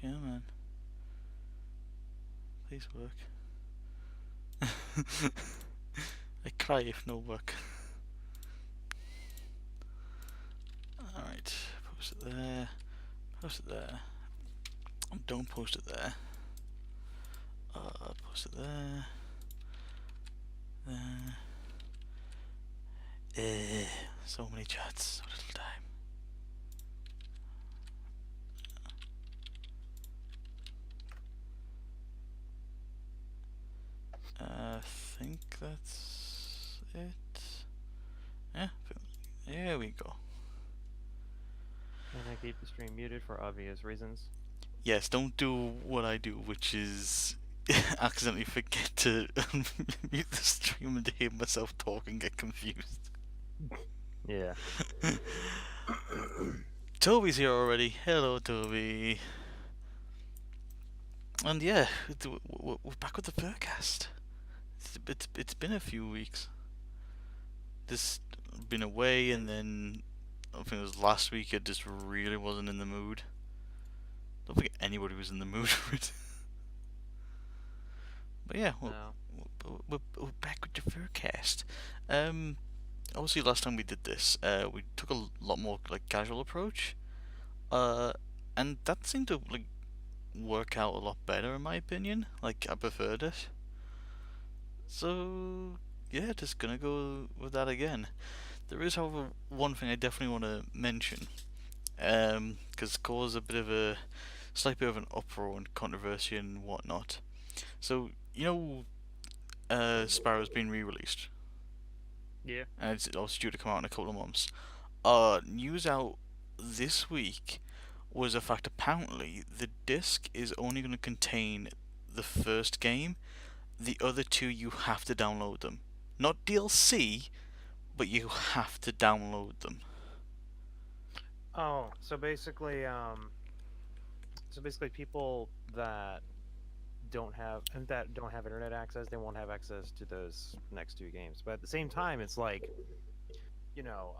Yeah, man. Please work. I cry if no work. Alright, post it there. Post it there. Don't post it there. Post it there. There. So many chats, so little time. I think that's it. Yeah, there we go. And I keep the stream muted for obvious reasons. Yes, don't do what I do, which is accidentally forget to mute the stream and hear myself talk and get confused. Yeah. Toby's here already. Hello, Toby. And yeah, we're back with the Furcast. It's been a few weeks. This been away, and then I think it was last week. I just really wasn't in the mood. I don't think anybody was in the mood for it. But yeah, we're back with the Furcast. Obviously last time we did this, we took a lot more like casual approach, and that seemed to like work out a lot better in my opinion. Like I preferred it. So yeah, just gonna go with that again. There is, however, one thing I definitely want to mention, because it caused a bit of a slight bit of an uproar and controversy and whatnot. So Sparrow's been re-released, Yeah. and it's also due to come out in a couple of months. News out this week was the fact apparently the disc is only going to contain the first game. The other two you have to download them. Not DLC, but you have to download them. Oh, so basically people that don't have internet access, they won't have access to those next two games. But at the same time, it's like, you know,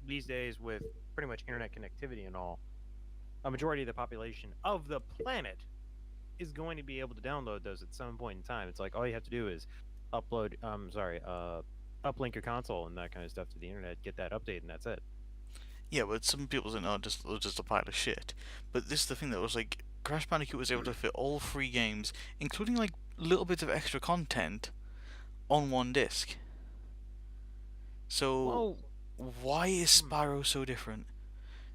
these days with pretty much internet connectivity and all, a majority of the population of the planet is going to be able to download those at some point in time. It's like all you have to do is uplink your console and that kind of stuff to the internet, get that update, and that's it. Yeah, but some people think, oh, just a pile of shit. But this is the thing that was like, Crash Bandicoot was able to fit all three games, including like little bits of extra content, on one disc. So Well, why is Spyro so different?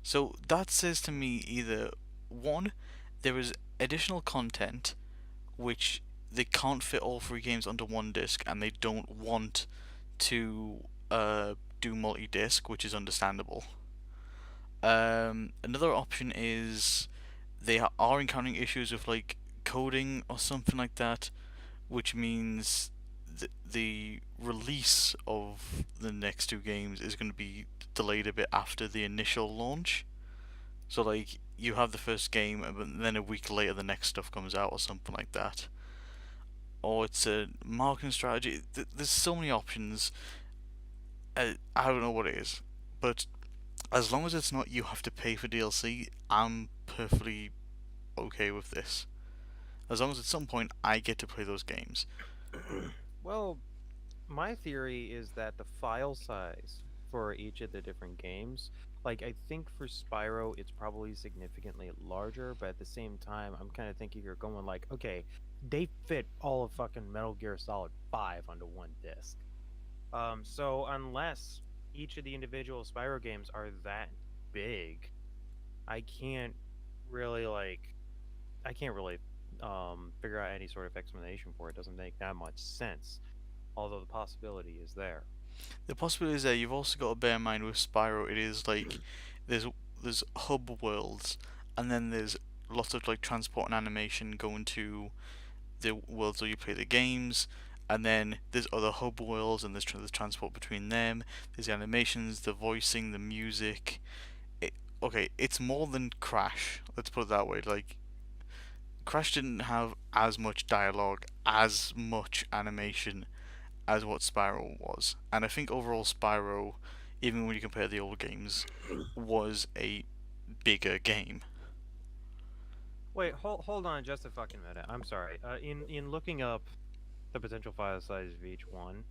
So that says to me either one, there is additional content which they can't fit all three games onto one disc, and they don't want to do multi-disc, which is understandable. Another option is they are encountering issues with like coding or something like that, which means the release of the next two games is going to be delayed a bit after the initial launch. So like you have the first game, and then a week later the next stuff comes out or something like that. Or it's a marketing strategy. There's so many options. I don't know what it is, but as long as it's not you have to pay for DLC, I'm perfectly okay with this. As long as at some point I get to play those games. well, my theory is that the file size for each of the different games, like I think for Spyro, it's probably significantly larger, but at the same time, I'm kind of thinking you're going like, okay, they fit all of fucking Metal Gear Solid 5 onto one disc. So unless each of the individual Spyro games are that big, I can't really like I can't really figure out any sort of explanation for it. It doesn't make that much sense, although the possibility is there. The possibility is there. You've also got to bear in mind with Spyro, it is like there's there's hub worlds, and then there's lots of like transport and animation going to the worlds where you play the games, and then there's other hub worlds, and there's transport between them. There's the animations, the voicing, the music. Okay, it's more than Crash. Let's put it that way. Like Crash didn't have as much dialogue, as much animation as what Spyro was, and I think overall Spyro, even when you compare the old games, was a bigger game. Wait, hold on just a fucking minute. I'm sorry. In looking up the potential file size of each one,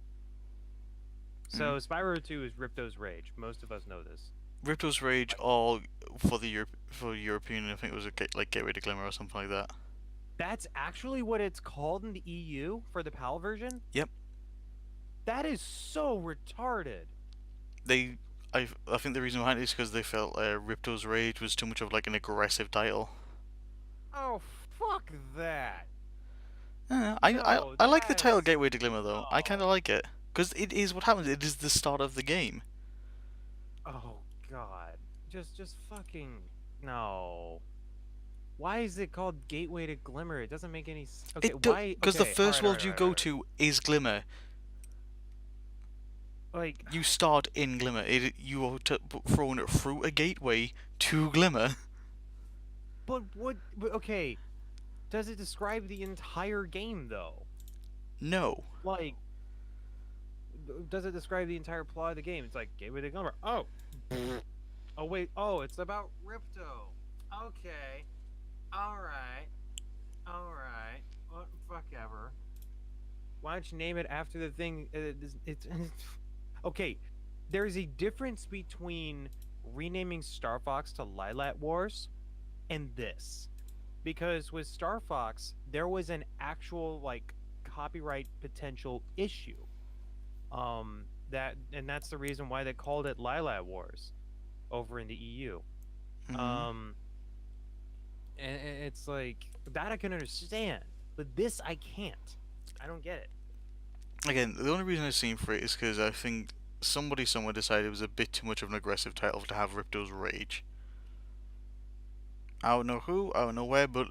Mm. so Spyro 2 is Ripto's Rage. Most of us know this. Ripto's Rage, Right. all for the for European. I think it was like Gateway to Glimmer or something like that. That's actually what it's called in the EU for the PAL version? Yep. That is so retarded. They, I think the reason behind it is because they felt Ripto's Rage was too much of like an aggressive title. Oh, fuck that. I No, like the title that's Gateway to Glimmer though. I kind of no. like it because it is what happens. It is the start of the game. Oh god. Just fucking no. Why is it called Gateway to Glimmer? It doesn't make any okay, why Because the okay, first world you go all right. to is Glimmer. Like You start in Glimmer. You are thrown through a gateway to Glimmer. but okay, does it describe the entire game though? No. Like does it describe the entire plot of the game? It's like Gateway to Glimmer. Oh. Oh wait, oh, it's about Ripto. Okay. All right. All right. What fuck ever. Why don't you name it after the thing? It's okay. There's a difference between renaming Star Fox to Lilac Wars and this, because with Star Fox there was an actual like copyright potential issue. That's the reason why they called it Lilac Wars over in the EU. Mm. Um, and it's like that I can understand, but this I can't. I don't get it. Again, the only reason I've seen for it is because I think somebody somewhere decided it was a bit too much of an aggressive title to have Ripto's Rage. I don't know who, I don't know where, but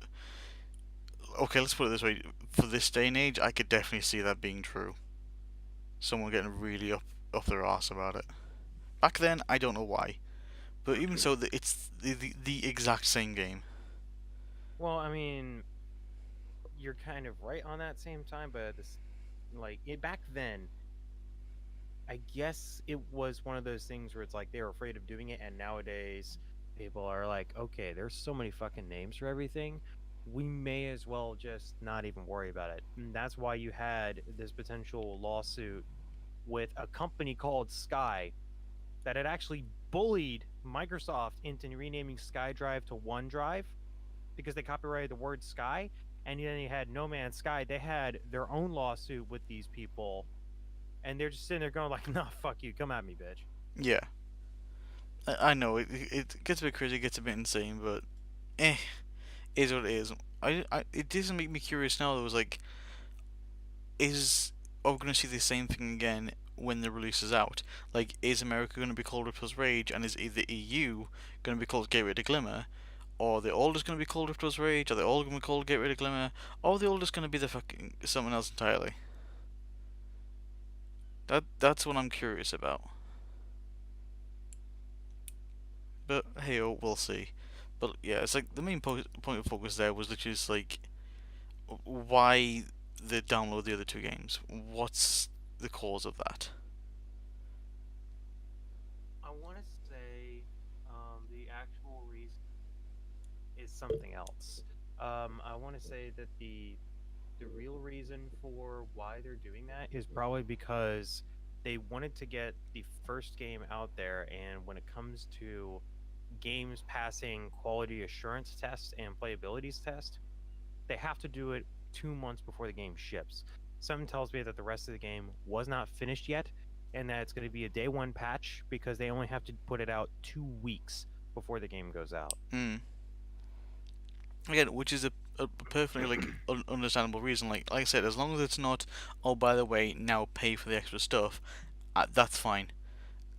okay, let's put it this way: for this day and age, I could definitely see that being true. Someone getting really up their arse about it. Back then, I don't know why, but even so, it's the exact same game. Well, I mean, you're kind of right on that same time, but this, like, back then, I guess it was one of those things where it's like they were afraid of doing it, and nowadays people are like, okay, there's so many fucking names for everything. We may as well just not even worry about it. And that's why you had this potential lawsuit with a company called Sky that had actually bullied Microsoft into renaming SkyDrive to OneDrive because they copyrighted the word Sky. And then you had No Man's Sky. They had their own lawsuit with these people, and they're just sitting there going like, "Nah, fuck you, come at me, bitch." Yeah, I know it gets a bit crazy, it gets a bit insane, but eh, is what it is. It doesn't make me curious now. Though, it was like, are we going to see the same thing again when the release is out? Like, is America going to be called Ripto's Rage, and is the EU going to be called Gateway to Glimmer? Or are they all just going to be called Ripto's Rage? Are they all going to be called Gateway to Glimmer? Or are they all just going to be the fucking someone else entirely? That's what I'm curious about. But hey, oh, we'll see. But yeah, it's like the main point of focus there was literally just like why they download the other two games. What's the cause of that? I want to say the actual reason is something else. I want to say that the real reason for why they're doing that is probably because they wanted to get the first game out there, and when it comes to games passing quality assurance tests and playability tests, they have to do it 2 months before the game ships. Something tells me that the rest of the game was not finished yet, and that it's going to be a day one patch because they only have to put it out 2 weeks before the game goes out. Hmm. Again, which is a perfectly like understandable reason. Like I said, as long as it's not, oh by the way, now pay for the extra stuff, that's fine.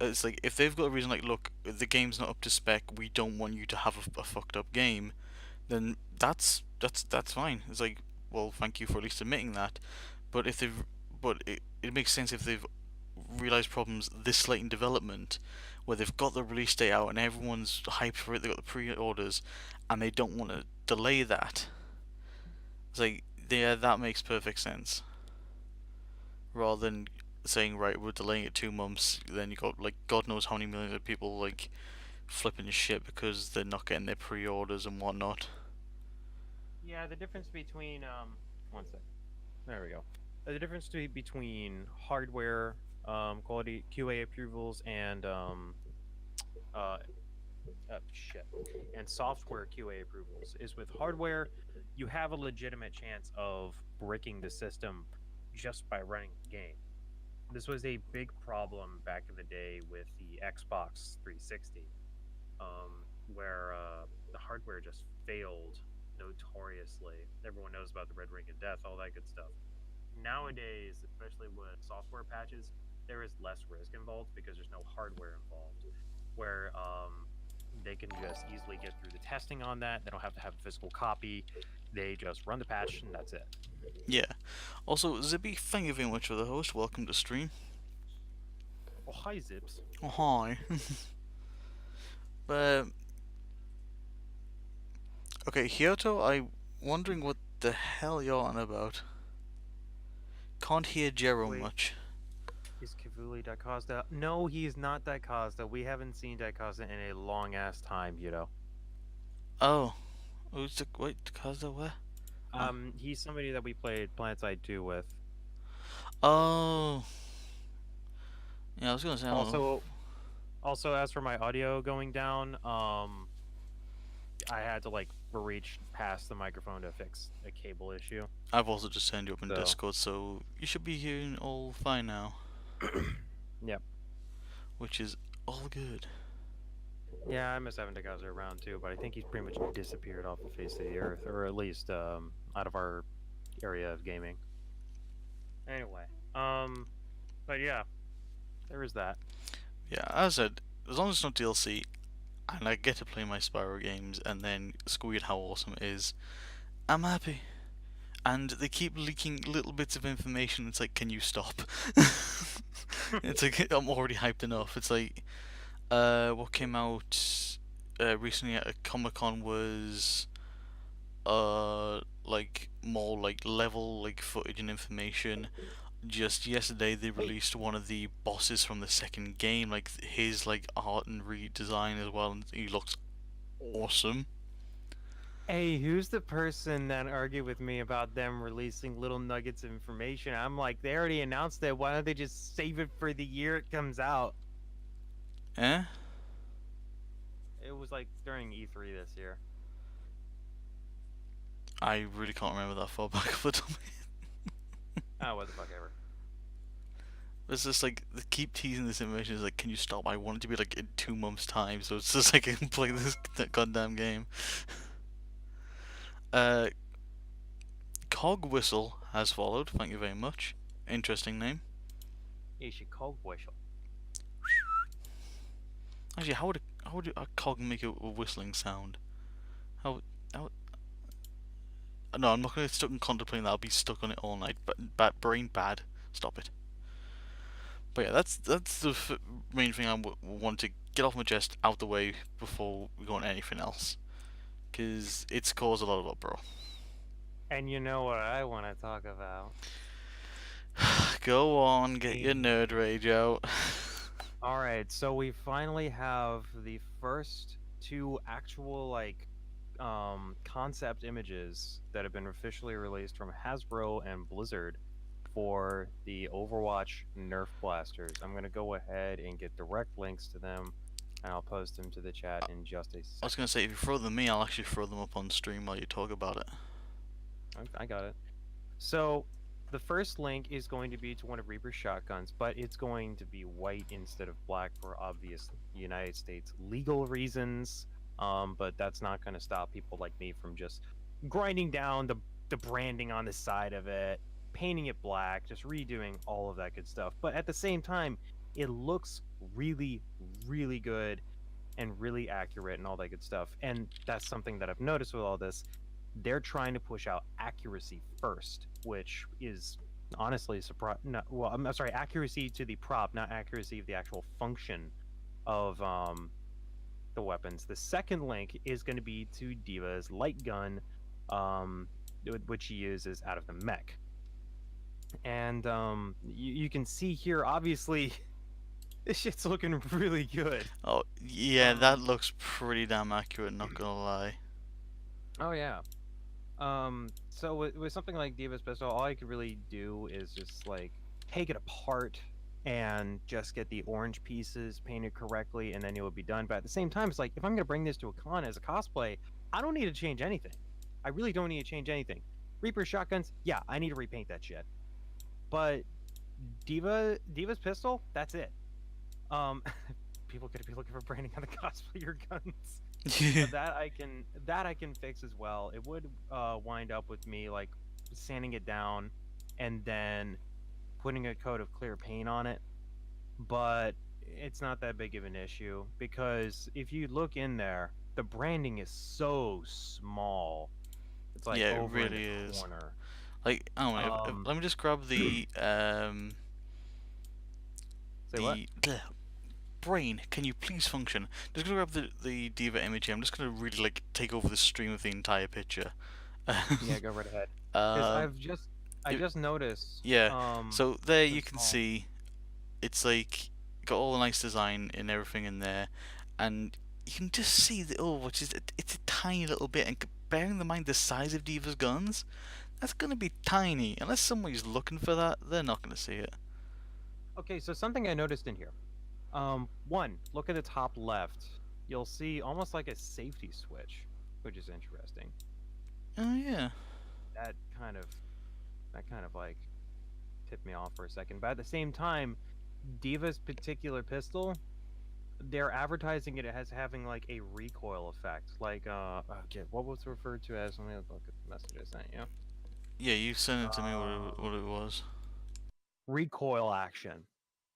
It's like if they've got a reason like, look, the game's not up to spec, we don't want you to have a fucked up game, then that's fine. It's like, well, thank you for at least admitting that. But if they've, but it makes sense if they've realized problems this late in development, where they've got the release date out and everyone's hyped for it, they've got the pre-orders, and they don't want to delay that. It's like, yeah, that makes perfect sense. Rather than saying, right, we're delaying it 2 months, then you got like God knows how many millions of people like flipping shit because they're not getting their pre-orders and whatnot. Yeah, the difference between one sec. There we go. The difference between hardware quality QA approvals uh, shit and software QA approvals is with hardware, you have a legitimate chance of breaking the system just by running the game. This was a big problem back in the day with the Xbox 360, where the hardware just failed notoriously. Everyone knows about the Red Ring of Death, all that good stuff. Nowadays, especially with software patches, there is less risk involved because there's no hardware involved. Where they can just easily get through the testing on that. They don't have to have a physical copy. They just run the patch and that's it. Yeah. Also, Zippy, thank you very much for the host. Welcome to stream. Oh, hi, Zips. Oh, hi. But okay, Hyoto, I'm wondering what the hell you're on about. Can't hear Jero Wait. much. Is Kivuli Dacosta? No, he's not Dacosta. We haven't seen Dacosta in a long ass time, you know. Oh. Who's the wait, Kaza where? He's somebody that we played PlanetSide 2 with. Oh. Yeah, I was gonna say. Also, as for my audio going down, I had to like reach past the microphone to fix a cable issue. I've also just turned you up in So- Discord, so you should be hearing all fine now. Yep. Which is all good. Yeah, I miss having Dacosta around too, but I think he's pretty much disappeared off the face of the earth, or at least out of our area of gaming. Anyway, but yeah, there is that. Yeah, as I said, as long as it's not DLC, and I get to play my Spyro games and then squeal how awesome it is, I'm happy. And they keep leaking little bits of information. It's like, can you stop? It's like, I'm already hyped enough. It's like, what came out recently at a Comic-Con was like more like level like footage and information. Just yesterday they released one of the bosses from the second game, like his like art and redesign as well, and he looks awesome. Hey, who's the person that argued with me about them releasing little nuggets of information? I'm like, they already announced it. Why don't they just save it for the year it comes out? Eh? It was like during E3 this year. I really can't remember that far back off the top of my head. Oh, what the fuck ever. It's just like they keep teasing this information. It's like, can you stop? I want it to be like in 2 months' time, so it's just like I can play this goddamn game. Cog Whistle has followed. Thank you very much. Interesting name. You should call Whistle. Actually, how would a cog make a whistling sound? How? No, I'm not gonna get stuck in contemplating that. I'll be stuck on it all night. But brain bad. Stop it. But yeah, that's the main thing I want to get off my chest, out the way before we go on anything else, because it's caused a lot of uproar. And you know what I want to talk about? Go on, get your nerd rage out. Alright, so we finally have the first two actual, like, concept images that have been officially released from Hasbro and Blizzard for the Overwatch Nerf blasters. I'm going to go ahead and get direct links to them, and I'll post them to the chat in just a I was second. gonna say, if you throw them to me, I'll actually throw them up on stream while you talk about it. I got it. So, the first link is going to be to one of Reaper's shotguns, but it's going to be white instead of black for obvious United States legal reasons. But that's not going to stop people like me from just grinding down the branding on the side of it, painting it black, just redoing all of that good stuff. But at the same time, it looks really, really good and really accurate and all that good stuff. And that's something that I've noticed with all this. They're trying to push out accuracy first, which is honestly surprise. No, well, I'm sorry, accuracy to the prop, not accuracy of the actual function of the weapons. The second link is going to be to Diva's light gun, which she uses out of the mech. And you can see here, obviously, this shit's looking really good. Oh yeah, that looks pretty damn accurate. Not gonna lie. Oh yeah. So with something like Diva's Pistol, all I could really do is just like take it apart and just get the orange pieces painted correctly, and then it would be done. But at the same time, it's like if I'm gonna bring this to a con as a cosplay, I don't need to change anything. I really don't need to change anything. Reaper shotguns, yeah, I need to repaint that shit. But Diva's Pistol, that's it. Um, people could be looking for branding on the cosplayer guns. That I can fix as well. It would wind up with me like sanding it down and then putting a coat of clear paint on it, but it's not that big of an issue because if you look in there, the branding is so small. It's like Yeah, it over in the really is. corner. Like, I don't know. Let me just grab the Say what? brain. Can you please function? Just gonna grab the Diva image here. I'm just gonna really like take over the stream of the entire picture. Yeah, go right ahead. Because I it- just noticed. yeah. So there you it's can small. see it's like got all the nice design and everything in there, and you can just see the Overwatch is it's a tiny little bit. And bearing in mind the size of Diva's guns, that's gonna be tiny. Unless somebody's looking for that, they're not gonna see it. Okay, so something I noticed in here. One, look at the top left. You'll see almost like a safety switch, which is interesting. Oh yeah. That kind of like tipped me off for a second. But at the same time, Diva's particular pistol, they're advertising it as having like a recoil effect. Like okay, what was referred to as, let me look at the message I sent you. Yeah, you sent it to me what Um, it was. recoil action.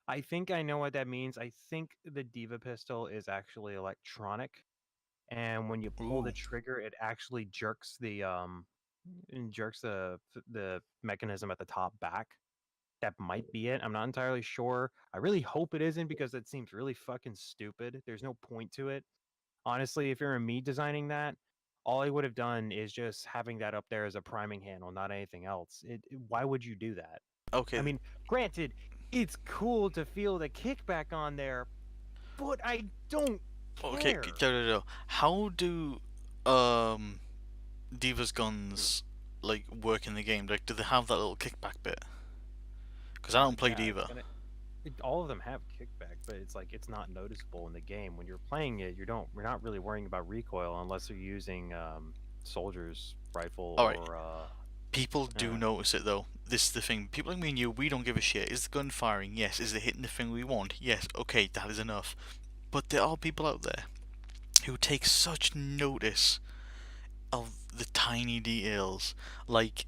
I think I know what that means. I think the Diva pistol is actually electronic, and when you pull the Ooh. trigger, it actually jerks the mechanism at the top back. That might be it. I'm not entirely sure. I really hope it isn't because it seems really fucking stupid. There's no point to it. Honestly, if you're me designing that, all I would have done is just having that up there as a priming handle, not anything else. Why would you do that? I Okay. mean, granted, it's cool to feel the kickback on there, but I don't Okay. care. How do um Diva's guns like work in the game? Like, do they have that little kickback bit? Because I don't play Yeah, it's Diva. gonna. All of them have kickback, but it's like it's not noticeable in the game. When you're playing it, we're not really worrying about recoil unless you're using soldier's rifle All right. or People do notice it though. This is the thing. People like me and you, we don't give a shit. Is the gun firing? Yes. Is it hitting the thing we want? Yes. Okay, that is enough. But there are people out there who take such notice of the tiny details. Like,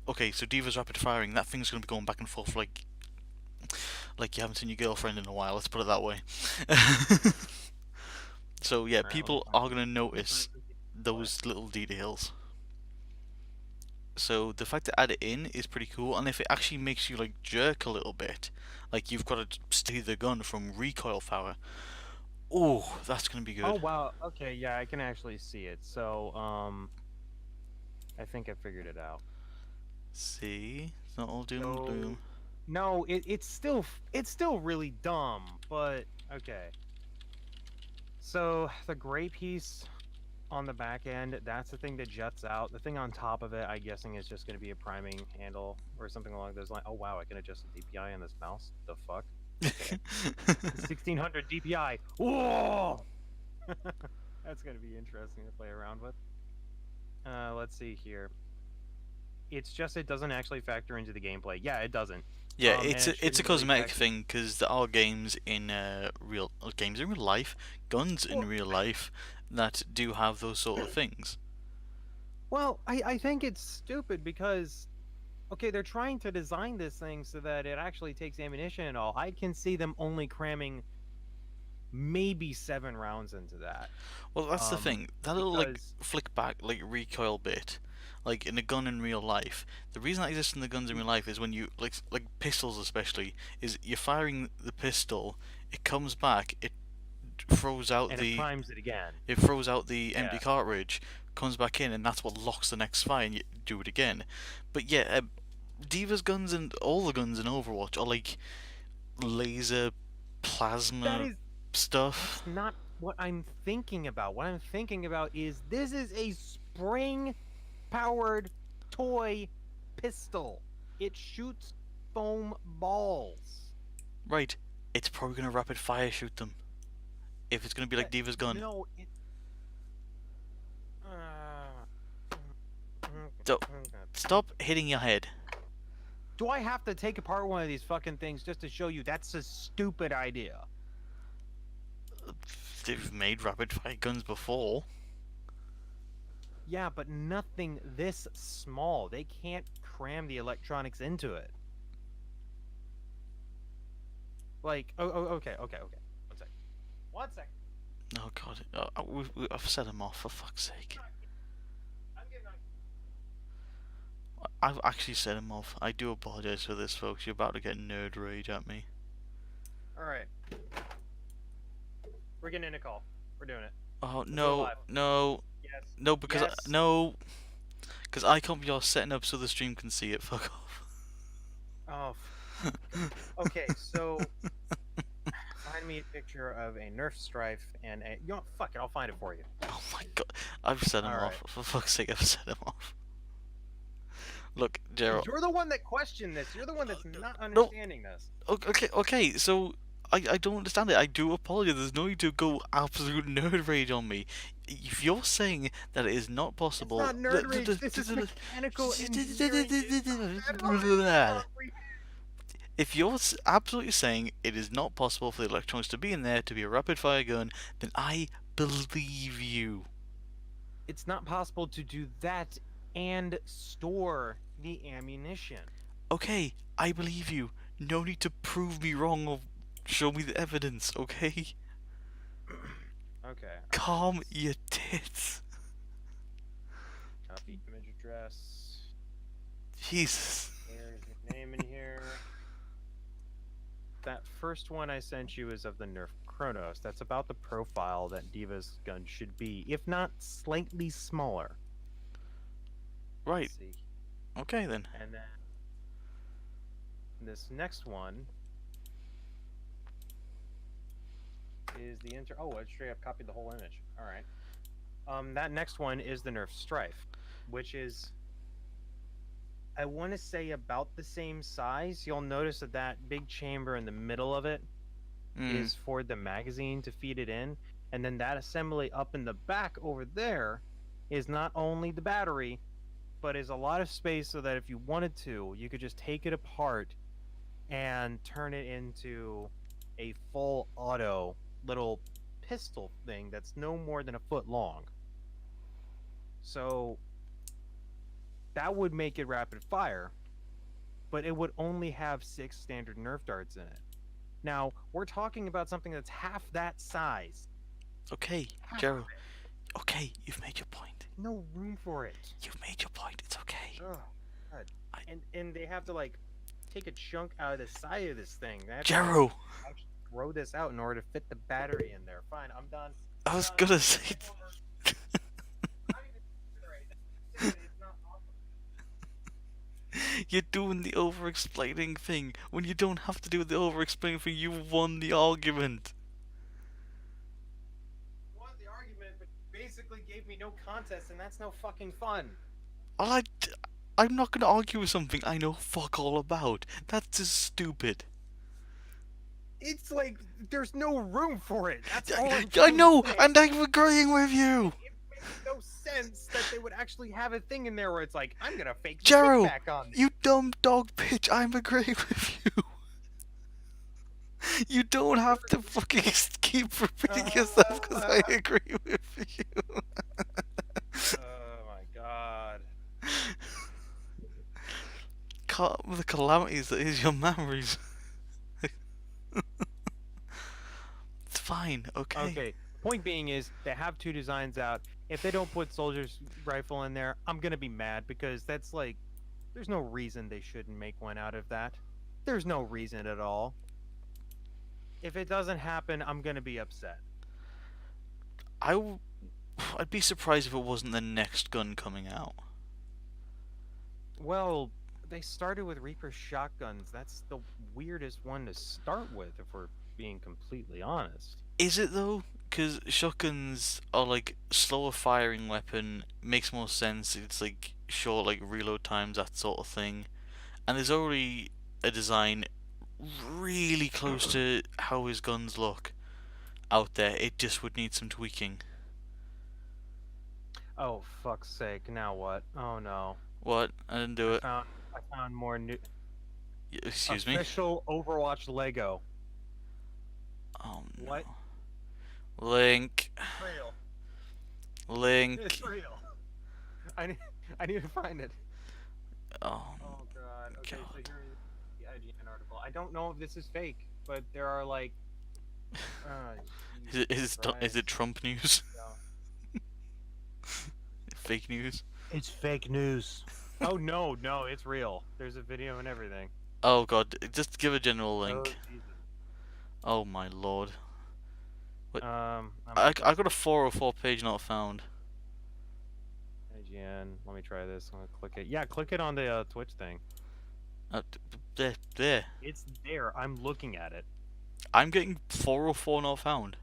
okay, so Diva's rapid firing. That thing's gonna be going back and forth like you haven't seen your girlfriend in a while. Let's put it that way. So yeah, all right, people are gonna notice those little details. So the fact to add it in is pretty cool, and if it actually makes you like jerk a little bit, like you've got to steady the gun from recoil power, oh, that's gonna be Oh good. wow. Okay, yeah, I can actually see it. So I think I figured it out. See, it's not all doom and So gloom. no, it's still really dumb, but okay. So the gray piece on the back end, that's the thing that juts out. The thing on top of it, I'm guessing, is just going to be a priming handle or something along those lines. Oh wow, I can adjust the DPI on this mouse. The fuck? Okay. 1600 DPI. Whoa! That's going to be interesting to play around with. Let's see here. It's just it doesn't actually factor into the gameplay. Yeah, it doesn't. Yeah, And it's it a shouldn't really cosmetic factor. thing because there are games in real life, guns in Well, real life that do have those sort of things. I think it's stupid because okay, they're trying to design this thing so that it actually takes ammunition and all. I can see them only cramming maybe 7 rounds into that. Well, that's the thing. That little like Because flick back, like recoil bit, like in a gun in real life. The reason that exists in the guns in real life is when you like pistols especially, is you're firing the pistol, it comes back, throws out and it the primes it again. it throws out the empty Yeah. cartridge, comes back in, and that's what locks the next fire, and you do it again. But yeah, Diva's guns and all the guns in Overwatch are like laser That plasma is stuff. that's not what I'm thinking about. What I'm thinking about is this is a spring powered toy pistol. It shoots foam balls. Right. It's probably gonna rapid fire shoot them. If it's gonna be like Diva's gun. No, it. So, stop hitting your head. Do I have to take apart one of these fucking things just to show you that's a stupid idea? They've made rapid fire guns before. Yeah, but nothing this small. They can't cram the electronics into it. Like, okay. 1 second. 1 second. Oh god, I've set him off for fuck's sake. I'm getting on. I've actually set him off. I do apologize for this, folks. You're about to get nerd rage at me. Alright. We're getting in a call. We're doing it. Oh We're no, live. no, Yes. no, because Yes. no, because I can't be all setting up so the stream can see it. Fuck off. Oh. Okay, so find me a picture of a Nerf Strife and a. You know, fuck it. I'll find it for you. Oh my god, I've set him Alright. off. For fuck's sake, I've set him off. Look, Gerald. You're the one that questioned this. You're the one that's not understanding this. Okay, so I don't understand it. I do apologize. There's no need to go absolute nerd rage on me. If you're saying that it is not possible, It's not nerd rage. This is mechanical engineering. if you're absolutely saying it is not possible for the electronics to be in there to be a rapid fire gun, then I believe you. It's not possible to do that and store the ammunition. Okay, I believe you. No need to prove me wrong or show me the evidence, okay? Okay. Calm your tits. Copy image address. Jesus. There's your name in here. That first one I sent you is of the Nerf Chronos. That's about the profile that Diva's gun should be, if not slightly smaller. Right. Let's see. Okay then. And then this next one is the Oh, I straight up copied the whole image. All right. That next one is the Nerf Strife, which is, I want to say, about the same size. You'll notice that that big chamber in the middle of it is for the magazine to feed it in, and then that assembly up in the back over there is not only the battery, but is a lot of space so that if you wanted to, you could just take it apart and turn it into a full auto little pistol thing that's no more than a foot long. So that would make it rapid fire, but it would only have 6 standard Nerf darts in it. Now, we're talking about something that's half that size. Okay, Half Gerald. of it. Okay, you've made your point. No room for it. You've made your point. It's okay. Oh, God. And they have to, like, take a chunk out of the side of this thing. They have to Gerald, actually throw this out in order to fit the battery in there. Fine, I'm done. I was gonna say. You're doing the over-explaining thing when you don't have to do the over-explaining thing. You won the argument. Won the argument, but basically gave me no contest, and that's no fucking fun. I'm not gonna argue with something I know fuck all about. That's just stupid. It's like there's no room for it. That's all I know, and I'm agreeing with you. It makes no sense that they would actually have a thing in there where it's like, I'm gonna fake the Gerald, back on this. you dumb dog bitch, I'm agreeing with you. You don't have to fucking keep repeating yourself because I agree with you. Oh my god. The calamities that is your memories. It's fine, okay? Okay. Point being is they have 2 designs out. If they don't put soldier's rifle in there, I'm gonna be mad because that's like, there's no reason they shouldn't make one out of that. There's no reason at all. If it doesn't happen, I'm gonna be upset. I'd be surprised if it wasn't the next gun coming out. Well, they started with Reaper shotguns. That's the weirdest one to start with, if we're being completely honest. Is it though? Because shotguns are like slower firing weapon, makes more sense. It's like short like reload times, that sort of thing. And there's already a design really close to how his guns look out there. It just would need some tweaking. Oh fuck's sake! Now what? Oh no! What? I didn't do I it. found I found more new Excuse me? official Overwatch Lego. Oh no. What? Link. Real. Link. It's real. I need I need to find it. Oh, Oh god. Okay, so God. here is the IGN article. I don't know if this is fake, but there are like. Uh, Is it Trump news? No. Fake news? It's fake news. Oh no, no, it's real. There's a video and everything. Oh god, just give a general Oh link. Jesus. Oh my lord. What? I'm I got a 404 page not found. IGN. Let me try this. I'm gonna click it. Yeah, click it on the Twitch thing. There. It's there. I'm looking at it. I'm getting 404 not found.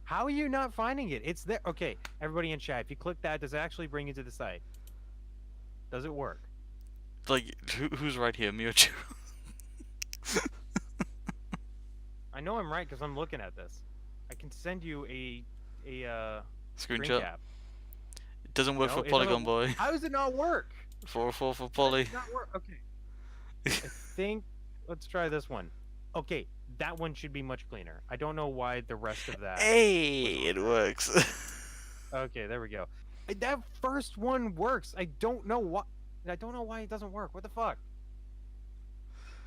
How are you not finding it? It's there. Okay, everybody in chat, if you click that, does it actually bring you to the site? Does it work? Like, who's right here, me or you? I know I'm right because I'm looking at this. I can send you a screen Screenshot. cap. It doesn't work No, for it Polygon doesn't- Boy. How does it not work? 404 for How Poly. does it not work? Okay. I think let's try this one. Okay, that one should be much cleaner. I don't know why the rest of that. Hey, it works. Okay, there we go. That first one works. I don't know why. I don't know why it doesn't work. What the fuck?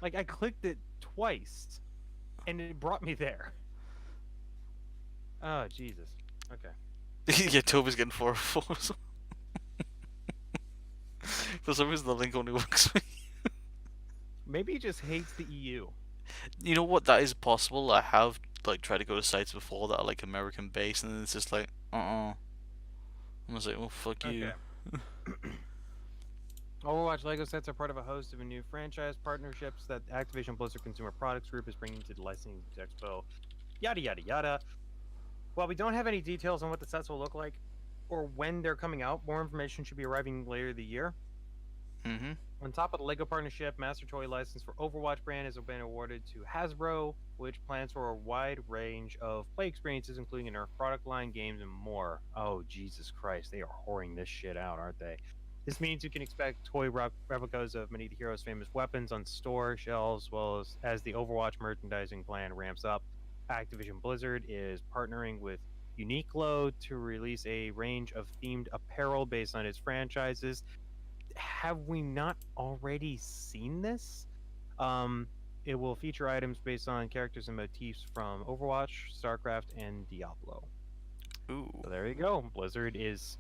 Like I clicked it twice, and it brought me there. Oh Jesus. Okay. Yeah, Toby's getting 404. For some reason, the link only works for me. Maybe he just hates the EU. You know what? That is possible. I have like tried to go to sites before that are like American based, and it's just like, I'm gonna say, oh fuck you. Okay. Overwatch Lego sets are part of a host of a new franchise partnerships that Activision Blizzard Consumer Products Group is bringing to the Licensing Expo. Yada yada yada. While we don't have any details on what the sets will look like or when they're coming out, more information should be arriving later the year. Mm-hmm. On top of the Lego partnership, Master Toy license for Overwatch brand has been awarded to Hasbro, which plans for a wide range of play experiences, including a Nerf product line, games, and more. Oh, Jesus Christ, they are whoring this shit out, aren't they? This means you can expect toy replicas of many of the heroes' famous weapons on store shelves, as well as the Overwatch merchandising plan ramps up. Activision Blizzard is partnering with Uniqlo to release a range of themed apparel based on its franchises. Have we not already seen this? It will feature items based on characters and motifs from Overwatch, StarCraft, and Diablo. Ooh. So there you go. Blizzard is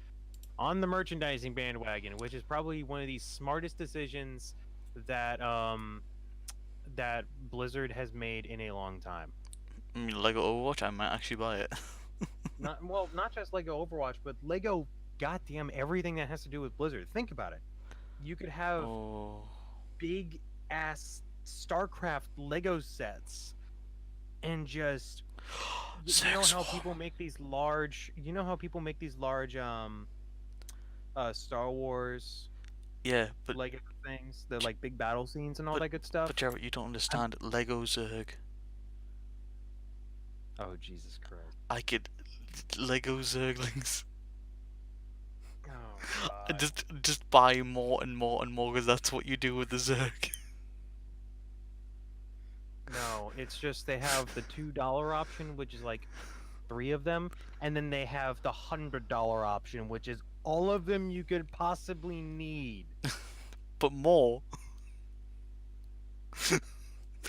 on the merchandising bandwagon, which is probably one of the smartest decisions that that Blizzard has made in a long time. I mean, Lego Overwatch, I might actually buy it. Not just Lego Overwatch, but Lego goddamn everything that has to do with Blizzard. Think about it. You could have Oh. big ass StarCraft Lego sets and just you know how people make these large Star Wars Yeah, but Lego things, the like big battle scenes and all that good stuff. but Jared, you don't understand. Lego Zerg. Oh Jesus Christ. I could Lego Zerglings. Oh I God. just buy more and more and more because that's what you do with the Zerg. No, it's just they have the $2 option, which is like 3 of them, and then they have the $100 option, which is all of them you could possibly need. But more.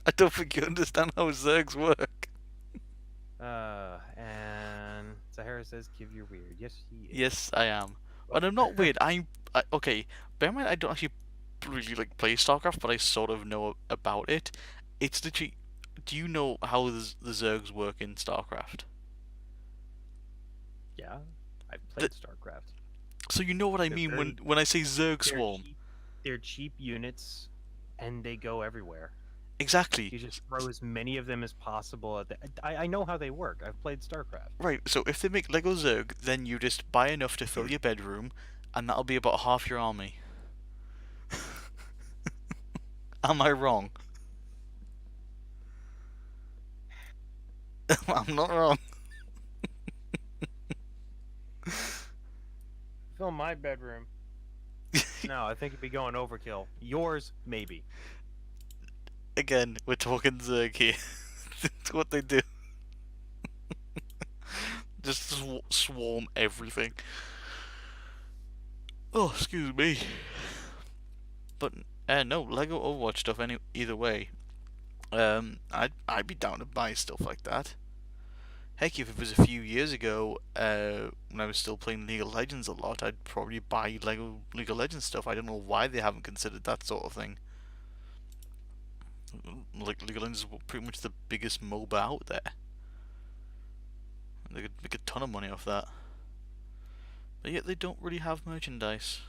I don't think you understand how Zergs work. And Sahara says, "Give you're weird." Yes, he is. Yes, I am. But I'm not weird. Okay. Bear in mind, I don't actually really like play StarCraft, but I sort of know about it. It's literally. Do you know how the Zergs work in StarCraft? Yeah, I played StarCraft. So you know what I They're mean very- when I say Zerg They're Swarm. they're cheap units, and they go everywhere. You Exactly. just throw as many of them as possible at the. I know how they work. I've played StarCraft. Right. So if they make Lego Zerg, then you just buy enough to fill your bedroom, and that'll be about half your army. Am I wrong? I'm not wrong. Fill my bedroom. No, I think it'd be going overkill. Yours, maybe. Again, we're talking Zerg here. That's what they do. Just swarm everything. Oh, excuse me. But no, Lego Overwatch stuff. Either way, I'd be down to buy stuff like that. Heck, if it was a few years ago, when I was still playing League of Legends a lot, I'd probably buy Lego League of Legends stuff. I don't know why they haven't considered that sort of thing. Like, League of Legends is pretty much the biggest MOBA out there. They could make a ton of money off that. But yet they don't really have merchandise.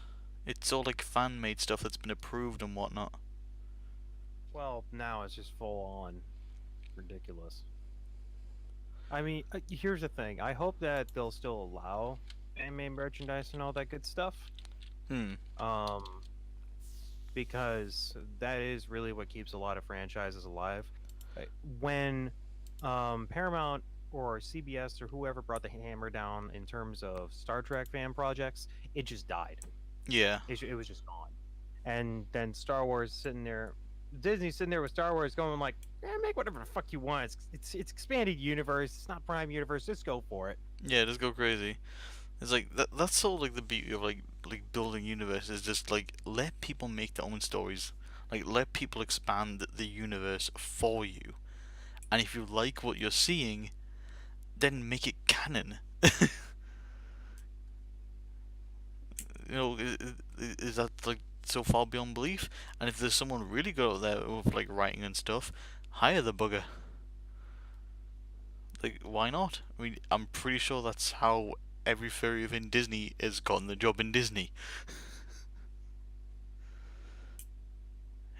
It's all like fan-made stuff that's been approved and whatnot. Well, now it's just full on ridiculous. I mean, here's the thing. I hope that they'll still allow anime merchandise and all that good stuff. Hmm. Because that is really what keeps a lot of franchises alive. When Paramount or CBS or whoever brought the hammer down in terms of Star Trek fan projects, it just died. Yeah. It was just gone. And then Star Wars sitting there, Disney sitting there with Star Wars going like, make whatever the fuck you want. It's expanded universe. It's not Prime Universe. Just go for it. Yeah, just go crazy. It's like that's sort of like the beauty of like building universe is just like let people make their own stories. Like let people expand the universe for you. And if you like what you're seeing, then make it canon. You know, is that like so far beyond belief? And if there's someone really good out there with like writing and stuff, hire the bugger. Like, why not? I mean, I'm pretty sure that's how every furry within Disney has gotten the job in Disney.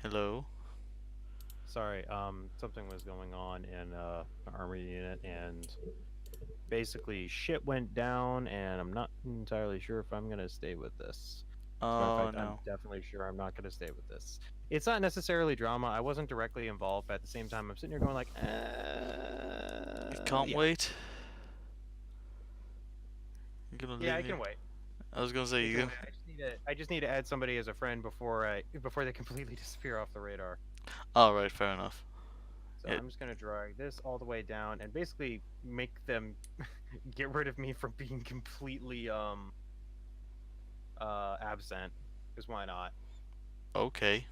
Hello? Sorry, something was going on in the army unit, and basically shit went down, and I'm not entirely sure if I'm gonna stay with this. As a matter of Oh fact, I'm no. definitely sure I'm not gonna stay with this. It's not necessarily drama. I wasn't directly involved, but at the same time, I'm sitting here going like, You can't yeah, wait? You're gonna yeah, leave I me? can wait. I was gonna say, I you can go. wait. I just need to add somebody as a friend before they completely disappear off the radar. Alright, fair enough. So Yeah, I'm just gonna drag this all the way down and basically make them get rid of me from being completely absent. Because why not? okay.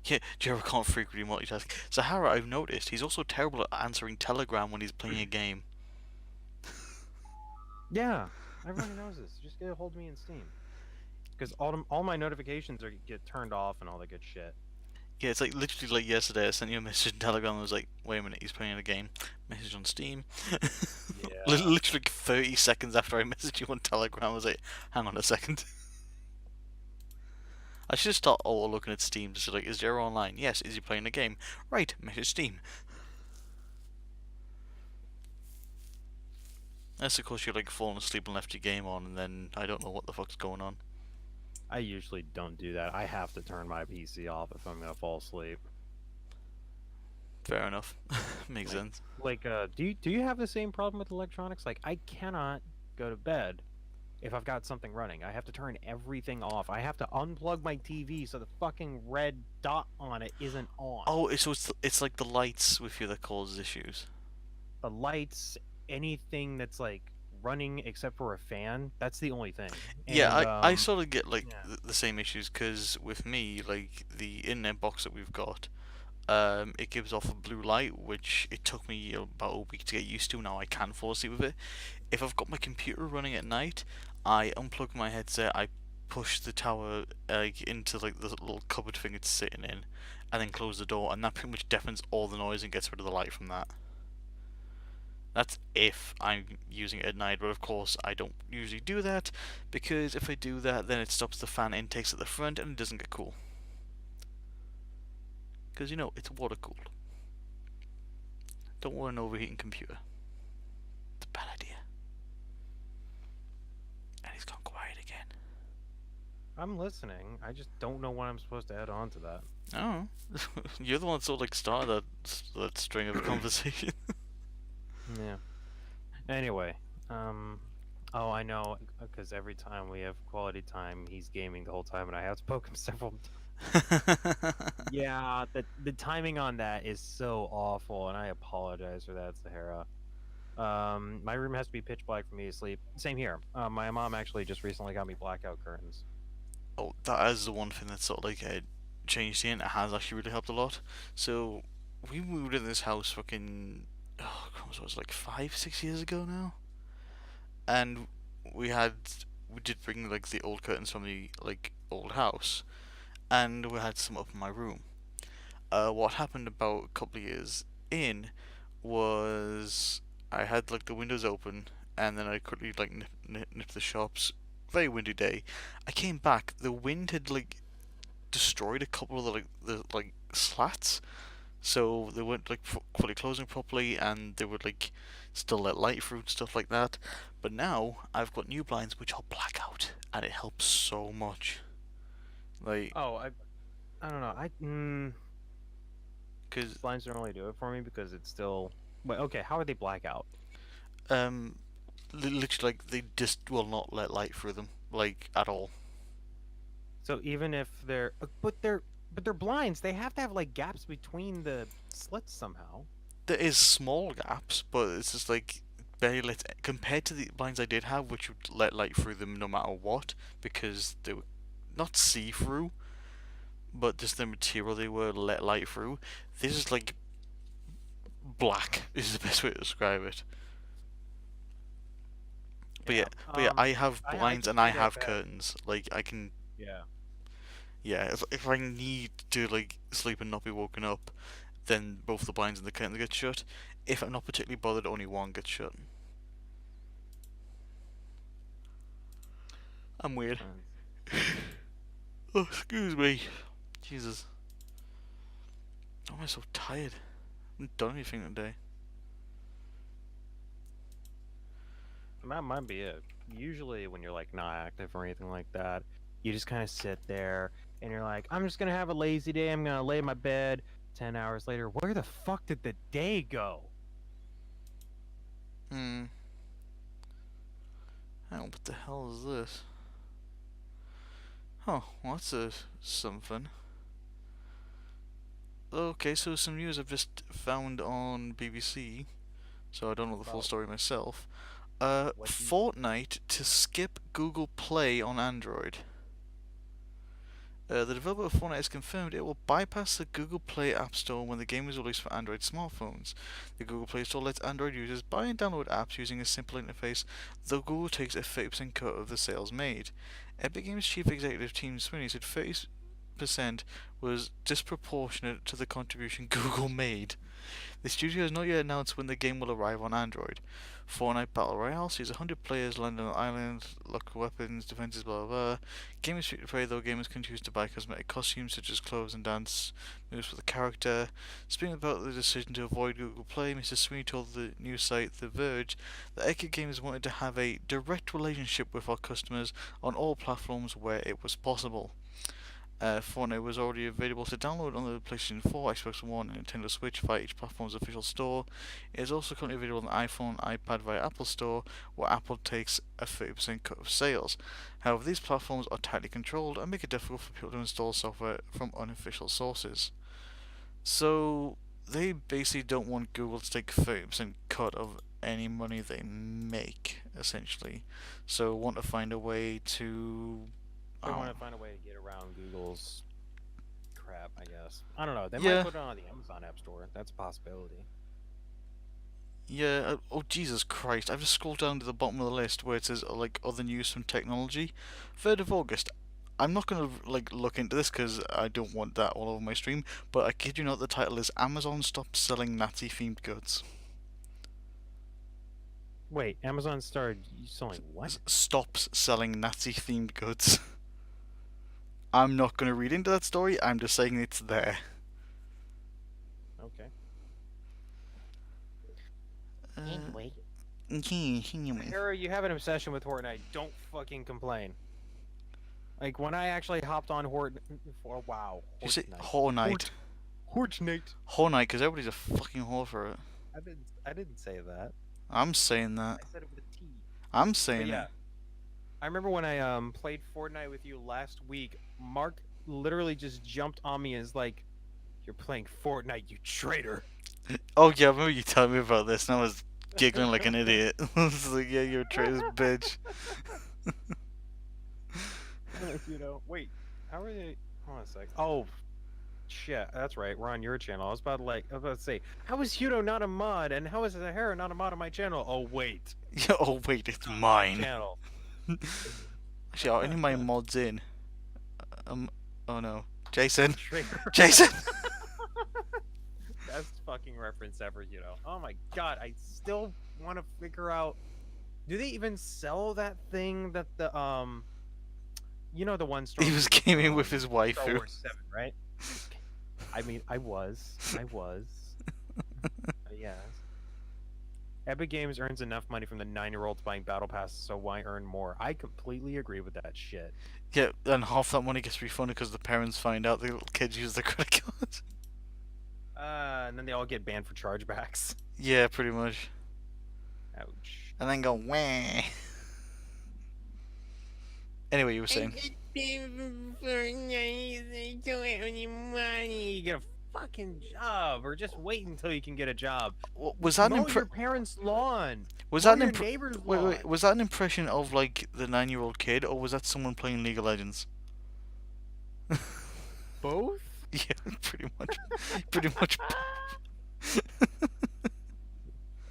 Yeah, Jero can't frequently multitask. Sahara, I've noticed, he's also terrible at answering Telegram when he's playing a game. Yeah, everybody knows this. Just get a hold of me in Steam. Because all my notifications get turned off and all that good shit. Yeah, it's like literally like yesterday I sent you a message in Telegram and I was like, wait a minute, he's playing a game. Message on Steam. Yeah. Literally 30 seconds after I messaged you on Telegram, I was like, hang on a second. I should start auto looking at Steam to see like, is Jero online? Yes. Is he playing a game? Right, message Steam. Unless of course you're like falling asleep and left your game on and then I don't know what the fuck's going on. I usually don't do that. I have to turn my PC off if I'm gonna fall asleep. Fair enough. Makes sense. Like, do you have the same problem with electronics? Like, I cannot go to bed if I've got something running. I have to turn everything off. I have to unplug my TV so the fucking red dot on it isn't on. Oh, so it's like the lights with you that causes issues. The lights, anything that's like running except for a fan, that's the only thing. Yeah, And, I sort of get like yeah. the same issues because with me, like the internet box that we've got, it gives off a blue light, which it took me about a week to get used to. Now I can fall asleep with it. If I've got my computer running at night, I unplug my headset, I push the tower like into like the little cupboard thing it's sitting in, and then close the door, and that pretty much deafens all the noise and gets rid of the light from that. That's if I'm using it at night, but of course I don't usually do that, because if I do that then it stops the fan intakes at the front and it doesn't get cool. Because you know, it's water cooled. Don't want an overheating computer. It's a bad idea. And he's gone quiet again. I'm listening. I just don't know what I'm supposed to add on to that. Oh, you're the one that sort of like started that string of conversation. Yeah. Anyway, um, oh, I know, because every time we have quality time, he's gaming the whole time, and I have to poke him several times. Yeah, the timing on that is so awful, and I apologize for that, Sahara. My room has to be pitch black for me to sleep. Same here. My mom actually just recently got me blackout curtains. Oh, that is the one thing that sort of like changed the internet has actually really helped a lot. So we moved in this house fucking what was it like 5, 6 years ago now, and we had we did bring like the old curtains from the like old house, and we had some up in my room. What happened about a couple of years in was I had like the windows open, and then I quickly like nipped the shops. Very windy day. I came back. The wind had like destroyed a couple of the slats, so they weren't like fully closing properly, and they would like still let light through and stuff like that. But now I've got new blinds which are blackout, and it helps so much. Like, Oh, I don't know. cause Blinds don't really do it for me because it's still. Wait, okay. How are they blackout? um, literally like they just will not let light through them like at all. So even if they're, but they're blinds. They have to have like gaps between the slits somehow. There is small gaps, but it's just like barely let compared to the blinds I did have, which would let light through them no matter what, because they were not see through, but just the material they were let light through. This is like black is the best way to describe it. But yeah, Yeah. but yeah, I have I blinds can and I see that have bad. curtains. Like I can, Yeah. yeah. If I need to like sleep and not be woken up, then both the blinds and the curtains get shut. If I'm not particularly bothered, only one gets shut. I'm weird. Uh, Oh, excuse me. Jesus. Why am I so tired? I haven't done anything today. That might be it. Usually, when you're like not active or anything like that, you just kind of sit there and you're like, I'm just gonna have a lazy day. I'm gonna lay in my bed. 10 hours later, where the fuck did the day go? Hmm. Hang on, what the hell is this? Oh, well, that's something. Okay, so some news I've just found on BBC, so I don't know the full About story myself. what you Fortnite to skip Google Play on Android. The developer of Fortnite has confirmed it will bypass the Google Play App Store when the game is released for Android smartphones. The Google Play Store lets Android users buy and download apps using a simple interface, though Google takes a 30% cut of the sales made. Epic Games chief executive Tim Sweeney said 30% was disproportionate to the contribution Google made. The studio has not yet announced when the game will arrive on Android. Fortnite Battle Royale sees 100 players land on an island, lock weapons, defenses, blah blah blah. Game is free to play, though gamers can choose to buy cosmetic costumes such as clothes and dance moves for the character. Speaking about the decision to avoid Google Play, Mr. Sweeney told the news site The Verge that Epic Games wanted to have a direct relationship with our customers on all platforms where it was possible. Fortnite was already available to download on the PlayStation 4, Xbox One, and Nintendo Switch via each platform's official store. It is also currently available on iPhone, iPad via Apple Store, where Apple takes a 30% cut of sales. However, these platforms are tightly controlled and make it difficult for people to install software from unofficial sources. So they basically don't want Google to take a 30% cut of any money they make, essentially. So want to find a way to they um, want to find a way to get around Google's crap, I guess. I don't know. They might yeah, put it on the Amazon App Store. That's a possibility. yeah. Oh Jesus Christ! I've just scrolled down to the bottom of the list where it says like other news from technology. 3rd of August. I'm not gonna like look into this because I don't want that all over my stream. But I kid you not, the title is Amazon stops selling Nazi-themed goods. Wait, Amazon started selling what? Stops selling Nazi-themed goods. I'm not gonna read into that story. I'm just saying it's there. Okay. Uh, Anyway. anyway. Hera, you have an obsession with Fortnite. Don't fucking complain. Like when I actually hopped on Hort, for wow, You say Hortnite, Whore Knight. Hortnite. Whore Knight, because everybody's a fucking whore for it. I didn't say that. I'm saying that. I said it with a T. I'm But saying it. yeah, I remember when I played Fortnite with you last week. Mark literally just jumped on me and is like, "You're playing Fortnite, you traitor." Oh yeah, I remember you telling me about this, and I was giggling like an idiot. I was like, yeah, you're a traitor's bitch. Wait, how are they? Hold on a sec. Oh, shit, that's right. We're on your channel. I was about to say, how is Hudo not a mod, and how is Sahara not a mod on my channel? Oh wait, Yeah, oh wait, it's not my mine. channel. Actually, are any of my mods in? Um, oh no. Jason! Traitor. Jason! Best fucking reference ever, Oh my god, I still want to figure out. Do they even sell that thing that the one He was gaming with his Star waifu. Wars 7, right? I mean, I was. Yes. Epic Games earns enough money from the 9-year-olds buying battle passes, so why earn more? I completely agree with that shit. Yeah, and half that money gets refunded because the parents find out the little kids use the credit card. And then they all get banned for chargebacks. Yeah, pretty much. Ouch. And then go, wah. Anyway, you were saying. You get a fucking job, or just wait until you can get a job. Was that Mow your parents' lawn. Was Mow that your an neighbor's wait, lawn. wait, was that an impression of like the 9-year-old kid, or was that someone playing League of Legends? Both? Yeah, pretty much. Pretty much.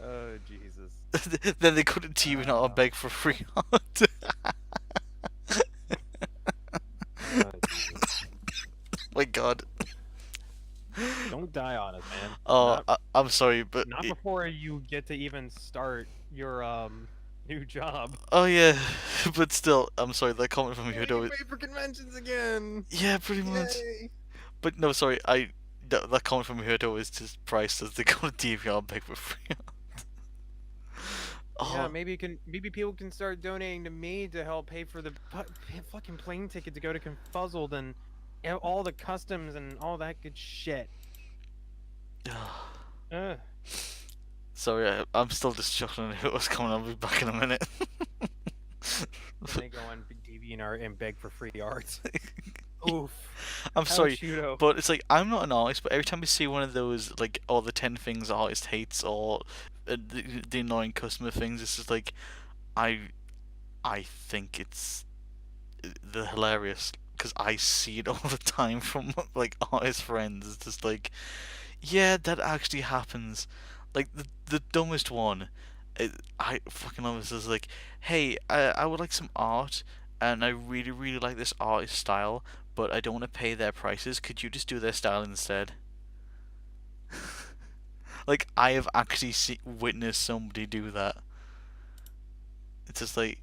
Oh Jesus. Then they couldn't even out and beg for free art. My God. Don't die on us, man. Oh, I'm sorry, but Not before you get to even start your new job. oh yeah, but still, I'm sorry. That comment from Hudo. Wait for conventions again. Yeah, pretty much. Yay. But no, sorry. That comment from Hudo is just priced as they go to DVR and beg for free art. Yeah, Oh, maybe people can start donating to me to help pay for the fucking plane ticket to go to Confuzzled and all the customs and all that good shit. Ugh. sorry. I'm still just chuckling at what's coming. I'll be back in a minute. Then they go on DeviantArt and beg for free art. Oof. I'm sorry, Judo. but it's like I'm not an artist, but every time I see one of those like all the 10 things artist hates or the annoying customer things, it's just like I I think it's the hilarious because I see it all the time from like artist friends. It's just like, yeah, that actually happens. Like the dumbest one, I fucking love this. Is like, hey, I would like some art, and I really really like this artist style, but I don't want to pay their prices. Could you just do their style instead? Like I have actually witnessed somebody do that. It's just like,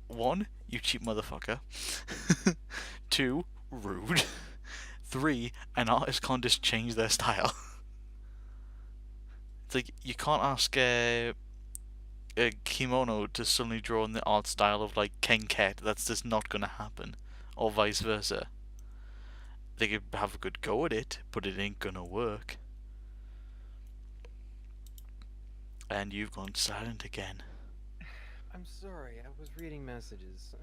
one, you cheap motherfucker. Two, rude. Three, an artist can't just change their style. It's like you can't ask a kimono to suddenly draw in the art style of like Ken Ket. That's just not gonna happen, or vice versa. They could have a good go at it, but it ain't gonna work. And you've gone silent again. I'm sorry, I was reading messages.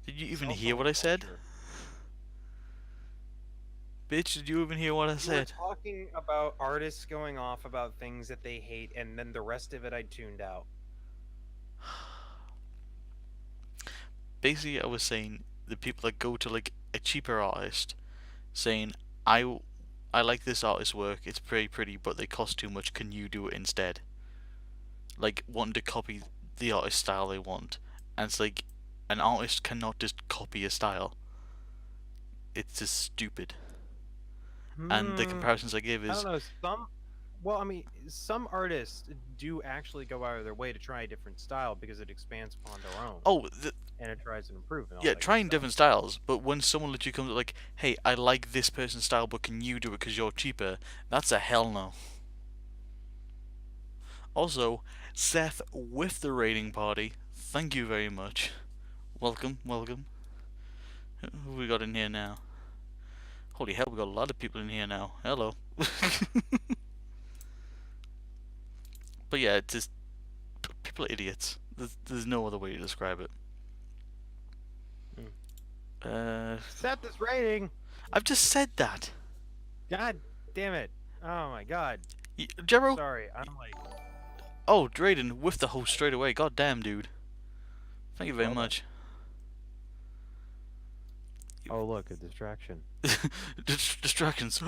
Did you even Cell hear phone what I said? culture. Bitch, did you even hear what I You were said? talking about artists going off about things that they hate, and then the rest of it I tuned out. Basically, I was saying the people that go to like a cheaper artist, saying I like this artist's work. It's pretty pretty, but they cost too much. Can you do it instead? Like wanting to copy the artist style they want, and it's like an artist cannot just copy a style. It's just stupid. And the comparisons I give I is don't know. Some artists do actually go out of their way to try a different style because it expands upon their own, oh and it tries to improve. And all yeah, that good trying stuff. different styles. But when someone literally comes like, hey, I like this person's style, but can you do it because you're cheaper? That's a hell no. Also, Seth with the raiding party, thank you very much. welcome, welcome. Who we got in here now? Holy hell, we got a lot of people in here now. Hello. But yeah, it's just people are idiots. There's no other way to describe it. Set this rating. I've just said that. God damn it. Oh my god. Jero. Sorry, I'm like. Oh, Drayden with the host straight away. God damn, dude. Thank you very much. Oh look, a distraction. Distractions.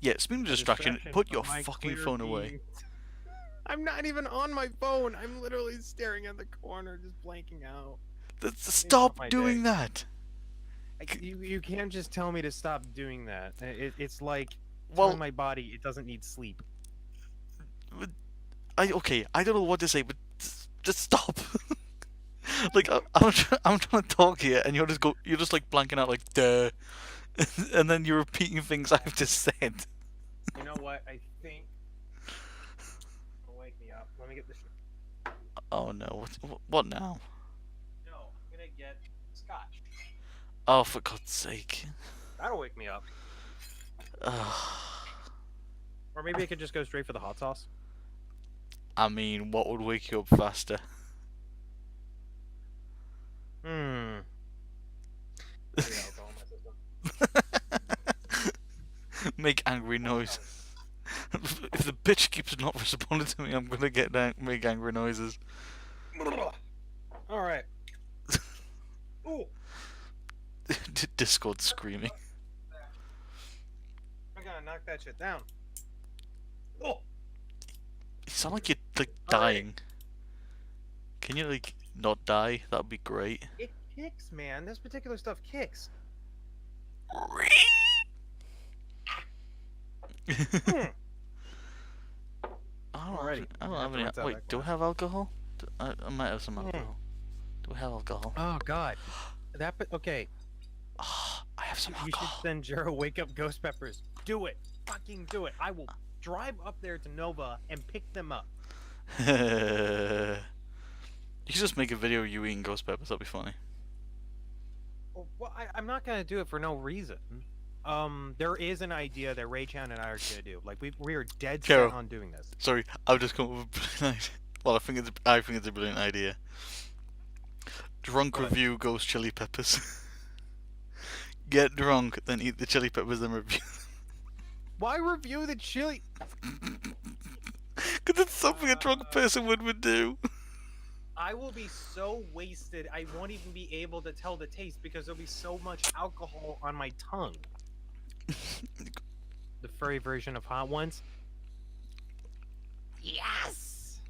Yeah, speaking of distraction, put your fucking phone away. I'm not even on my phone. I'm literally staring at the corner, just blanking out. Stop doing that. You can't just tell me to stop doing that. It's like Well, telling my body it doesn't need sleep. I don't know what to say, but just stop. Like I'm trying to talk here, and you're just like blanking out like duh, and then you're repeating things I've just said. You know what? I think. Wake me up. Let me get this. Oh no! What now? No, I'm gonna get scotch. Oh, for God's sake! That'll wake me up. Or maybe I could just go straight for the hot sauce. I mean, what would wake you up faster? Make angry noise. If the bitch keeps not responding to me, I'm gonna make angry noises. All right. Ooh. Discord screaming. I gotta knock that shit down. Oh. You sound like you're like dying. Right. Can you like not die? That'd be great. It kicks, man. This particular stuff kicks. I don't have any. Wait, do I have alcohol? I might have some alcohol. Do I have alcohol? Oh God. Okay. Oh, I have some alcohol. You should send Jero wake up ghost peppers. Do it. Fucking do it. I will drive up there to Nova and pick them up. You should just make a video of you eating ghost peppers. That'd be funny. Well, I'm not gonna do it for no reason. There is an idea that Raychan and I are gonna do. Like we are dead set on doing this. Sorry, I've just come up with a brilliant idea. Well, I think it's a brilliant idea. Drunk review ghost chili peppers. Get drunk, then eat the chili peppers, then review. Why review the chili? Because it's something a drunk person would do. I will be so wasted, I won't even be able to tell the taste because there'll be so much alcohol on my tongue. The furry version of Hot Ones? Yes!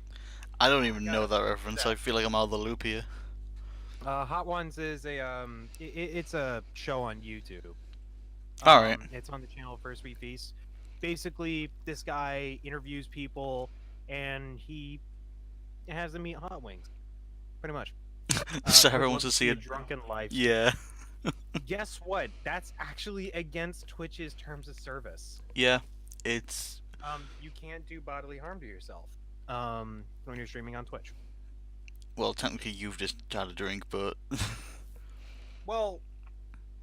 I don't even know that reference. I feel like I'm out of the loop here. Hot Ones is a it's a show on YouTube. All right. It's on the channel First Sweet Feast. Basically, this guy interviews people, and he has them eat hot wings. Pretty much. Sarah wants to see a drunken life. Yeah. Guess what? That's actually against Twitch's terms of service. Yeah, it's. You can't do bodily harm to yourself. When you're streaming on Twitch. Well, technically, you've just had a drink, but. Well,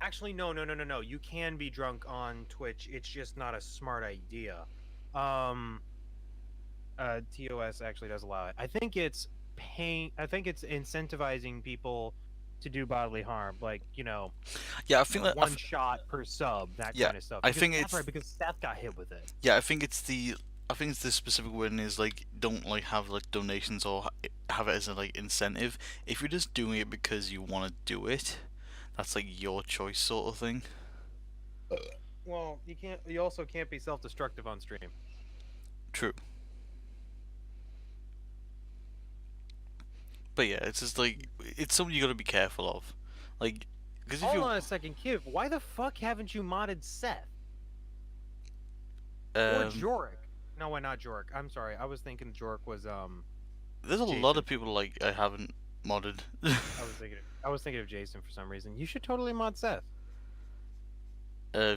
actually, no. You can be drunk on Twitch. It's just not a smart idea. TOS actually does allow it. I think it's incentivizing people to do bodily harm, like Yeah, I think that one shot per sub, that kind of stuff. I think that's right because Seth got hit with it. Yeah, I think it's the specific wording is like don't like have like donations or have it as a like incentive. If you're just doing it because you want to do it, that's like your choice sort of thing. Well, you also can't be self-destructive on stream. True. But yeah, it's just like it's something you got to be careful of, like. Hold on a second, Kiv. Why the fuck haven't you modded Seth? Or Jorik? No, why not Jorik? I'm sorry. I was thinking Jorik was There's a lot of people like I haven't modded. I was thinking of Jason for some reason. You should totally mod Seth. I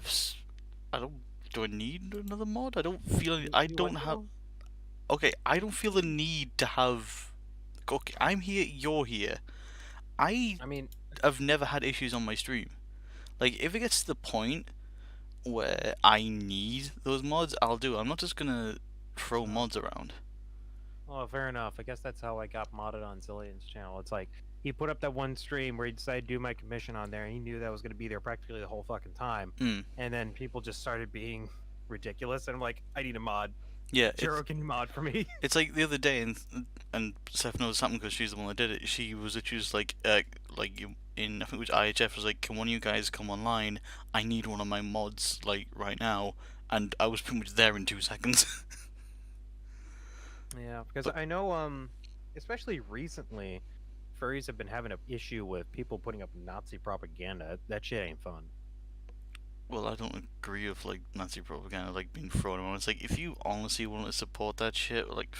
don't. Do I need another mod? I don't feel. I don't have. Okay, I don't feel the need to have. Okay, I'm here. You're here. I I mean, have never had issues on my stream. Like, if it gets to the point where I need those mods, I'll do it. I'm not just gonna throw uh, mods around. well, fair enough. I guess that's how I got modded on Zillion's channel. It's like he put up that one stream where he decided to do my commission on there, and he knew that was going to be there practically the whole fucking time. Hmm. And then people just started being ridiculous, and I'm like, I need a mod. Yeah, Jero, can you mod for me? it's like the other day, and Seth knows something because she's the one that did it. She was literally just like in I think it was IHF was like, can one of you guys come online? I need one of my mods like right now, and I was pretty much there in 2 seconds. Yeah, because But I know, especially recently, furries have been having an issue with people putting up Nazi propaganda. That shit ain't fun. well, I don't agree with like Nazi propaganda like being thrown around. It's like if you honestly want to support that shit, like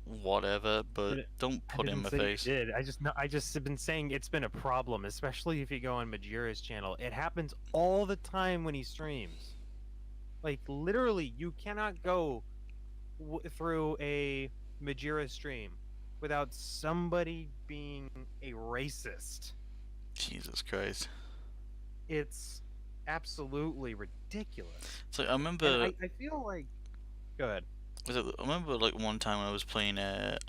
whatever, but don't I put it in didn't my say face. you did. I just know. I just have been saying it's been a problem, especially if you go on Majira's channel. It happens all the time when he streams. Like literally, you cannot go through a Majira stream without somebody being a racist. Jesus Christ. It's absolutely ridiculous. So I And remember I feel like. Go ahead. I remember like one time when I was playing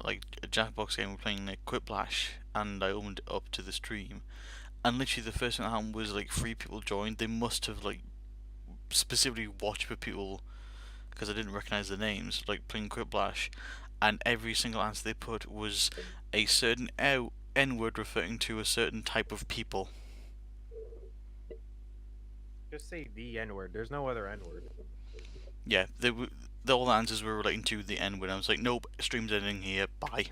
like a Jackbox game, we were playing like Quiplash, and I opened it up to the stream, and literally the first thing that happened was like 3 people joined. They must have like specifically watched for people because I didn't recognize the names, like playing Quiplash, and every single answer they put was a certain N word referring to a certain type of people. Just say the N word. There's no other N word. Yeah, all the answers were relating to the N word. I was like, nope, stream's ending here. Bye.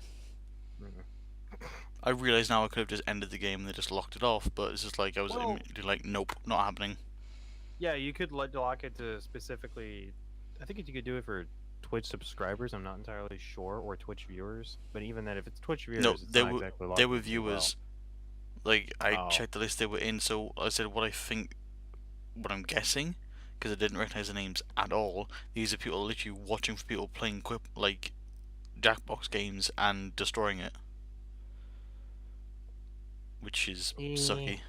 I realise now I could have just ended the game and they just locked it off, but it's just like I was Well, immediately like, nope, not happening. yeah, you could lock it to specifically. I think you could do it for Twitch subscribers. I'm not entirely sure, or Twitch viewers. But even then, if it's Twitch viewers, No, it's they not were exactly locked they were as well. viewers. Like I Oh, checked the list they were in, so I said what I think, what I'm guessing, because I didn't recognize the names at all. These are people literally watching for people playing like Jackbox games and destroying it, which is eh. sucky.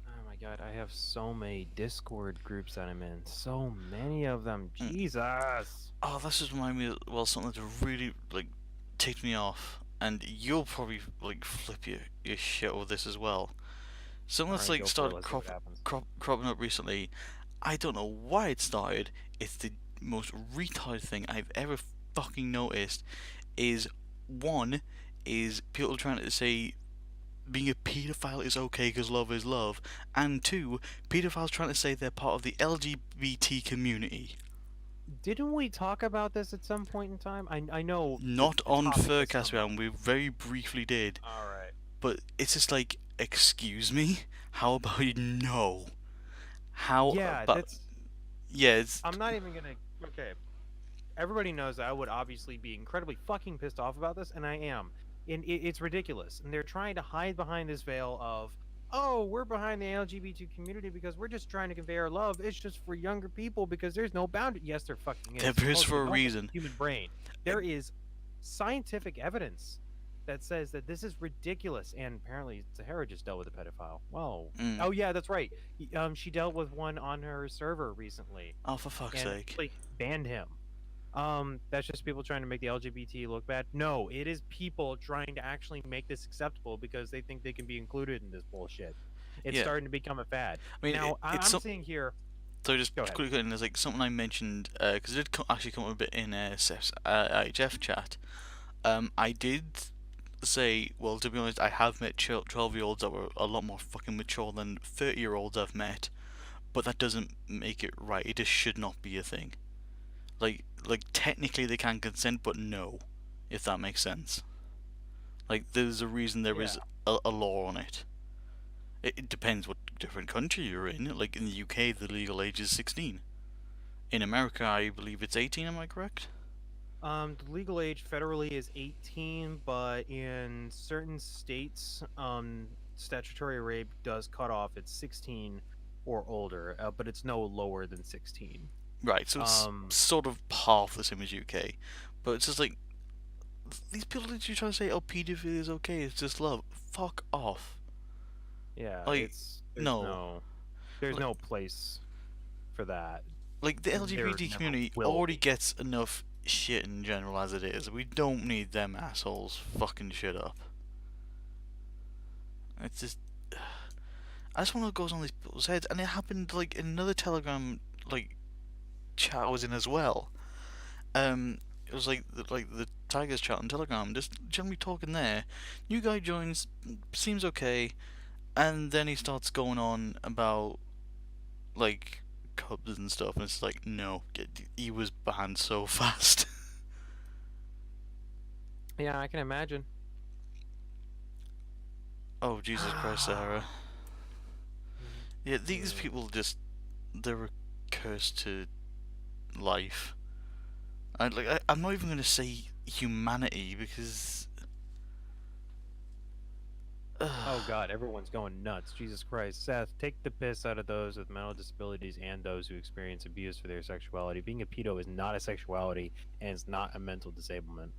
Oh my god, I have so many Discord groups that I'm in. So many of them. Mm. Jesus. Oh, this just reminded me of, well, something that really like ticked me off, and you'll probably like flip your shit over this as well. Something that's Alright, like go for it. started Let's see what happens. cropping up recently. I don't know why it started. It's the most retarded thing I've ever fucking noticed. Is one is people trying to say being a paedophile is okay because love is love, and two, paedophiles trying to say they're part of the LGBT community. Didn't we talk about this at some point in time? I know Not the on topic has Furcast, come up. man. We very briefly did, All right. but it's just like, excuse me. How about you know? How Yeah, about that's. yeah? It's I'm not even gonna. Okay. Everybody knows that I would obviously be incredibly fucking pissed off about this, and I am. And it's ridiculous. And they're trying to hide behind this veil of, oh, we're behind the LGBT community because we're just trying to convey our love. It's just for younger people because there's no boundary. Yes, there fucking is. there It's the is most for a developed reason. human brain. There is scientific evidence that says that this is ridiculous. And apparently, Sahara just dealt with a pedophile. Whoa. Mm. Oh yeah, that's right. She dealt with one on her server recently Oh, for fuck's and sake! like banned him. That's just people trying to make the LGBT look bad. No, it is people trying to actually make this acceptable because they think they can be included in this bullshit. It's Yeah, starting to become a fad. I mean, Now, I'm it's some, seeing here. so just Go ahead. quickly, there's like something I mentioned because it did actually come up a bit in Seth's IHF chat. I did say, well, to be honest, I have met 12-year-olds that were a lot more fucking mature than 30-year-olds I've met, but that doesn't make it right. It just should not be a thing. Like technically they can consent, but no, if that makes sense. Like there's a reason there is Yeah. a law on it. It depends what different country you're in. Like in the UK, the legal age is 16. In America, I believe it's 18. Am I correct? The legal age federally is 18, but in certain states, statutory rape does cut off at 16 or older, but it's no lower than 16. Right. So it's Um, sort of half the same as UK, but it's just like these people literally try to say, "Oh, pedophilia is okay. It's just love." Fuck off. Yeah, Like, no. there's Like, no place for that. the There LGBT never community will already be. gets enough shit in general as it is. We don't need them assholes fucking shit up. It's just, I just want to goes on these people's heads, and it happened like in another Telegram like chat I was in as well. It was like the Tigers chat on Telegram, just generally talking there. New guy joins, seems okay, and then he starts going on about like Cubs and stuff, and it's like, no, he was banned so fast. Yeah, I can imagine. Oh Jesus Christ, Sarah. Yeah, these people just they're a curse to life. I'm not even gonna say humanity because. Oh God, everyone's going nuts. Jesus Christ. Seth, take the piss out of those with mental disabilities and those who experience abuse for their sexuality. Being a pedo is not a sexuality and it's not a mental disablement.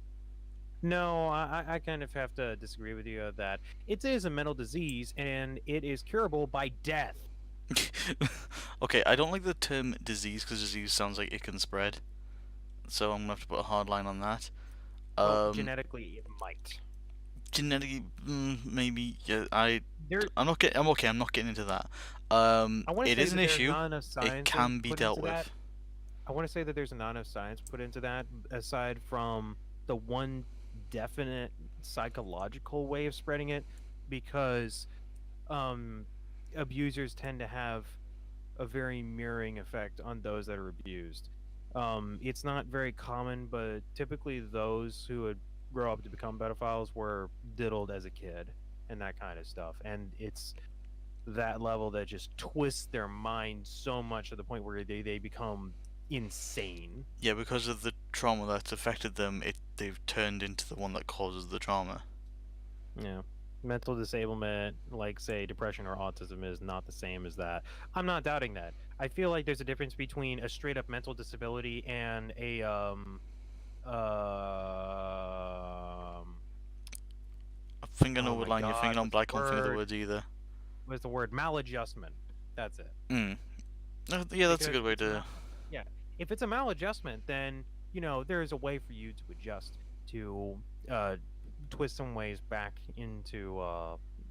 No, I kind of have to disagree with you that it is a mental disease and it is curable by death. Okay, I don't like the term disease because disease sounds like it can spread. So I'm gonna have to put a hard line on that. Well, Um, genetically, it might. genetically, maybe. Yeah, There, I'm not getting. I'm okay. I'm not getting into that. I want to It say is that an there's issue. not enough It science can be put dealt into that. with. I want to say that there's not enough science put into that, aside from the one definite psychological way of spreading it, because um, abusers tend to have a very mirroring effect on those that are abused. It's not very common, but typically those who would grow up to become pedophiles were diddled as a kid and that kind of stuff. And it's that level that just twists their mind so much to the point where they become insane. Yeah, because of the trauma that's affected them, they've turned into the one that causes the trauma. Yeah. Mental disablement, like say depression or autism, is not the same as that. I'm not doubting that. I feel like there's a difference between a straight up mental disability and a I think I know oh what my line you're god, thinking on, but I can't think of the words either. what's the word? Maladjustment. That's it. Mm. Yeah, that's a Because good way to. yeah, if it's a maladjustment, then there is a way for you to adjust to uh twist some ways back into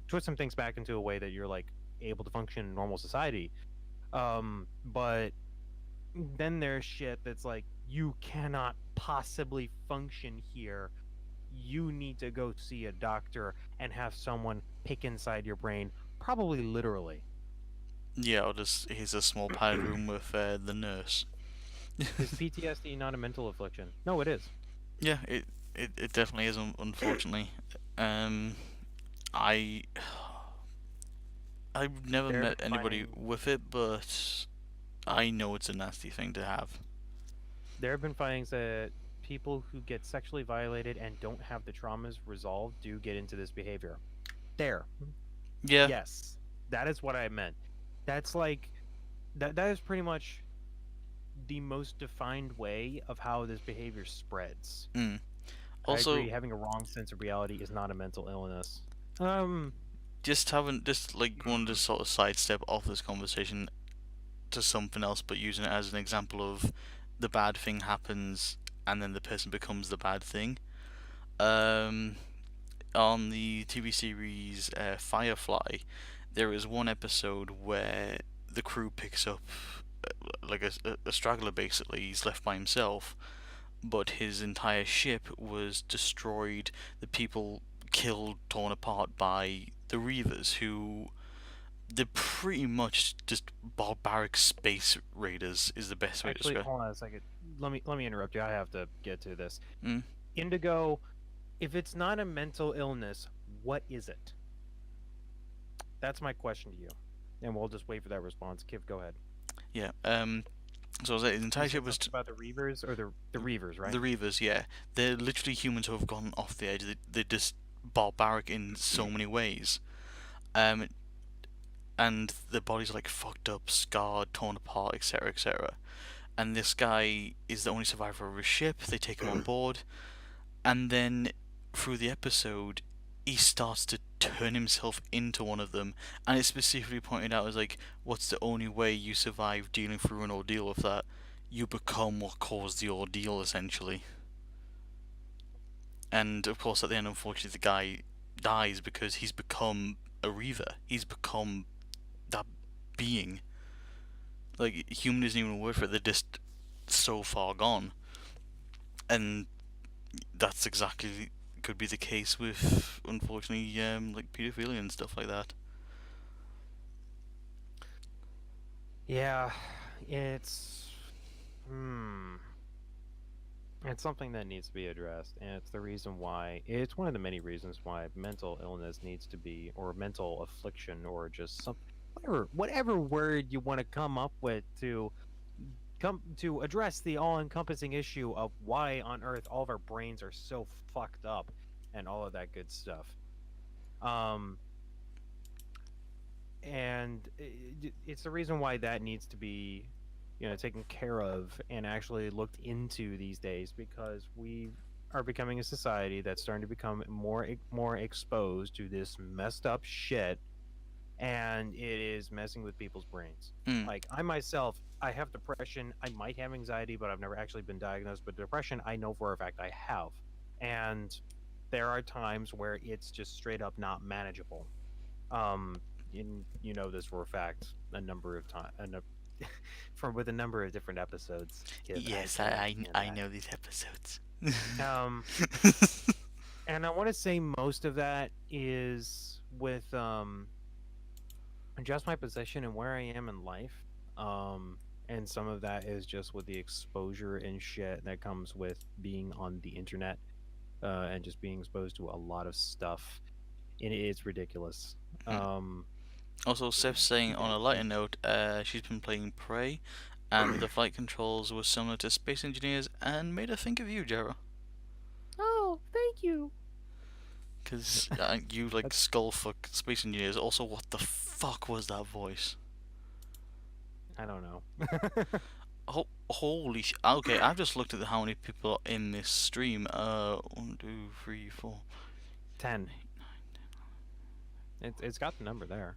twist some things back into a way that you're like able to function in normal society. But then there's shit that's like you cannot possibly function here. You need to go see a doctor and have someone pick inside your brain, probably literally. Yeah, or just here's a small padded room with the nurse. Is PTSD not a mental affliction? No, it is. Yeah, it definitely is, unfortunately. Um, I I've never There have met been anybody findings. with it, but I know it's a nasty thing to have. There have been findings that people who get sexually violated and don't have the traumas resolved do get into this behavior. There. Yeah. Yes. That is what I meant. That's like that is pretty much the most defined way of how this behavior spreads. Mm. I Also, agree, having a wrong sense of reality is not a mental illness. just like wanted to sort of sidestep off this conversation to something else, but using it as an example of the bad thing happens and then the person becomes the bad thing. Um, on the TV series Firefly, there is one episode where the crew picks up like a straggler. Basically, he's left by himself, but his entire ship was destroyed. The people killed, torn apart by the Reavers, who they're pretty much just barbaric space raiders. Is the best way to Actually, describe. hold on a second. Let me interrupt you. I have to get to this. Mm. Indigo, if it's not a mental illness, what is it? That's my question to you. And we'll just wait for that response. Kiv, go ahead. Yeah. So I was his You entire said ship was something about the Reavers or the Reavers, right? the Reavers. Yeah, they're literally humans who have gone off the edge. They're just barbaric in so many ways. Um, and their bodies are like fucked up, scarred, torn apart, etc., etc. And this guy is the only survivor of his ship. They take him on board, and then through the episode, he starts to turn himself into one of them, and it's specifically pointed out as like, what's the only way you survive dealing through an ordeal with that? You become what caused the ordeal, essentially. And of course, at the end, unfortunately, the guy dies because he's become a Reaver. He's become that being. Like, human isn't even a word for it. They're just so far gone. And that's exactly could be the case with, unfortunately, like pedophilia and stuff like that. Yeah, it's hmm. It's something that needs to be addressed, and it's the reason why it's one of the many reasons why mental illness needs to be, or mental affliction, or just some whatever word you want to come up with to address the all-encompassing issue of why on earth all of our brains are so fucked up and all of that good stuff. Um, and it's the reason why that needs to be, taken care of and actually looked into these days, because we are becoming a society that's starting to become more exposed to this messed up shit, and it is messing with people's brains. Mm. Like, I myself, I have depression. I might have anxiety, but I've never actually been diagnosed. But depression, I know for a fact I have, and there are times where it's just straight up not manageable. You know this for a fact a number of times, from with a number of different episodes. Yes, I know these episodes. Um, and I want to say most of that is with just my position and where I am in life. And some of that is just with the exposure and shit that comes with being on the internet, and just being exposed to a lot of stuff. And it's ridiculous. Also, Seth's saying on a lighter note, she's been playing Prey, and the flight controls were similar to Space Engineers, and made her think of you, Jera. Oh, thank you. Because you like skullfuck Space Engineers. Also, what the fuck was that voice? I don't know. Holy okay, I've just looked at how many people are in this stream. 1, 2, 3, 4, 10. It's got the number there.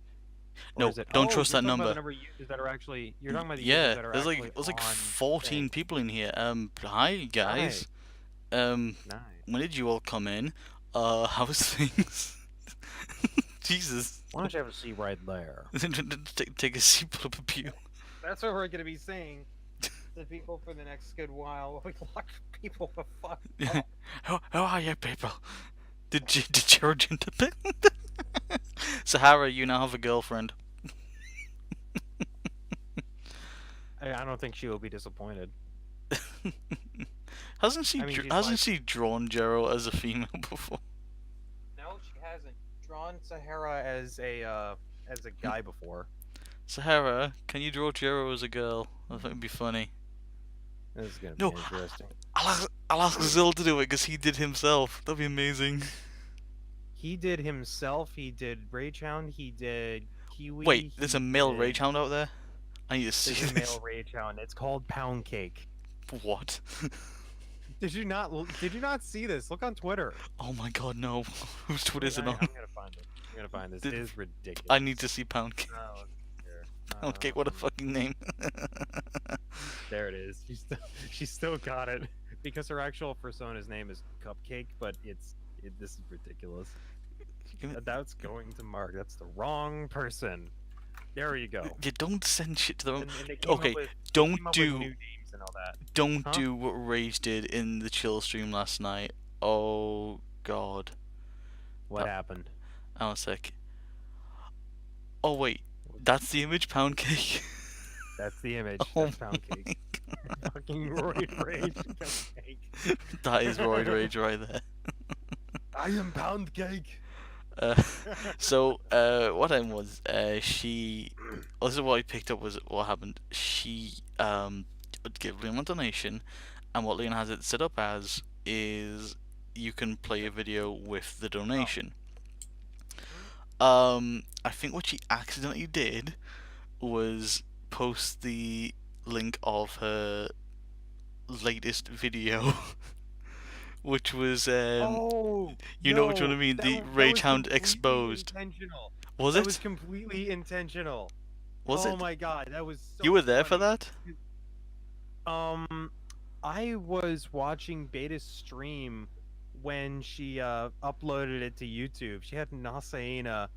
Or No, is it, don't trust you're that talking about number. the number of users that are actually. You're talking about the Yeah, users that are there's actually like on 14 thing. people in here. Hi guys. Nice. When did you all come in? How's things? Jesus. Why don't you have a seat right there? Take a seat, pull up a pew. That's what we're gonna be saying to people for the next good while. We lock people the fuck up. How are you, people? Did you urgent a bit? Sahara, you now have a girlfriend. I don't think she will be disappointed. Hasn't she? I mean, she's hasn't like- she drawn Jero as a female before? No, she hasn't drawn Sahara as a guy before. Sahara, can you draw Jero as a girl? I think it'd be funny. This is gonna No. be interesting. I'll ask Zil to do it because he did himself. That'd be amazing. He did himself. He did Rage Hound. He did Kiwi. Wait, there's a male did... Rage Hound out there? I need to see There's a this. male Rage Hound. It's called Pound Cake. What? Did you not see this? Look on Twitter. Oh my god, no. Whose Twitter is it on? I'm gonna find it. I'm gonna find this. It is ridiculous. I need to see Pound Cake. Oh, here. Pound Cake, what a fucking name. There it is. She still got it because her actual persona's name is Cupcake, but this is ridiculous. That's going to Mark. That's the wrong person. There you go. You don't send shit to the wrong. And they came Okay, up with, don't they came up do. with new names and all that. Don't Huh? do what Rage did in the chill stream last night. Oh god. What happened? Hang on a sec. Oh wait, that's the image, Pound Cake. That's the image. Oh That's Pound Cake. Fucking Roid Rage Cupcake. That is Roid Rage right there. I am Pound Cake. So what happened was she. Well, this is what I picked up was what happened. She would give Leon a donation, and what Leon has it set up as is you can play a video with the donation. I think what she accidentally did was post the link of her latest video which was Oh you know which one I no, mean, that the that Rage was Hound completely Exposed. intentional. Was That was it? completely intentional. Was Oh it? my god, that was You so were there for funny. that? Um, I was watching Beta's stream when she uploaded it to YouTube. She had Nasaina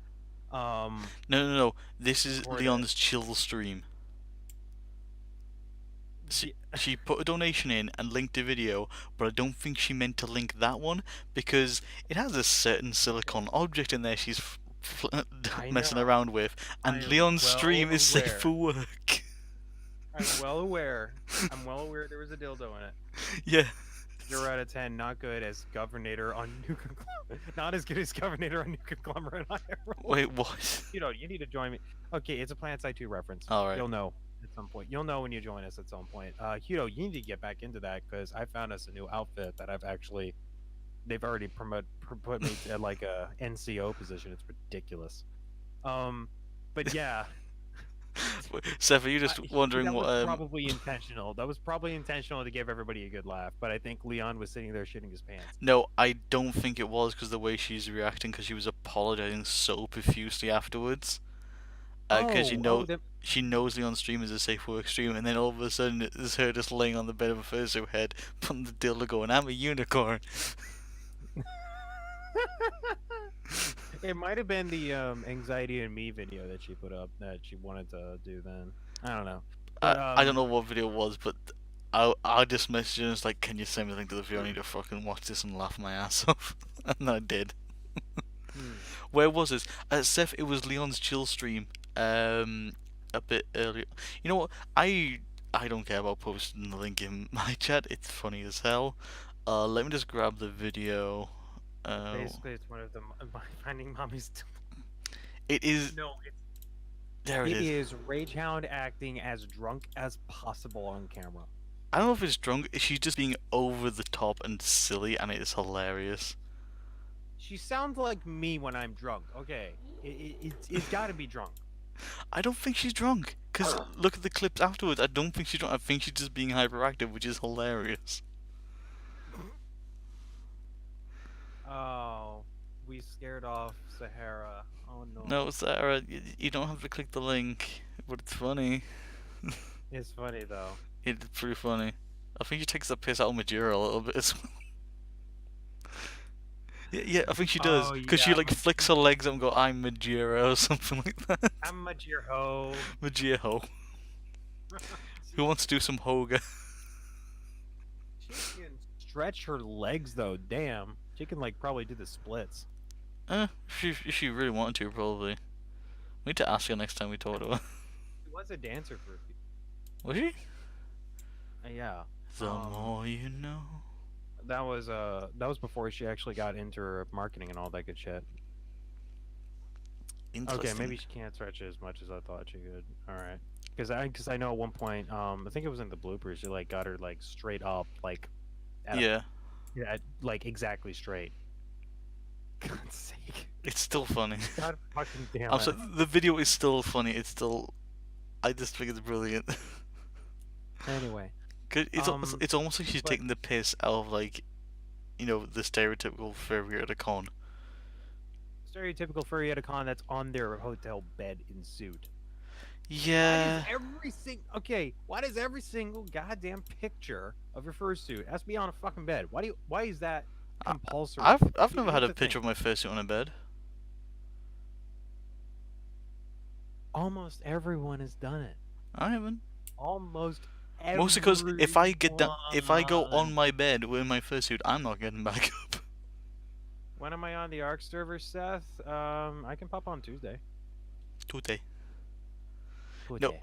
No, no, no. This is record it. Leon's chill stream. Ye- She put a donation in and linked a video, but I don't think she meant to link that one because it has a certain silicon object in there she's I messing know. around with, I and am Leon's well stream is safe aware. for work. I'm well aware. I'm well aware there was a dildo in it. Yeah. 0 out of 10, not good as Governator on New Conglomerate. Not as good as Governator on New Conglomerate IRL. Wait, what? You need to join me. Okay, it's a PlanetSide 2 reference. All right. You'll know at some point. You'll know when you join us at some point. Hudo, you need to get back into that because I found us a new outfit that they've already put me at like a NCO position. It's ridiculous. But yeah. Seth, are you just wondering that what? was probably intentional. That was probably intentional to give everybody a good laugh. But I think Leon was sitting there shitting his pants. No, I don't think it was because the way she's reacting, because she was apologizing so profusely afterwards. Because she knows Leon's stream is a safe work stream, and then all of a sudden it's her just laying on the bed of a fursuit head, putting the dildo going, "I'm a unicorn." It might have been the anxiety and me video that she put up that she wanted to do then. I don't know. But, I don't know what video it was, but I just messaged her and was like, "Can you send me the link to the video? I need to fucking watch this and laugh my ass off." And I did. Where was this? Seth, it was Leon's chill stream. A bit earlier. You know what? I don't care about posting the link in my chat. It's funny as hell. Let me just grab the video. Basically, it's one of them finding mommy's. It is. No, it's. There it It is. is Ragehound acting as drunk as possible on camera. I don't know if it's drunk. She's just being over the top and silly, and it is hilarious. She sounds like me when I'm drunk. Okay, it's got to be drunk. I don't think she's drunk. Cause look at the clips afterwards. I don't think she's drunk. I think she's just being hyperactive, which is hilarious. Oh, we scared off Sahara. Oh no. No, Sarah, you don't have to click the link, but it's funny. It's funny though. It's pretty funny. I think she takes the piss out of Majira a little bit as well. Yeah, I think she does. Oh, Because she yeah, like flicks her legs up and go, "I'm Majira" or something like that. I'm a Jirho. Majiro. Who wants to do some Hoga? She can stretch her legs though. Damn. She can like probably do the splits. If she really wanted to, probably. We need to ask her next time we talk to her. She was a dancer for a few. Was she? Yeah. The more you know. That was before she actually got into her marketing and all that good shit. Okay, maybe she can't stretch it as much as I thought she could. All right. Because I know at one point, I think it was in the bloopers, she like got her like straight up, like. Yeah. Like exactly straight. God's sake. It's still funny. God fucking damn I'm it. sorry, the video is still funny. It's still. I just think it's brilliant. Anyway. 'Cause it's almost like she's taking the piss out of like, you know, the stereotypical furry at a con. Stereotypical furry at a con that's on their hotel bed in suit. Yeah. Why does every single goddamn picture of your fursuit has to be on a fucking bed? Why is that compulsory? I've never had a picture of my fursuit on a bed. Almost everyone has done it. I haven't. Almost Mostly because if I go on my bed with my fursuit, I'm not getting back up. When am I on the Arc server, Seth? I can pop on Tuesday. Tuesday. No,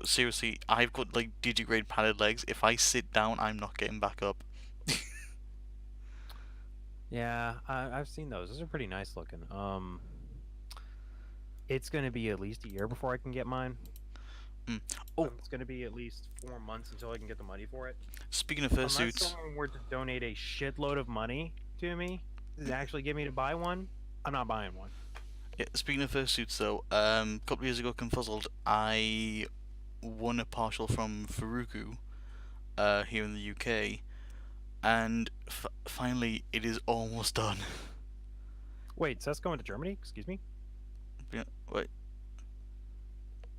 seriously, I've got like digigrade padded legs. If I sit down, I'm not getting back up. Yeah, I've seen those. Those are pretty nice looking. It's gonna be at least a year before I can get mine. Oh, it's gonna be at least 4 months until I can get the money for it. Speaking of Unless fursuits, someone were to donate a shitload of money to me to actually get me to buy one, I'm not buying one. yeah. Speaking of fursuits, though, a couple of years ago, Confuzzled, I won a partial from Furuku, here in the UK, and finally it is almost done. Wait, Seth's going to Germany? Excuse me? Yeah, wait,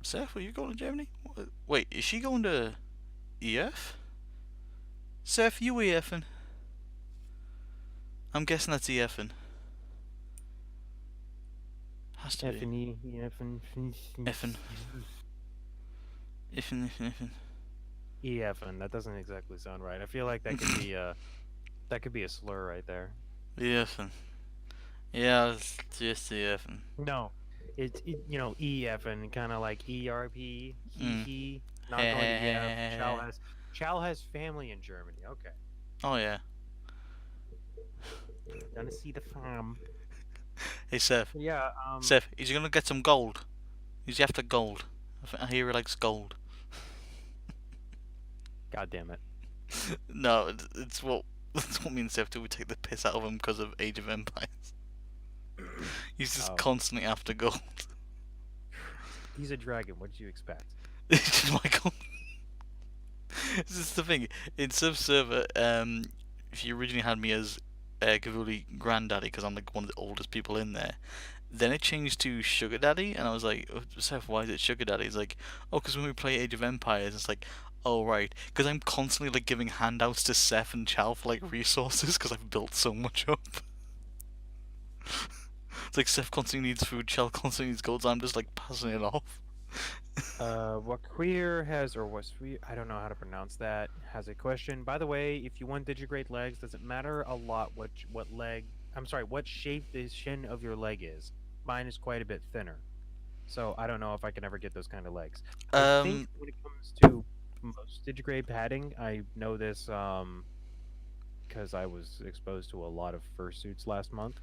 Seth, are you going to Germany? Wait, is she going to EF? Seth, you EFing? I'm guessing that's EFing. Has to F be. and E, F and Effing. Effing. E F and that doesn't exactly sound right. I feel like that could be a slur right there. EFing. Yeah, it's just EFing. No, it's E F and kind of like ERP, he, not going to EF. Chow has family in Germany. Okay, Oh yeah. gonna see the farm. Hey Seth. Yeah. Seth, is he gonna get some gold? Is he after gold? I hear he likes gold. God damn it. No, it's what me and Seth do. We take the piss out of him because of Age of Empires. He's just constantly after gold. He's a dragon. What did you expect? It's just my gold. This is the thing. In Subserver, she originally had me as Kivuli Granddaddy because I'm like one of the oldest people in there. Then it changed to Sugar Daddy, and I was like, oh, Seth, why is it Sugar Daddy? He's like, oh, because when we play Age of Empires, it's like, oh, right. Because I'm constantly like giving handouts to Seth and Chal for like resources because I've built so much up. It's like Seth constantly needs food, Chal constantly needs gold, so I'm just like passing it off. What queer has, or was I don't know how to pronounce that, has a question. By the way, if you want digigrade legs, does it matter a lot what shape the shin of your leg is? Mine is quite a bit thinner, so I don't know if I can ever get those kind of legs. I think when it comes to most digigrade padding, I know this because I was exposed to a lot of fursuits last month.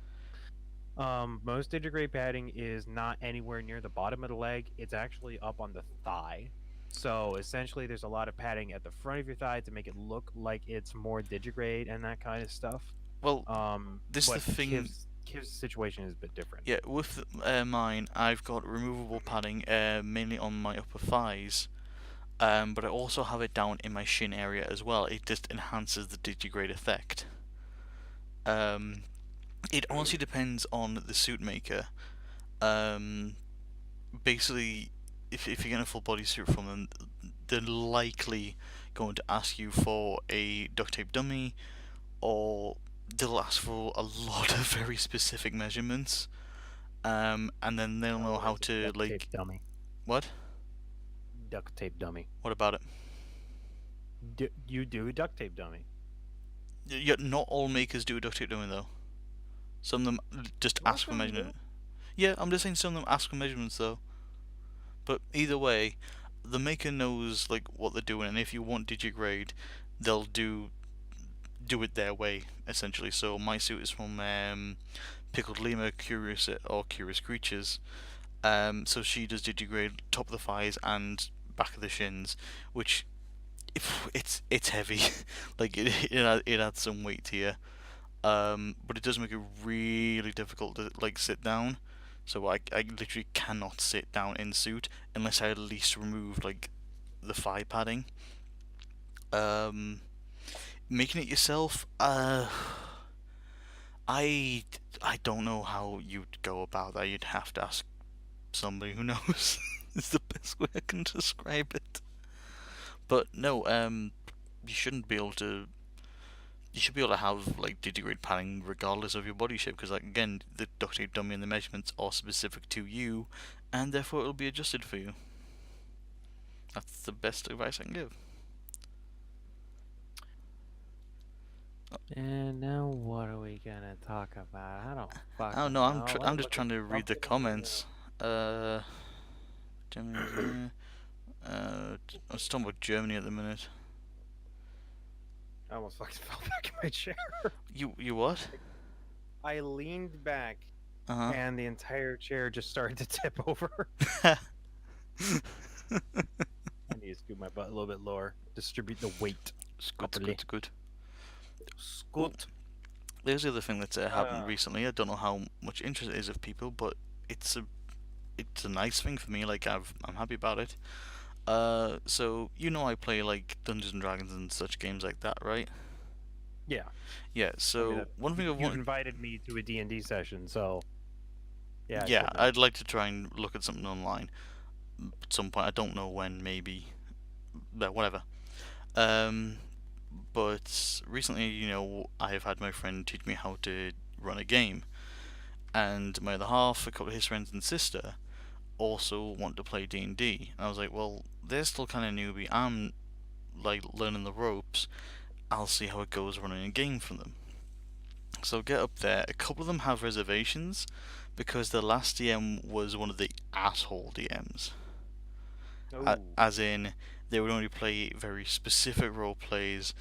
Most digigrade padding is not anywhere near the bottom of the leg. It's actually up on the thigh. So essentially, there's a lot of padding at the front of your thigh to make it look like it's more digigrade and that kind of stuff. Well, this is the thing. Kiv's situation is a bit different. Yeah, with mine, I've got removable padding mainly on my upper thighs, but I also have it down in my shin area as well. It just enhances the digigrade effect. It honestly depends on the suit maker. Basically, if you're getting a full body suit from them, they're likely going to ask you for a duct tape dummy, or they'll ask for a lot of very specific measurements. And then they'll know how to duct tape dummy. What? Duct tape dummy. What about it? You do a duct tape dummy. Yeah, not all makers do a duct tape dummy though. Some of them just ask for measurements. Yeah, I'm just saying some of them ask for measurements though. But either way, the maker knows like what they're doing, and if you want digigrade, they'll do it their way essentially. So my suit is from Pickled Lemur Curious Creatures. So she does digigrade top of the thighs and back of the shins, which it's heavy. Like it adds some weight to you. But it does make it really difficult to like sit down. So I literally cannot sit down in suit unless I at least remove like the thigh padding. Making it yourself, I don't know how you'd go about that. You'd have to ask somebody who knows. It's the best way I can describe it. But no, you shouldn't be able to. You should be able to have like digigrade padding regardless of your body shape, because like again, the duct tape dummy and the measurements are specific to you, and therefore it'll be adjusted for you. That's the best advice I can give. And now what are we gonna talk about? I don't fucking Oh no, know. I'm just trying to read the comments. Germany. I was talking about Germany at the minute. I almost fucking fell back in my chair. You what? I leaned back, Uh-huh. and the entire chair just started to tip over. I need to scoot my butt a little bit lower. Distribute the weight. Good. Scoot. There's the other thing that's happened recently. I don't know how much interest it is of people, but it's a nice thing for me. Like I'm happy about it. So I play like Dungeons and Dragons and such games like that, right? Yeah, Yeah, I mean so that one thing I you've want, invited me to a D&D session, so yeah, I yeah, should know. I'd like to try and look at something online at some point. I don't know when, maybe, but whatever. Um, but recently, I've had my friend teach me how to run a game, and my other half, a couple of his friends and sister, also want to play D&D. And D. And I was like, well, they're still kind of newbie. I'm like learning the ropes. I'll see how it goes running a game for them. So get up there. A couple of them have reservations because the last DM was one of the asshole DMs. Oh, As in, they would only play very specific role plays.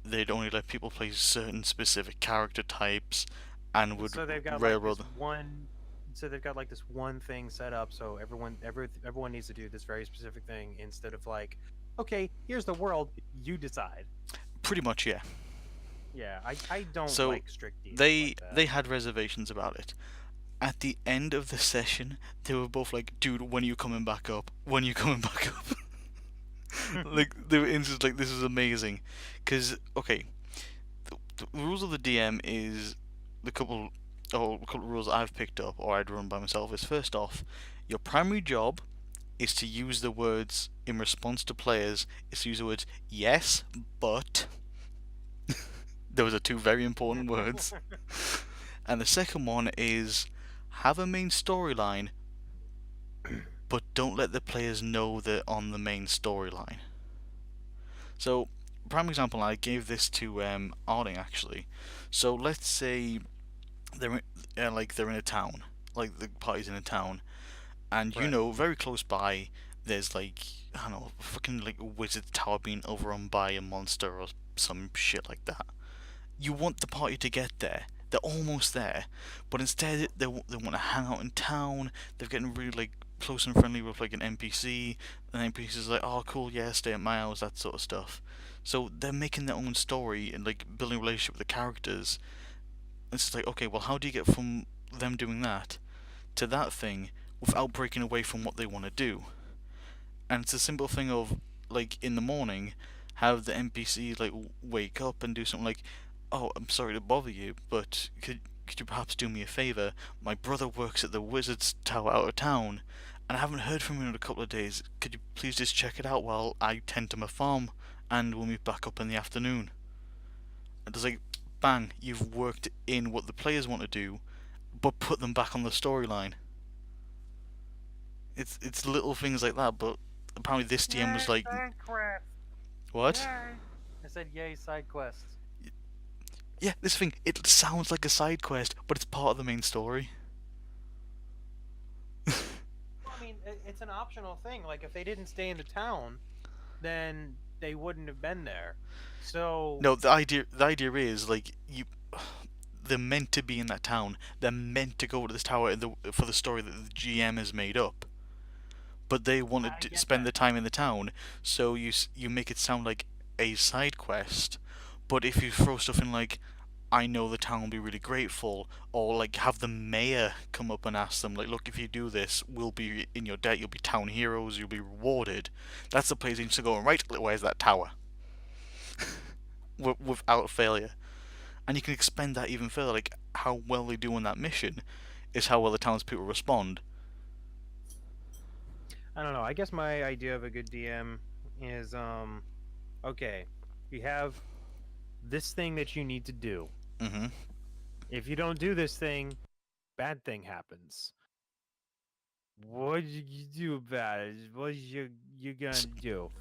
They'd only let people play certain specific character types, and would so they've got like this railroad. one. So they've got like this one thing set up. So everyone needs to do this very specific thing instead of like, okay, here's the world, you decide. Pretty much, yeah. Yeah, I don't So like strict DMs they like that. they had reservations about it. At the end of the session, they were both like, "Dude, when are you coming back up? When are you coming back up?" Like they were instant, like this is amazing, because okay, the rules of the DM is the couple of rules I've picked up or I'd run by myself is first off, your primary job is to use the words in response to players. Is to use the words yes, but those are two very important words. And the second one is have a main storyline, but don't let the players know they're on the main storyline. So, prime example, I gave this to Arding actually. So let's say they're in a town, like the party's in a town, and Right. very close by, there's like I don't know, fucking like a wizard tower being overrun by a monster or some shit like that. You want the party to get there. They're almost there, but instead they want to hang out in town. They're getting really like close and friendly with like an NPC, and the NPC's like, "Oh, cool, yeah, stay at my house," that sort of stuff. So they're making their own story and like building a relationship with the characters. It's just like, okay, well, how do you get from them doing that to that thing without breaking away from what they want to do? And it's a simple thing of like in the morning, have the NPC like wake up and do something like, "Oh, I'm sorry to bother you, but could you perhaps do me a favor? My brother works at the Wizard's Tower out of town, and I haven't heard from him in a couple of days. Could you please just check it out while I tend to my farm, and we'll meet back up in the afternoon?" And it's like, bang, you've worked in what the players want to do, but put them back on the storyline. It's little things like that, but apparently this DM Yay, was like, side quest! "What?" Yay! I said yay, side quests. Yeah, this thing, it sounds like a side quest, but it's part of the main story. Well, I mean, it's an optional thing. Like if they didn't stay in the town, then they wouldn't have been there. So No, the idea is like they're meant to be in that town. They're meant to go to this tower for the story that the GM has made up. But they wanted I to get spend that. the time in the town, so you make it sound like a side quest. But if you throw stuff in like, "I know the town will be really grateful," or like have the mayor come up and ask them, like, "Look, if you do this, we'll be in your debt. You'll be town heroes. You'll be rewarded." That's the place you need to go. Right, where's that tower? Without failure, and you can expand that even further. Like how well they do on that mission is how well the townspeople respond. I don't know. I guess my idea of a good DM is okay, you have this thing that you need to do. Hmm. If you don't do this thing, bad thing happens. What you do about it? What you gonna do?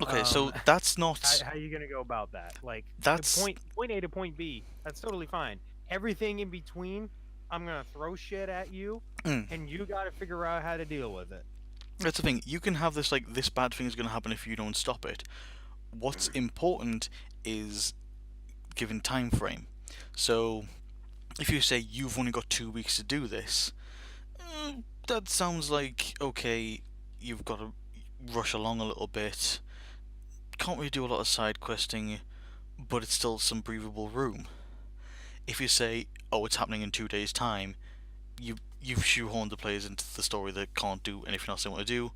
Okay, Um so that's not how you gonna go about that? Like that's point A to point B, that's totally fine. Everything in between, I'm gonna throw shit at you, mm, and you got to figure out how to deal with it. that's the thing. You can have this like this bad thing is going to happen if you don't stop it. What's important is given time frame. So if you say you've only got 2 weeks to do this, that sounds like okay. You've got to rush along a little bit. Can't really do a lot of side questing, but it's still some breathable room. If you say, "Oh, it's happening in 2 days' time," you've shoehorned the players into the story that can't do anything else they want to do.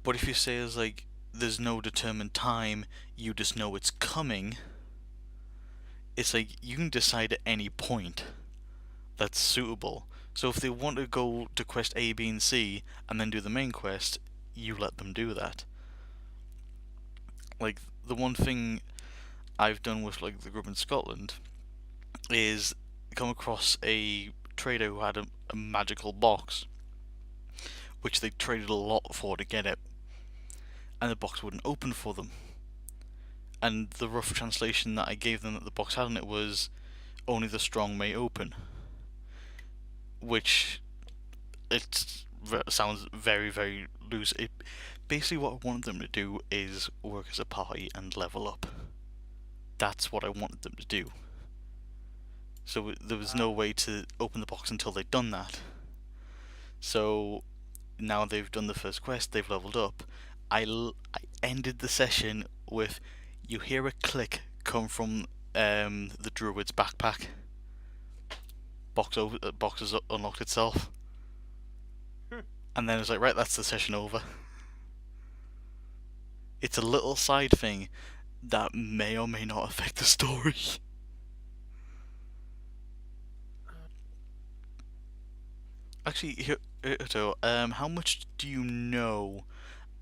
But if you say it's like there's no determined time, you just know it's coming, it's like you can decide at any point that's suitable. So if they want to go to quest A, B, and C and then do the main quest, you let them do that. Like the one thing I've done with like the group in Scotland is come across a trader who had a magical box, which they traded a lot for to get it, and the box wouldn't open for them. And the rough translation that I gave them that the box had on it was only the strong may open, which it sounds very, very loose. Basically, what I wanted them to do is work as a party and level up. That's what I wanted them to do. So there was no way to open the box until they'd done that. So now they've done the first quest, they've leveled up. I ended the session with, you hear a click come from the druid's backpack. Box has unlocked itself. And then it's like, right, that's the session over. It's a little side thing that may or may not affect the story. Actually, Hito, how much do you know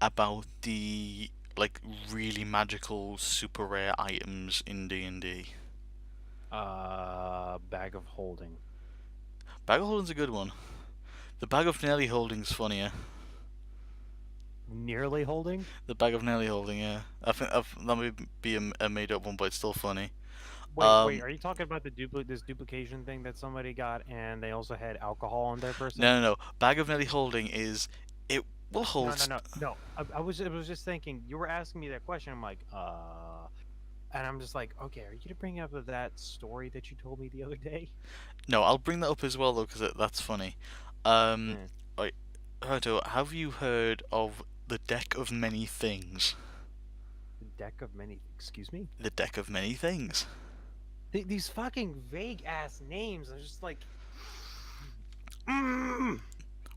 about the like really magical, super rare items in D&D? Bag of holding. Bag of holding's a good one. The bag of Nelly holding's funnier. Nearly holding? The bag of Nelly holding, yeah. I think that may be a made up one, but it's still funny. Wait, Um, are you talking about this duplication thing that somebody got, and they also had alcohol on their person? no. Bag of Nelly holding is, it will hold. No. I was just thinking. You were asking me that question. I'm like, and I'm just like, okay, are you gonna bring up that story that you told me the other day? No, I'll bring that up as well though, because that's funny. Right, Hito, have you heard of the deck of many things? The deck of many. Excuse me. The deck of many things. These fucking vague ass names. I'm just like,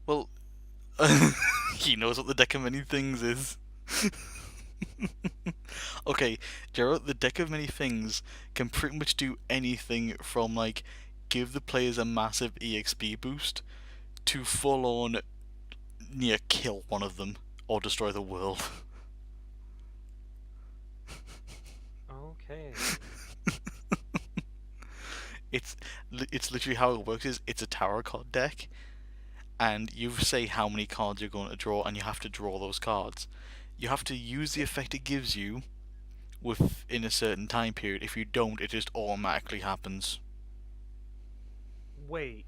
Well, he knows what the deck of many things is. Okay, Gerald, the deck of many things can pretty much do anything from like give the players a massive EXP boost to full on near kill one of them or destroy the world. okay. It's literally how it works is it's a tarot card deck, and you say how many cards you're going to draw, and you have to draw those cards. You have to use the effect it gives you within a certain time period. If you don't, it just automatically happens. Wait.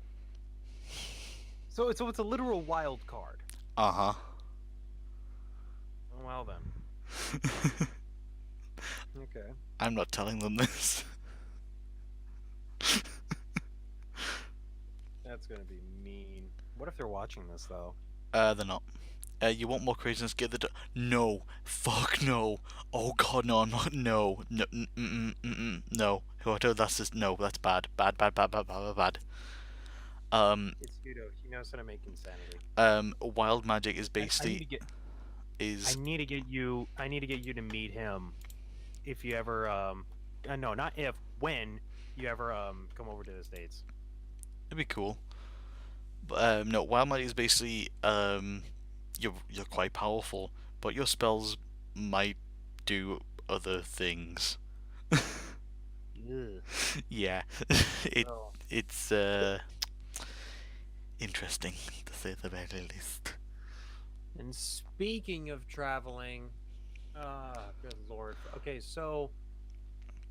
So it's a literal wild card. Uh-huh. Well then. Okay. I'm not telling them this. That's gonna be mean. What if they're watching this though? They're not. You want more craziness? Get the no. Fuck no. Oh god, no. I'm not. No. No. No. That's just no. That's bad. Bad. It's Hudo. He knows how to make insanity. Wild magic is basically I need to get you to meet him. If you ever no, not if, when you ever come over to the States. it'd be cool. But no, wild magic is basically you're quite powerful, but your spells might do other things. Yeah, it's interesting to say the very least. And speaking of traveling, good lord. Okay, so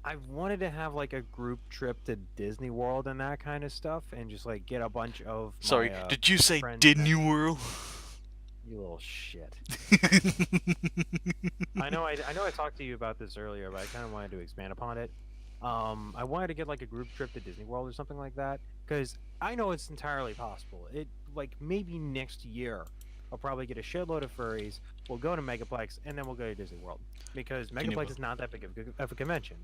I wanted to have like a group trip to Disney World and that kind of stuff, and just like get a bunch of Sorry, my, did you say friends Disney and- World? You little shit. I know I talked to you about this earlier, but I kind of wanted to expand upon it. I wanted to get like a group trip to Disney World or something like that, because I know it's entirely possible. It like maybe next year, I'll probably get a shitload of furries. We'll go to Megaplex and then we'll go to Disney World, because Megaplex is not that big of a convention.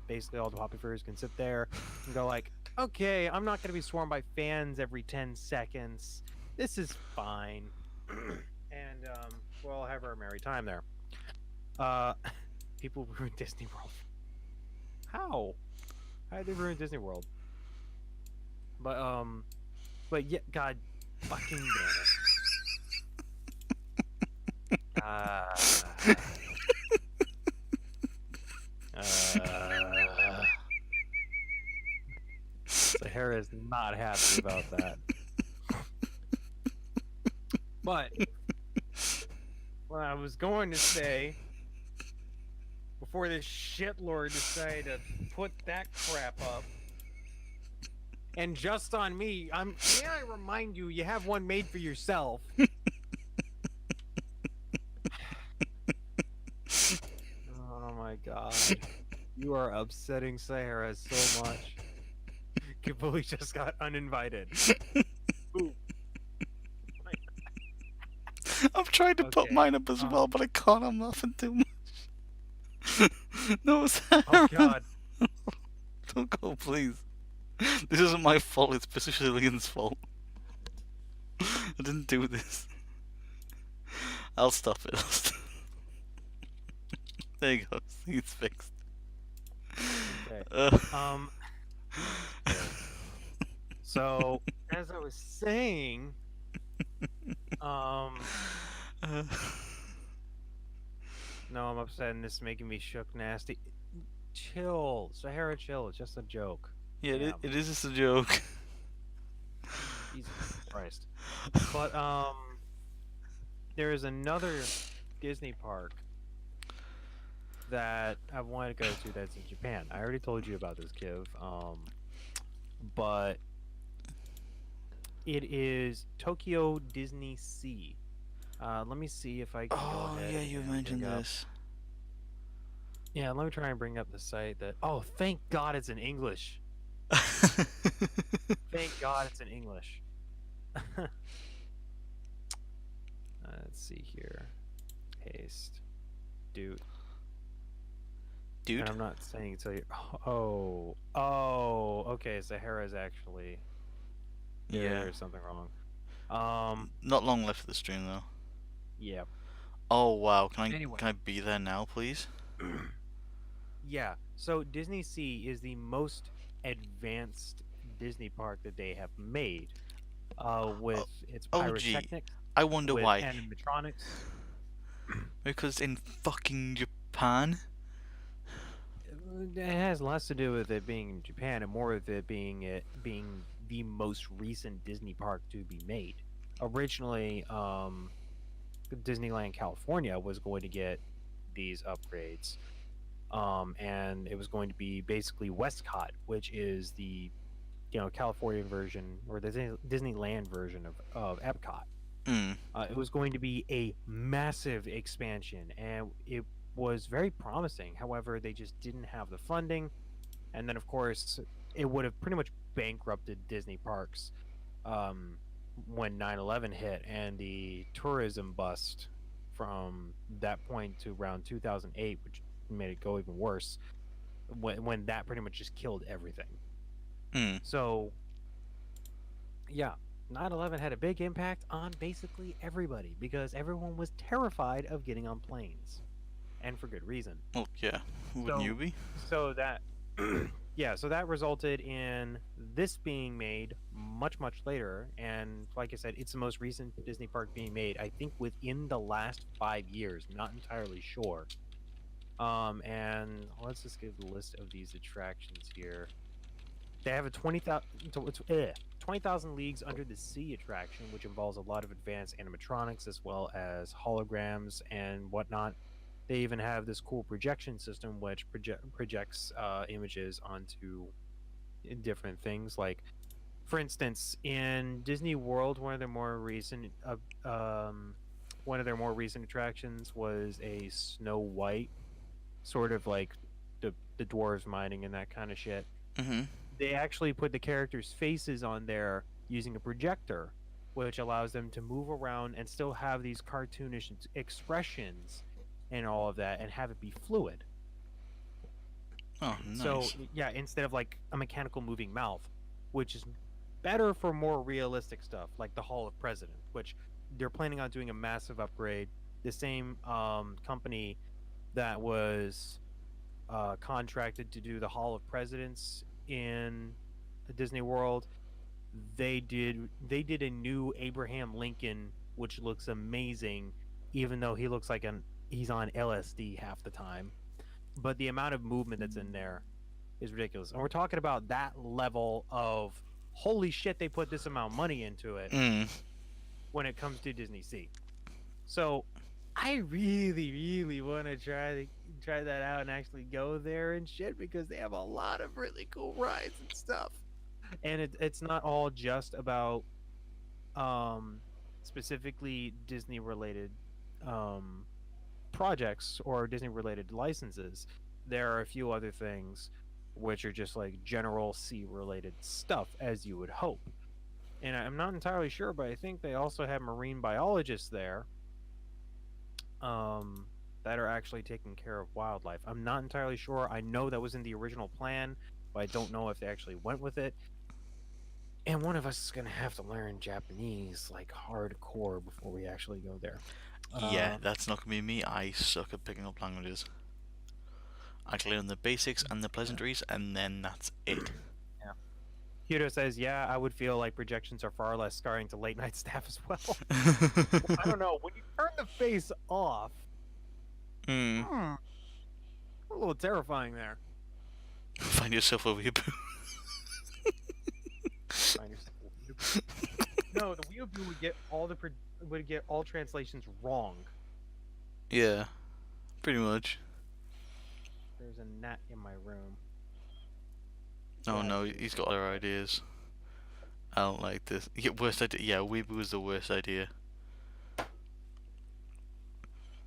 Basically all the Poppy furries can sit there and go like, okay, I'm not going to be swarmed by fans every 10 seconds. This is fine. And we'll have our merry time there. People ruin Disney World. How? How did they ruin Disney World? But yeah, God, fucking damn it. Sahara is not happy about that. But what I was going to say before this shitlord decided to put that crap up. And just on me, may I remind you, you have one made for yourself. Oh my god. You are upsetting Sahara so much. Kivuli just got uninvited. Ooh. I'm trying to put Okay, mine up as well, but I can't. I'm laughing too much. No, Sarah. Oh god. Don't go, please. This isn't my fault. It's Sicilian's fault. I didn't do this. I'll stop it. There you go. See, it's fixed. Okay. So as I was saying, no, I'm upset and this is making me shook nasty. Chill, Sahara, chill. It's just a joke. Yeah, it is just a joke. Jesus Christ. But there is another Disney park that I wanted to go to that's in Japan. I already told you about this, Kiv. But it is Tokyo Disney Sea. Let me see if I can go ahead. Yeah, you mentioned this. Yeah, let me try and bring up the site that. Oh, thank God it's in English. Thank God it's in English. Let's see here. Paste. Dude. And I'm not saying it till you. Oh, okay. Sahara's actually. Yeah. There's something wrong. Not long left of the stream though. Yeah. Oh wow, can I be there now, please? Yeah. So Disney Sea is the most advanced Disney park that they have made. With its pyrotechnics. I wonder why. Animatronics. Because in fucking Japan. It has less to do with it being in Japan and more with it being the most recent Disney park to be made. Originally, Disneyland California was going to get these upgrades, and it was going to be basically Westcott, which is the California version or the Disneyland version of Epcot. It was going to be a massive expansion, and it was very promising. However, they just didn't have the funding, and then of course it would have pretty much bankrupted Disney parks when 9/11 hit and the tourism bust from that point to around 2008, which made it go even worse, when that pretty much just killed everything. So yeah, 9/11 had a big impact on basically everybody because everyone was terrified of getting on planes. And for good reason. Well, yeah. Wouldn't you be? So that, yeah, so that resulted in this being made much, much later. And like I said, it's the most recent Disney park being made, I think, within the last 5 years. Not entirely sure. And let's just give the list of these attractions here. They have a 20,000 Leagues Under the Sea attraction, which involves a lot of advanced animatronics as well as holograms and whatnot. They even have this cool projection system which projects images onto different things. Like, for instance, in Disney World, one of their more recent attractions was a Snow White, sort of like the dwarves mining and that kind of shit. They actually put the characters' faces on there using a projector, which allows them to move around and still have these cartoonish expressions and all of that, and have it be fluid. Oh, nice. So yeah, instead of like a mechanical moving mouth, which is better for more realistic stuff, like the Hall of Presidents, which they're planning on doing a massive upgrade. The same company that was contracted to do the Hall of Presidents in Disney World, they did a new Abraham Lincoln, which looks amazing, even though he looks like he's on LSD half the time. But the amount of movement that's in there is ridiculous. And we're talking about that level of holy shit, they put this amount of money into it when it comes to Disney Sea. So I really, really want to try that out and actually go there and shit, because they have a lot of really cool rides and stuff. And it's not all just about specifically Disney related projects or Disney related licenses. There are a few other things which are just like general sea related stuff, as you would hope. And I'm not entirely sure, but I think they also have marine biologists there that are actually taking care of wildlife. I'm not entirely sure. I know that was in the original plan, but I don't know if they actually went with it. And one of us is gonna have to learn Japanese like hardcore before we actually go there. Yeah, that's not gonna be me. I suck at picking up languages. I can learn the basics and the pleasantries, and then that's it. Yeah. Hiro says, "Yeah, I would feel like projections are far less scarring to late night staff as well." I don't know. When you turn the face off, a little terrifying there. Find yourself a weeaboo. Find yourself a weeaboo. No, the weeaboo would get all translations wrong. Yeah, pretty much. There's a gnat in my room. Oh no, he's got other ideas. I don't like this. Yeah, worst idea. Yeah, weeaboo is the worst idea.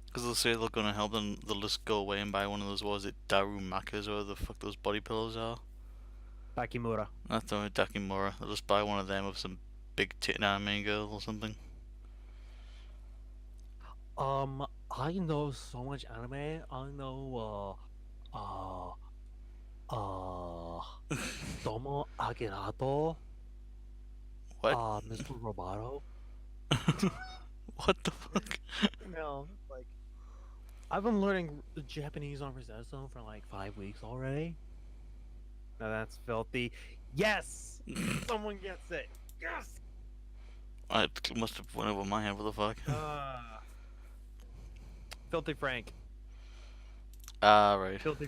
Because they'll say they're gonna help them, they'll just go away and buy one of those, what is it, Darumakas, or the fuck those body pillows are? Takimura. That's the Dakimura. They'll just buy one of them of some big tit anime girl or something. I know so much anime. I know, Domo Agerato. What? Mr. Roboto. What the fuck? No, like, I've been learning Japanese on Rosetta for like 5 weeks already. Now that's filthy. Yes! Someone gets it. Yes! I must have went over my head. What the fuck? Filthy Frank. Ah, right. Filthy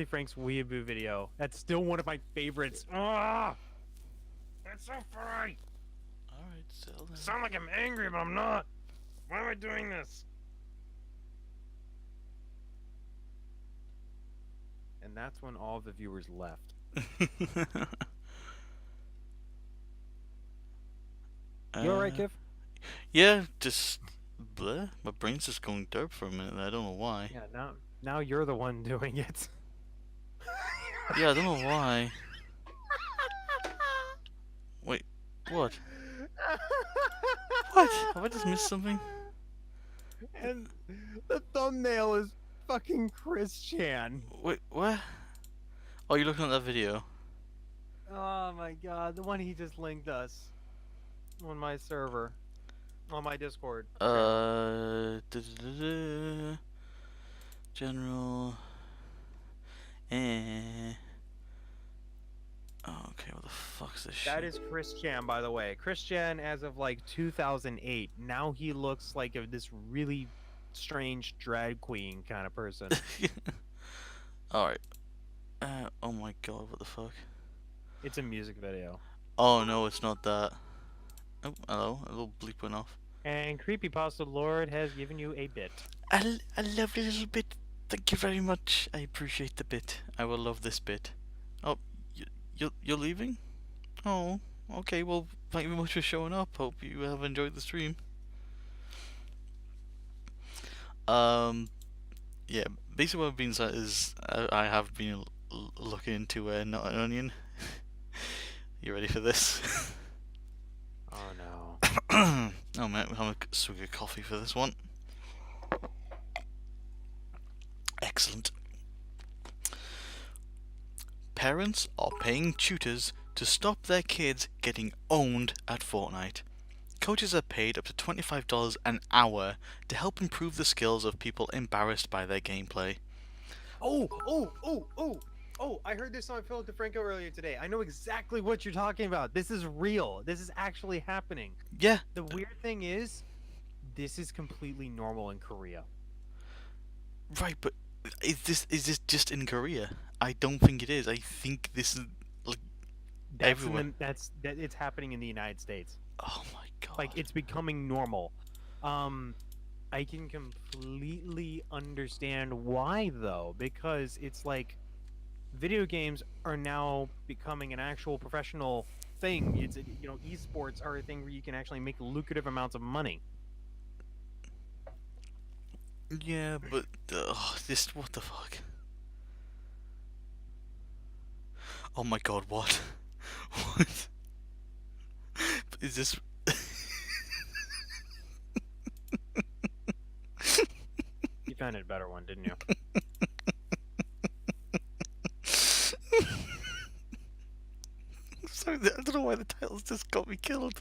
Frank's weeaboo video. That's still one of my favorites. Ah! That's so funny. Alright, so then. Sound like I'm angry, but I'm not. Why am I doing this? And that's when all the viewers left. You alright, Kiv? Yeah, just bleh. My brain's just going derp for a minute. I don't know why. Yeah, now you're the one doing it. Yeah, I don't know why. Wait, what? What? Have I just missed something? And the thumbnail is fucking Chris Chan. Wait, what? Oh, you're looking at that video? Oh my god, the one he just linked us on my server, on my Discord. General. Oh, okay, what the fuck's this shit? That is Chris Chan, by the way. Chris Chan, as of like 2008, now he looks like this really strange drag queen kind of person. Alright. Oh my god, what the fuck? It's a music video. Oh no, it's not that. Oh, hello, a little bleep went off. And Creepypasta Lord has given you a bit. A lovely little bit. Thank you very much. I appreciate the bit. I will love this bit. Oh, you're leaving? Oh, okay. Well, thank you very much for showing up. Hope you have enjoyed the stream. Yeah. Basically, what I've been saying is I have been looking into Not an Onion. You ready for this? Oh no. Oh man, we'll have a swig of coffee for this one. Excellent. Parents are paying tutors to stop their kids getting owned at Fortnite. Coaches are paid up to $25 an hour to help improve the skills of people embarrassed by their gameplay. Oh! Oh, I heard this on Philip DeFranco earlier today. I know exactly what you're talking about. This is real. This is actually happening. Yeah, The weird thing is, this is completely normal in Korea. right, but is this just in Korea? I don't think it is. I think this is like everywhere. It's happening in the United States. Oh my Like god. it's becoming normal. Um I can completely understand why though, because it's like video games are now becoming an actual professional thing. Esports are a thing where you can actually make lucrative amounts of money. Yeah, but this what the fuck? Oh my god, what? What is this? You found a better one, didn't you? Sorry, I don't know why the titles just got me killed.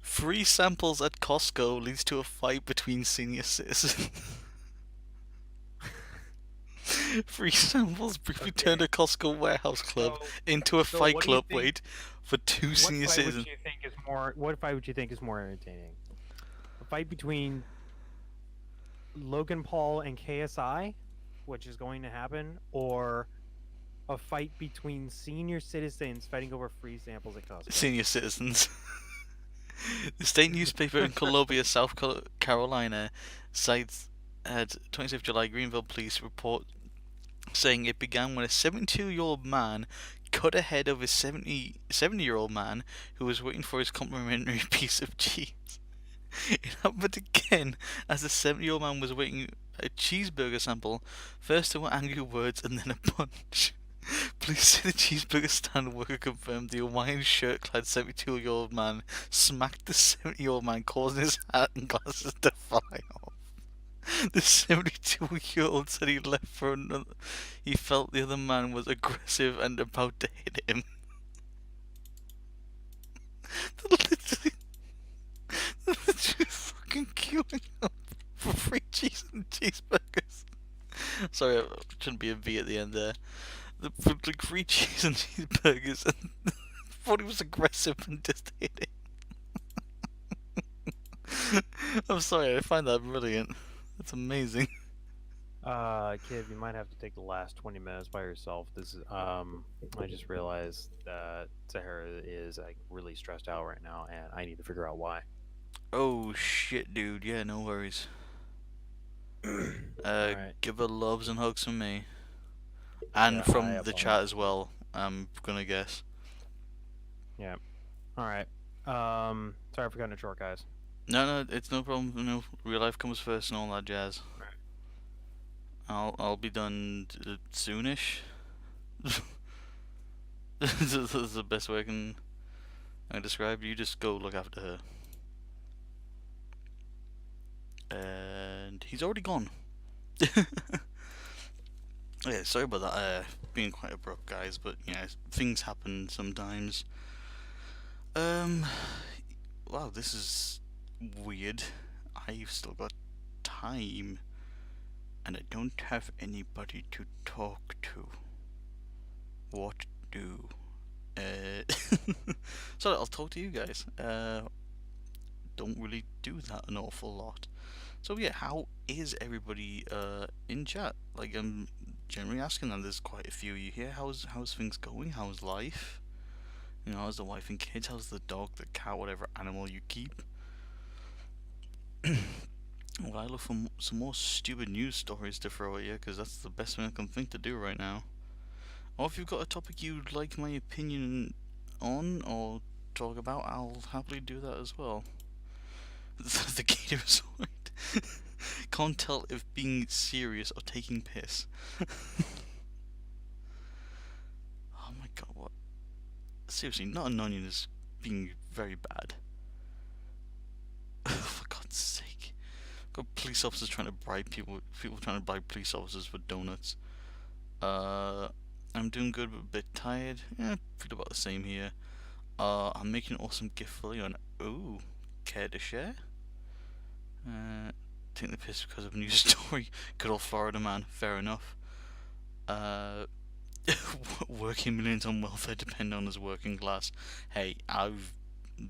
Free samples at Costco leads to a fight between senior citizens. Free samples briefly turned a Costco warehouse club So, into a so fight what do you club. think? Wait, for two What senior fight would citizens. you think is more? What fight would you think is more entertaining? A fight between Logan Paul and KSI, which is going to happen, or a fight between senior citizens fighting over free samples at Costco? Senior citizens. The state newspaper in Columbia, South Carolina, cites had 26th July Greenville police report saying it began when a 72-year-old man cut ahead of a 70-year-old man who was waiting for his complimentary piece of cheese. It happened again as the 70-year-old man was waiting a cheeseburger sample. First there were angry words and then a punch. Police say the cheeseburger stand worker confirmed the Hawaiian shirt-clad 72-year-old man smacked the 70-year-old man, causing his hat and glasses to fly off. The 72-year-old said he left for another. He felt the other man was aggressive and about to hit him. They're literally fucking queuing up for free cheese and cheeseburgers. Sorry, I shouldn't be a V at the end there. For like free cheese and cheeseburgers, and thought he was aggressive and just hit him. I'm sorry, I find that brilliant. That's amazing. Kid, you might have to take the last 20 minutes by yourself. This is, I just realized that Sahara is like really stressed out right now, and I need to figure out why. Oh shit, dude. Yeah, no worries. Alright. Give her loves and hugs from me, and Yeah, from the chat as well. I'm gonna guess. Yeah. Alright. Sorry for cutting it short, guys. No, it's no problem. No, real life comes first and all that jazz. I'll be done soonish. That's the best way I describe. You just go look after her. And he's already gone. Yeah, sorry about that. Being quite abrupt, guys, but yeah, things happen sometimes. Wow, this is weird. I've still got time, and I don't have anybody to talk to. What do? So I'll talk to you guys. Don't really do that an awful lot. So yeah, how is everybody in chat? Like I'm generally asking that. There's quite a few of you here. How's things going? How's life? You know, how's the wife and kids? How's the dog, the cat, whatever animal you keep? Well, I look for some more stupid news stories to throw at you, because that's the best thing I can think to do right now. Or if you've got a topic you'd like my opinion on or talk about, I'll happily do that as well. The gator resort. Can't tell if being serious or taking piss. Oh my god, what? Seriously, not an onion is being very bad. For God's sake. Got police officers trying to bribe people trying to bribe police officers for donuts. I'm doing good but a bit tired. Yeah, feel about the same here. I'm making an awesome gift for you and ooh, care to share? Take the piss because of a news story. Good old Florida man, fair enough. Uh, working millions on welfare depend on us working class. Hey, I've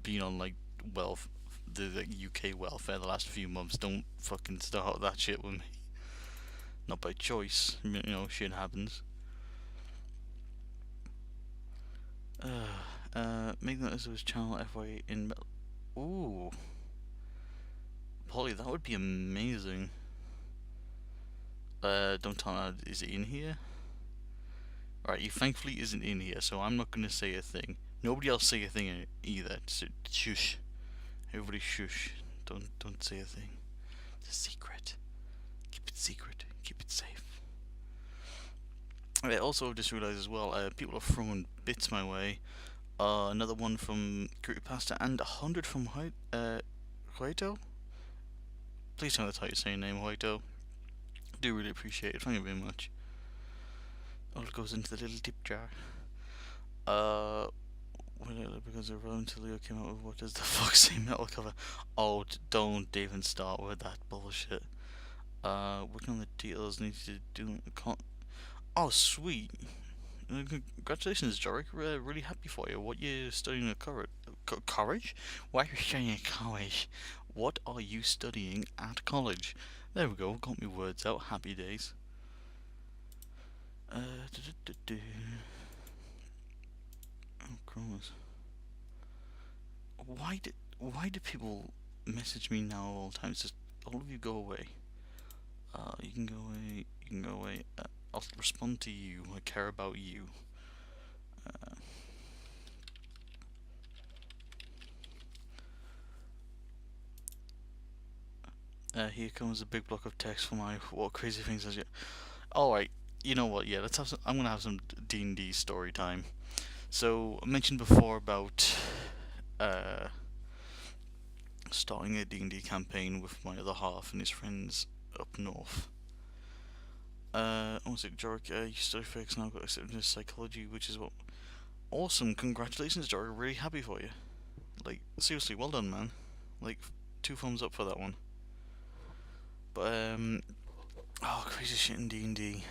been on like welf the UK welfare the last few months. Don't fucking start that shit with me. Not by choice. Shit happens. Make that as his channel FY in. Ooh, Polly, that would be amazing. Don't tell me. Is it in here? Alright, he thankfully isn't in here, so I'm not gonna say a thing. Nobody else say a thing either. So shush. Everybody shush. Don't say a thing. It's a secret. Keep it secret. Keep it safe. I also just realised as well, people are throwing bits my way. Another one from Creepypasta and 100 from Hoito. Please tell me that's how you say your name, Hoito. Do really appreciate it. Thank you very much. All goes into the little tip jar. Because until Leo came out with what does the fuck say metal cover? Oh, don't even start with that bullshit. Working on the details, need to do. Oh, sweet. Congratulations, Jorik. Really happy for you. What you studying at college? Why are you studying at college? What are you studying at college? There we go. Got me words out. Happy days. Oh, crumbs. Why do people message me now all the time? It's just all of you go away. You can go away. You can go away. I'll respond to you. I care about you. Here comes a big block of text for my what crazy things as yet. All right. You know what? Yeah, let's have some. I'm gonna have some D&D story time. So I mentioned before about starting a D&D campaign with my other half and his friends up north. Was it Jorik? You study physics now, got accepted into psychology, which is what. Awesome! Congratulations, Jorik. Really happy for you. Like seriously, well done, man. Like 2 thumbs up for that one. But oh, crazy shit in D&D.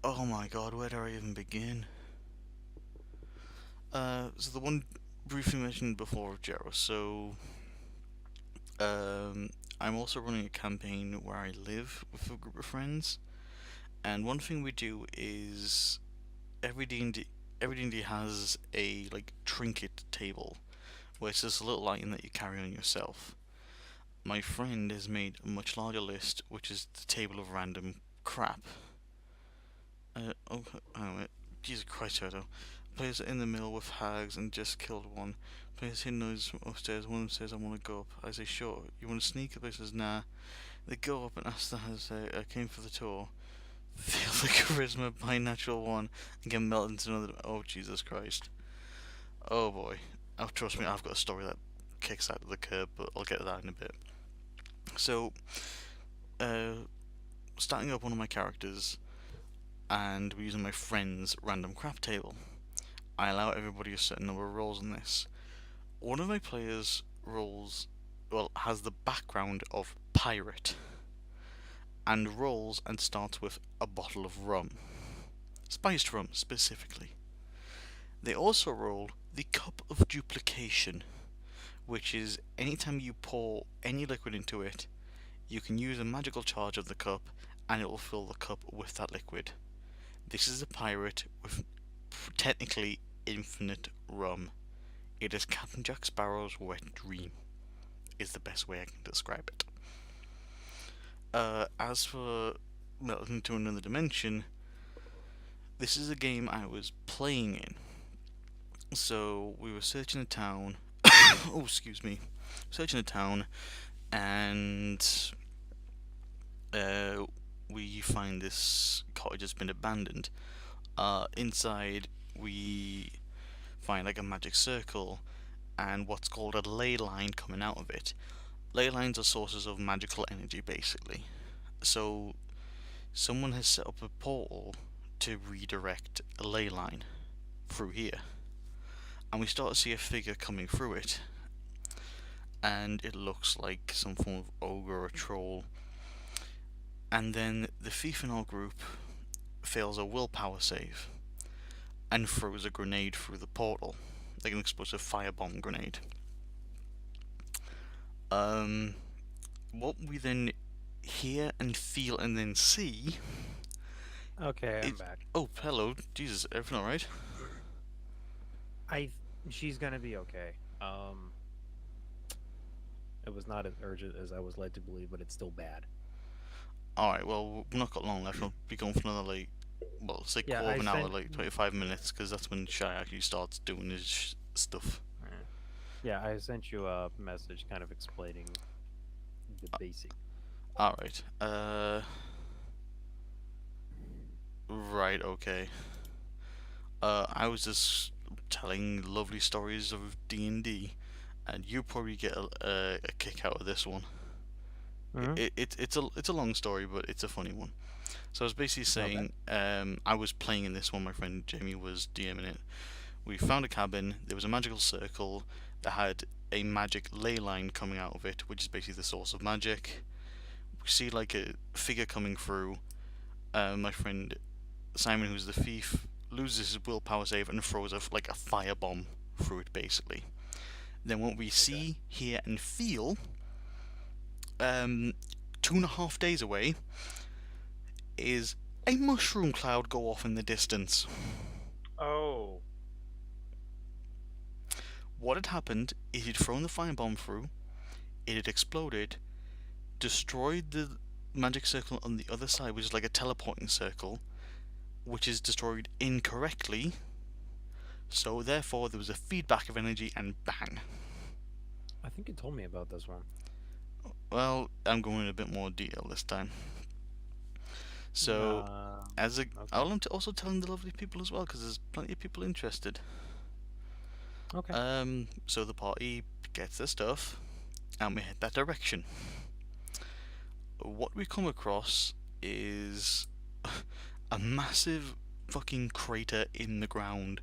Oh my god, where do I even begin? So the one briefly mentioned before, Jero. So, I'm also running a campaign where I live with a group of friends, and one thing we do is every D&D has a like trinket table, where it's just a little item that you carry on yourself. My friend has made a much larger list, which is the table of random crap. Oh, wait. Jesus Christ, Toto. Players in the middle with hags and just killed one. Players hear noise from upstairs. One of them says, I want to go up. I say, sure. You want to sneak? The player says, nah. They go up and ask the hag, I came for the tour. Feel the charisma by natural one and get melted into another. Oh, Jesus Christ. Oh boy. Oh, trust me, I've got a story that kicks out of the curb, but I'll get to that in a bit. So, starting up one of my characters, and we're using my friend's random crap table. I allow everybody a certain number of rolls on this. One of my players has the background of pirate, and rolls and starts with a bottle of rum. Spiced rum, specifically. They also roll the Cup of Duplication, which is anytime you pour any liquid into it, you can use a magical charge of the cup, and it will fill the cup with that liquid. This is a pirate with technically infinite rum. It is Captain Jack Sparrow's wet dream, is the best way I can describe it. As for Melting to Another Dimension, this is a game I was playing in. So we were searching the town. Oh, excuse me. Searching the town, and we find this cottage has been abandoned. Inside, we find like a magic circle and what's called a ley line coming out of it. Ley lines are sources of magical energy, basically. So, someone has set up a portal to redirect a ley line through here. And we start to see a figure coming through it. And it looks like some form of ogre or troll. And then the thief in our group fails a willpower save and throws a grenade through the portal, like an explosive firebomb grenade. What we then hear and feel and then see Okay, I'm is, back. oh, hello, Jesus, everything all right? I she's gonna be okay. It was not as urgent as I was led to believe, but it's still bad. All right, well, we've not got long left. We'll be going for another like, well, say Yeah, quarter I of an hour, sent. like 25 minutes, because that's when Shy actually starts doing his stuff. Yeah, I sent you a message kind of explaining the basic. All right. Right. Okay. I was just telling lovely stories of D&D, and you probably get a kick out of this one. Mm-hmm. It's a long story, but it's a funny one. So I was basically Okay. saying, I was playing in this one. My friend Jamie was DMing it. We found a cabin. There was a magical circle that had a magic ley line coming out of it, which is basically the source of magic. We see like a figure coming through. My friend Simon, who's the thief, loses his willpower save and throws like a firebomb through it, basically. Then what we see, hear, and feel, 2.5 days away, is a mushroom cloud go off in the distance. Oh. What had happened is he'd thrown the firebomb through, it had exploded, destroyed the magic circle on the other side, which is like a teleporting circle, which is destroyed incorrectly, so therefore there was a feedback of energy and bang. I think you told me about this one. Well, I'm going in a bit more detail this time. So, as a, Okay. I'm also telling the lovely people as well, because there's plenty of people interested. Okay. So the party gets their stuff, and we head that direction. What we come across is a massive fucking crater in the ground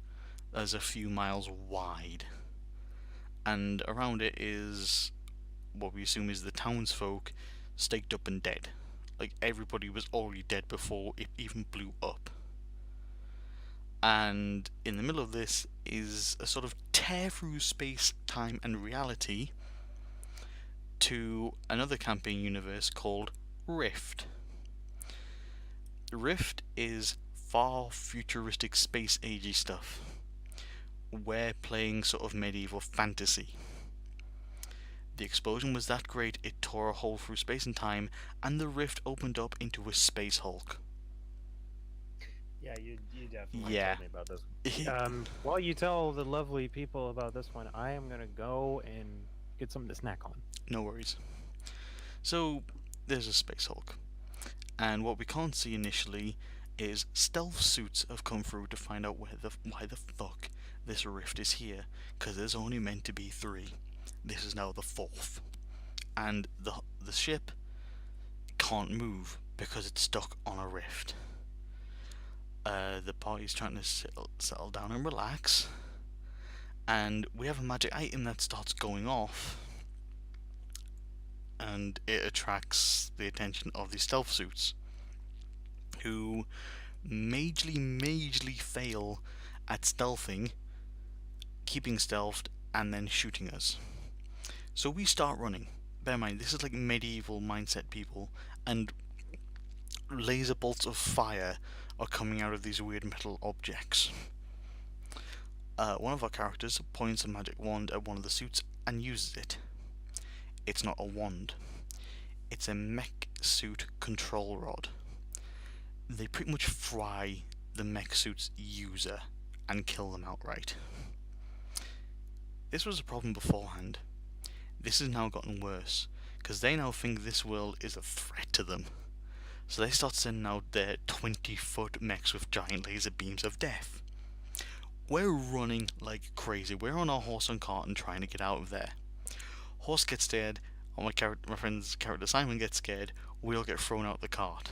that's a few miles wide, and around it is what we assume is the townsfolk staked up and dead. Like everybody was already dead before it even blew up. And in the middle of this is a sort of tear through space, time, and reality to another campaign universe called Rift. Rift is far futuristic space agey stuff. We're playing sort of medieval fantasy. The explosion was that great it tore a hole through space and time, and the rift opened up into a space Hulk. Yeah, you definitely Yeah. told me about this. While you tell the lovely people about this one, I am gonna go and get something to snack on. No worries. So, there's a space Hulk. And what we can't see initially is stealth suits have come through to find out why the fuck this rift is here, because there's only meant to be 3. This is now the 4th. And the ship can't move because it's stuck on a rift. The party's trying to settle down and relax, and we have a magic item that starts going off, and it attracts the attention of the stealth suits, who majorly fail at stealthing, keeping stealthed, and then shooting us. So we start running. Bear in mind, this is like medieval mindset people, and laser bolts of fire are coming out of these weird metal objects. One of our characters points a magic wand at one of the suits and uses it. It's not a wand. It's a mech suit control rod. They pretty much fry the mech suit's user and kill them outright. This was a problem beforehand. This has now gotten worse, because they now think this world is a threat to them. So they start sending out their 20-foot mechs with giant laser beams of death. We're running like crazy. We're on our horse and cart and trying to get out of there. Horse gets scared, and my friend's character Simon gets scared. We all get thrown out the cart.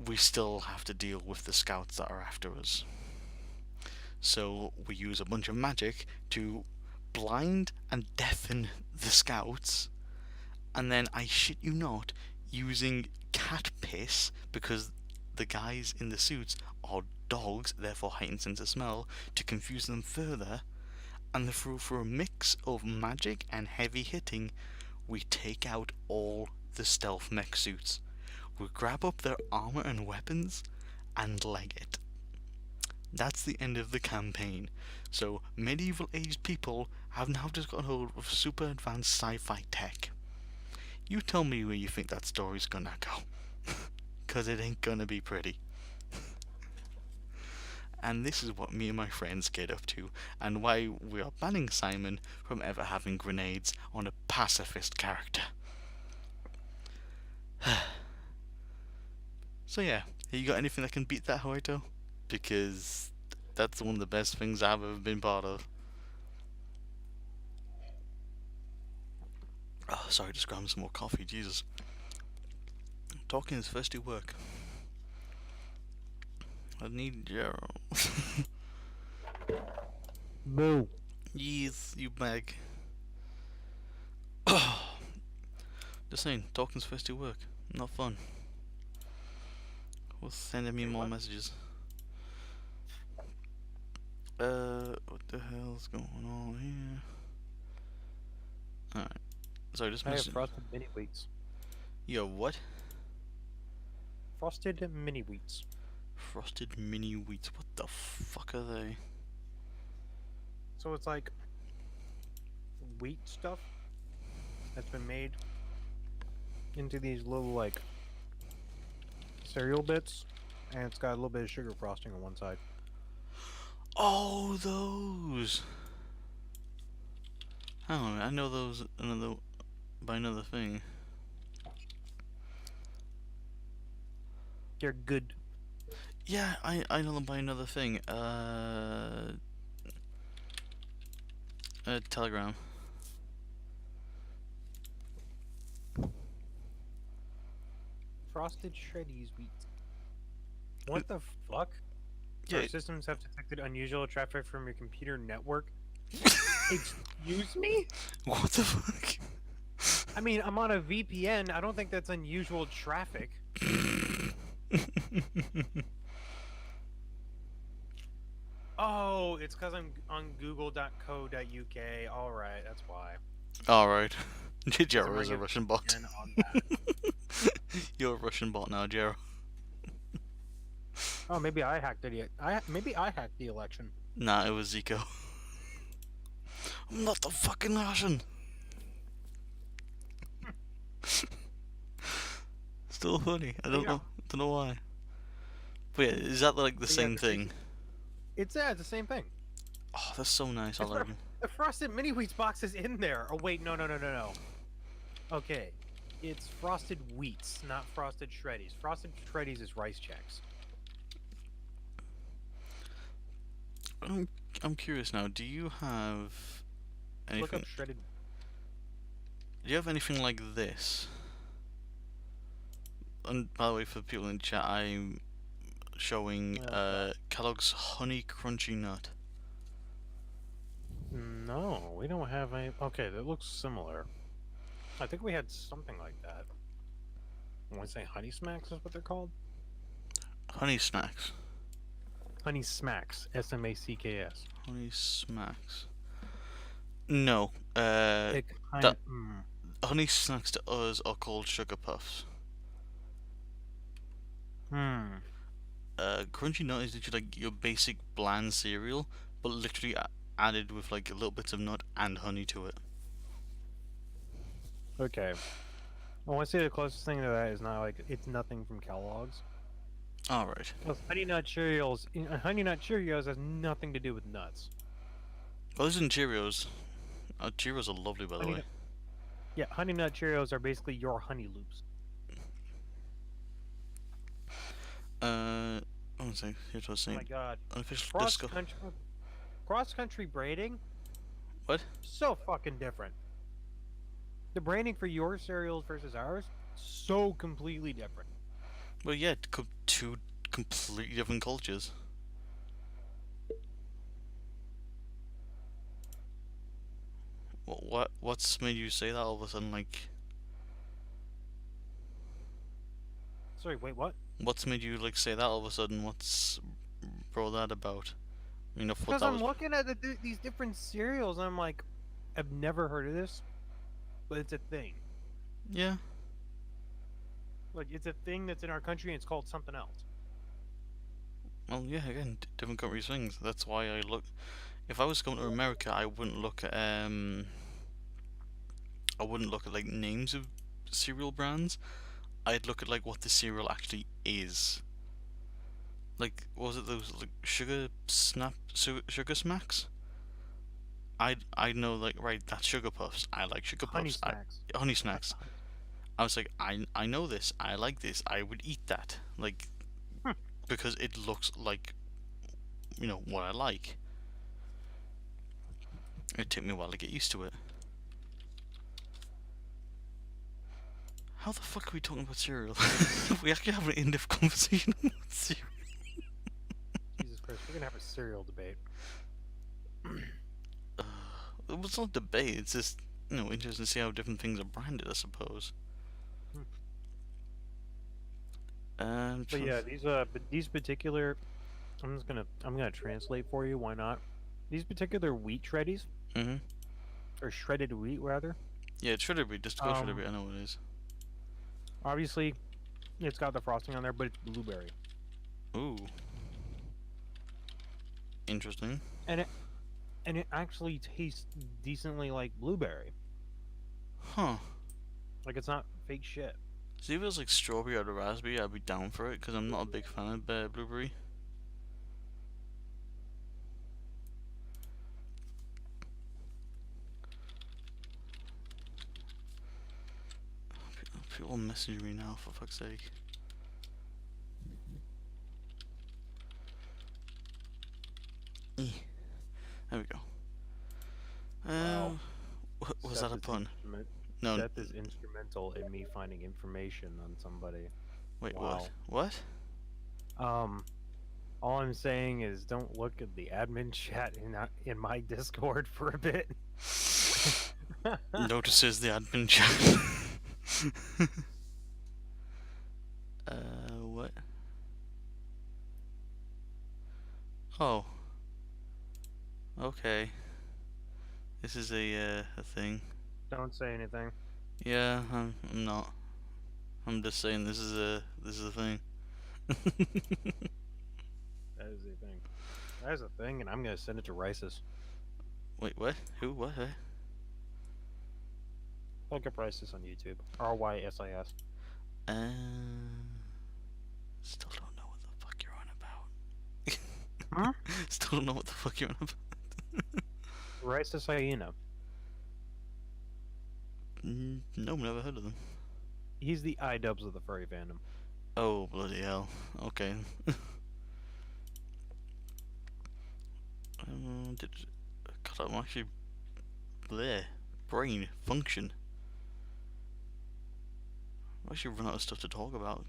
We still have to deal with the scouts that are after us. So we use a bunch of magic to blind and deafen the scouts, and then, I shit you not, using cat piss, because the guys in the suits are dogs, therefore heightened sense of smell, to confuse them further, and for a mix of magic and heavy hitting, we take out all the stealth mech suits. We grab up their armor and weapons and leg it. That's the end of the campaign. So, medieval aged people have now just got hold of super advanced sci-fi tech. You tell me where you think that story's gonna go. 'Cause it ain't gonna be pretty. And this is what me and my friends get up to, and why we are banning Simon from ever having grenades on a pacifist character. So yeah, you got anything that can beat that, Hoito? Because that's one of the best things I've ever been part of. Oh, sorry, just grabbing some more coffee, Jesus. Talking is first do work. I need Gerald. Boo. Yes, you bag. Just saying, talking's first do work. Not fun. Who's sending me more messages? What the hell's going on here? Alright. Sorry, just I have message. frosted mini wheats. Yo, what? Frosted mini wheats. Frosted mini wheats. What the fuck are they? So it's like wheat stuff that's been made into these little like cereal bits, and it's got a little bit of sugar frosting on one side. Oh, those! Hang on, I know those by another thing. They're good. Yeah, I know them by another thing. Telegram. Frosted shreddies wheat. What the fuck? Yeah. Our systems have detected unusual traffic from your computer network. Excuse me? What the fuck? I mean, I'm on a VPN. I don't think that's unusual traffic. Oh, it's because I'm on google.co.uk. Alright, that's why. Alright. Jero I'm is a running Russian bot. VPN on that. You're a Russian bot now, Jero. Oh, maybe I hacked it. Maybe I hacked the election. Nah, it was Zico. I'm not the fucking Russian. Still funny. I don't know why. But yeah, is that like the same thing? It's the same thing. Oh, that's so nice. I like it. The frosted mini wheats box is in there. Oh wait, no. Okay, it's frosted wheats, not frosted shreddies. Frosted shreddies is rice checks. I'm curious now. Do you have anything? Look up shredded. Do you have anything like this? And by the way, for people in the chat, I'm showing Kellogg's Honey Crunchy Nut. No, we don't have any. Okay, that looks similar. I think we had something like that. I want to say Honey Smacks is what they're called. Honey Snacks. Honey Smacks, SMACKS. Honey Smacks. No. Honey Snacks to us are called Sugar Puffs. Crunchy Nut is literally like your basic bland cereal, but literally added with like a little bits of nut and honey to it. Okay. I want to say the closest thing to that is not like it's nothing from Kellogg's. Alright. Honey Nut Cheerios. Honey Nut Cheerios has nothing to do with nuts. Well, this isn't Cheerios. Cheerios are lovely, by the way. Yeah, Honey Nut Cheerios are basically your Honey Loops. One second. Here's what I was saying. Oh my god. Unofficial disco. Cross-country braiding? What? So fucking different. The branding for your cereals versus ours, so completely different. Well, yeah, two completely different cultures. What's made you say that all of a sudden? Like, Sorry, wait, what? What's made you like say that all of a sudden? What's brought that about? I mean, I thought Because that I'm was. looking at these different cereals, and I'm like, I've never heard of this, but it's a thing. Yeah. Like, it's a thing that's in our country, and it's called something else. Well, yeah. Again, different countries things. That's why I look. If I was going to America, I wouldn't look at I wouldn't look at like names of cereal brands. I'd look at like what the cereal actually is. Like, what was it those like sugar smacks? I'd know like right that's sugar puffs. I like sugar Honey puffs. snacks. Honey snacks. I was like I know this. I like this. I would eat that. Like Hmm. because it looks like what I like. It took me a while to get used to it. How the fuck are we talking about cereal? We actually have an in-depth conversation about cereal. Jesus Christ, we're gonna have a cereal debate. It's not debate. It's just interesting to see how different things are branded. I suppose. Hmm. But Trying yeah, these particular, I'm gonna translate for you. Why not? These particular wheat shreddies, Mhm. or shredded wheat rather. Yeah, it should be. Just go should Um, be. I know what it is. Obviously, it's got the frosting on there, but it's blueberry, Ooh, interesting. and it actually tastes decently like blueberry. Huh. Like, it's not fake shit. See if it was like strawberry or raspberry, I'd be down for it because I'm not a big fan of blueberry. People message me now for fuck's sake. There we go. Wow. Was that a pun? No. Seth is instrumental in me finding information on somebody. Wait, Wow. what? Um, all I'm saying is don't look at the admin chat in my Discord for a bit. Notices the admin chat. What? Oh. Okay. This is a thing. Don't say anything. Yeah, I'm not. I'm just saying this is a thing. That is a thing. That is a thing, and I'm gonna send it to Rices. Wait, what? Who? What? Look up Rices on YouTube. RYSIS. Still don't know what the fuck you're on about. Huh? Still don't know what the fuck you're on about. Rices Hyena. No, never heard of them. He's the iDubbbz of the furry fandom. Oh, bloody hell. Okay. God, I'm actually there. Brain function. I've actually run out of stuff to talk about.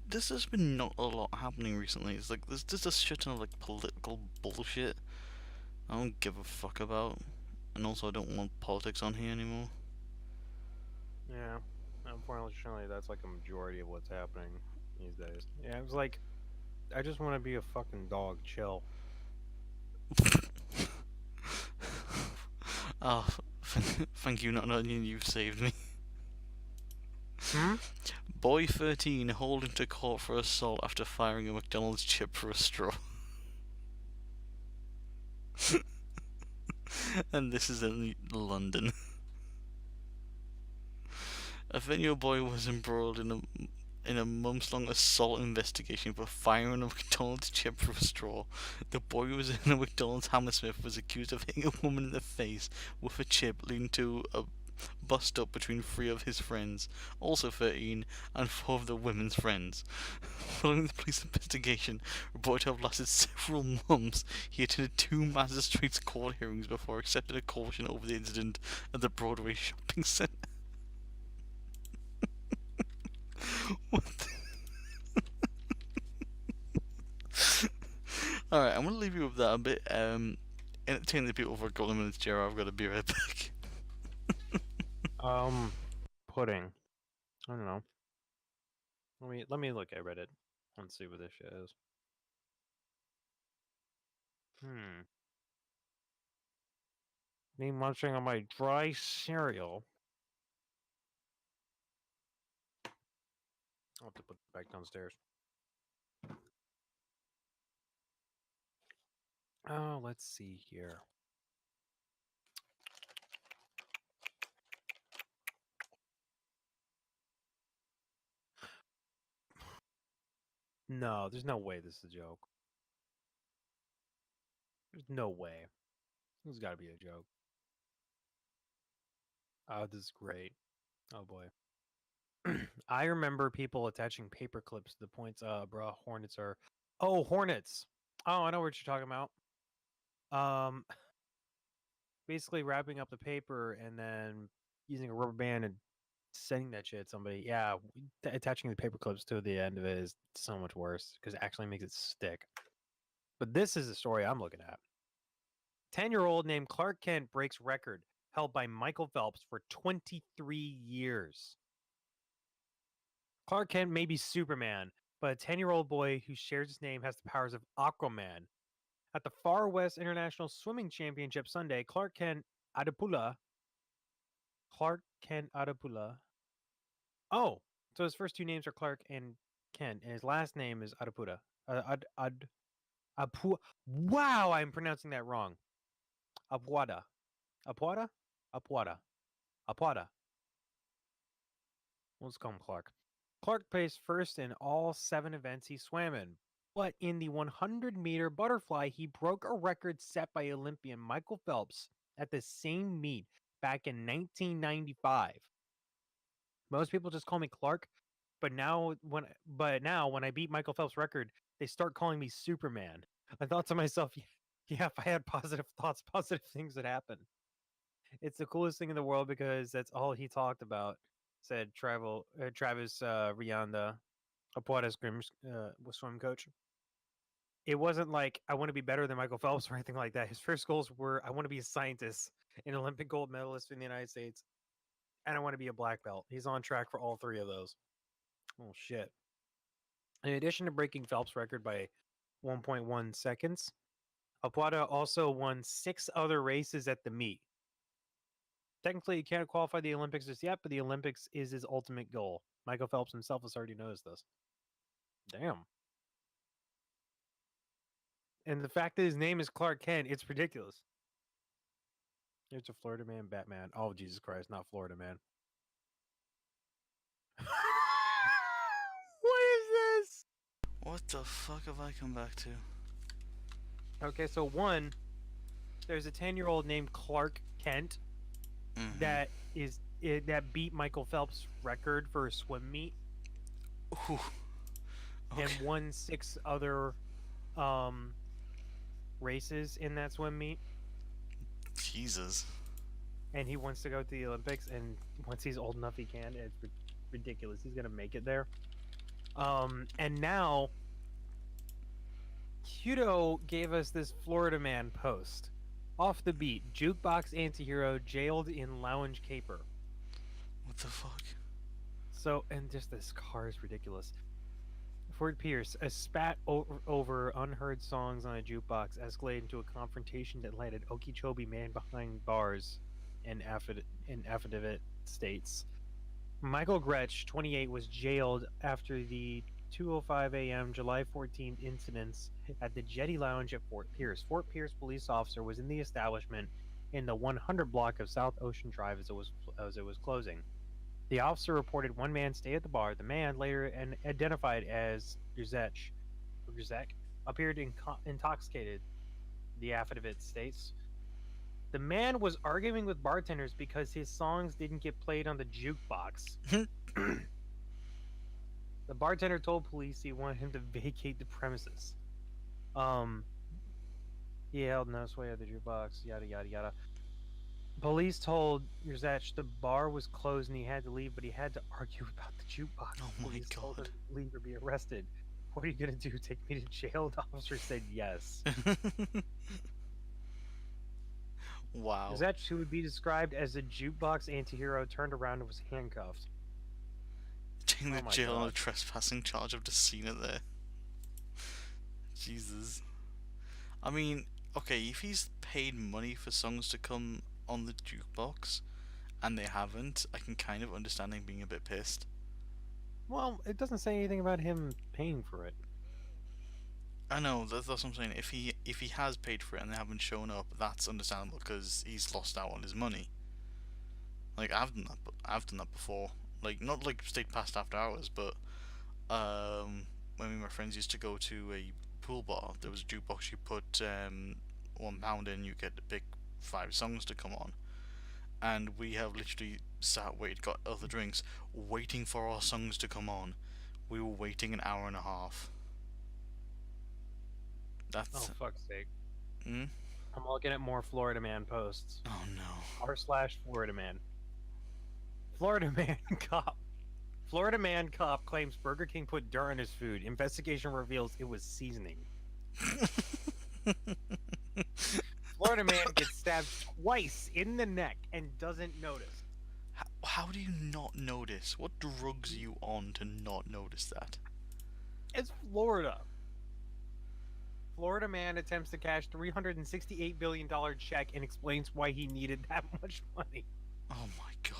This has been not a lot happening recently. It's like there's just a shit ton of like political bullshit I don't give a fuck about, and also I don't want politics on here anymore. Yeah. Unfortunately, that's like a majority of what's happening these days. Yeah, it was like, I just want to be a fucking dog. Chill. Oh, thank you, not knowing you've saved me. Hmm? Boy 13 hauled into court for assault after firing a McDonald's chip for a straw. And this is in London. A Venue boy was embroiled in a months-long assault investigation for firing a McDonald's chip for a straw. The boy who was in a McDonald's Hammersmith was accused of hitting a woman in the face with a chip, leading to a bust-up between three of his friends, also 13, and four of the women's friends. Following the police investigation, reported to have lasted several months, he attended two magistrates' court hearings before accepting a caution over the incident at the Broadway shopping centre. What Alright, I'm gonna leave you with that a bit. Entertain the people for a couple of minutes, Jared. I've got to be right back. Pudding. I don't know. Let me look at Reddit. Let's see what this shit is. Me munching on my dry cereal. I'll have to put it back downstairs. Oh, let's see here. No, there's no way this is a joke. There's no way. This has got to be a joke. Oh, this is great. Oh boy. I remember people attaching paper clips to the points. Bruh, hornets are. Oh, hornets. Oh, I know what you're talking about. Basically wrapping up the paper and then using a rubber band and sending that shit at somebody. Yeah, attaching the paper clips to the end of it is so much worse because it actually makes it stick. But this is the story I'm looking at. 10-year-old named Clark Kent breaks record held by Michael Phelps for 23 years. Clark Kent may be Superman, but a 10-year-old boy who shares his name has the powers of Aquaman. At the Far West International Swimming Championship Sunday, Clark Kent Adapula. Oh, so his first two names are Clark and Kent, and his last name is Adapula. Wow, I'm pronouncing that wrong. Apuada. Apuada? Apuada. Apuada. Let's call him Clark. Clark placed first in all 7 events he swam in. But in the 100-meter butterfly, he broke a record set by Olympian Michael Phelps at the same meet back in 1995. Most people just call me Clark, but now when I beat Michael Phelps' record, they start calling me Superman. I thought to myself, yeah, if I had positive thoughts, positive things would happen. It's the coolest thing in the world because that's all he talked about, said Travis Rianda, a Puerto swim coach. It wasn't like I want to be better than Michael Phelps or anything like that. His first goals were I want to be a scientist, an Olympic gold medalist in the United States, and I want to be a black belt. He's on track for all 3 of those. Oh shit. In addition to breaking Phelps' record by 1.1 seconds, Apuada also won 6 other races at the meet. Technically, he can't qualify the Olympics just yet, but the Olympics is his ultimate goal. Michael Phelps himself has already noticed this. Damn. And the fact that his name is Clark Kent, it's ridiculous. It's a Florida man, Batman. Oh, Jesus Christ, not Florida man. What is this? What the fuck have I come back to? Okay, so one, there's a 10-year-old named Clark Kent that beat Michael Phelps' record for a swim meet. Ooh. Okay. And won 6 other races in that swim meet. Jesus. And he wants to go to the Olympics, and once he's old enough, he can. It's ridiculous. He's gonna make it there. And now Hudo gave us this Florida man post. Off the beat, jukebox antihero jailed in lounge caper. What the fuck? So, and just this car is ridiculous. Fort Pierce, a spat over unheard songs on a jukebox escalated into a confrontation that landed Okeechobee man behind bars in affidavit states. Michael Gretsch, 28, was jailed after the 2:05 a.m. July 14th incidents at the Jetty Lounge at Fort Pierce. Fort Pierce police officer was in the establishment in the 100 block of South Ocean Drive as it was closing. The officer reported one man stayed at the bar. The man, later identified as Grzech, appeared intoxicated, the affidavit states. The man was arguing with bartenders because his songs didn't get played on the jukebox. The bartender told police he wanted him to vacate the premises. He held no sway at the jukebox, yada yada yada. Police told Grzech the bar was closed and he had to leave, but he had to argue about the jukebox. Oh my Police told him god. to leave or be arrested. What are you gonna do? Take me to jail? The officer said yes. Wow. Grzech, who would be described as a jukebox antihero, turned around and was handcuffed. Taking the Oh my jail on a God. trespassing charge. I've just seen it there. Jesus. I mean, okay, if he's paid money for songs to come on the jukebox and they haven't, I can kind of understand him being a bit pissed. Well, it doesn't say anything about him paying for it. I know that's what I'm saying. If he has paid for it and they haven't shown up, that's understandable because he's lost out on his money. Like I've done that before. Like not like stayed past after hours, but when me and my friends used to go to a pool bar, there was a jukebox. You put £1 in, you get to pick 5 songs to come on, and we have literally sat, waited, got other drinks, waiting for our songs to come on. We were waiting an hour and a half. Oh, That's fuck's sake. mm? I'm looking at more Florida Man posts. Oh no. R/Florida Man. Florida Man cop. Florida Man cop claims Burger King put dirt on his food. Investigation reveals it was seasoning. Florida Man gets stabbed twice in the neck and doesn't notice. How do you not notice? What drugs are you on to not notice that? It's Florida. Florida Man attempts to cash $368 billion check and explains why he needed that much money. Oh my god.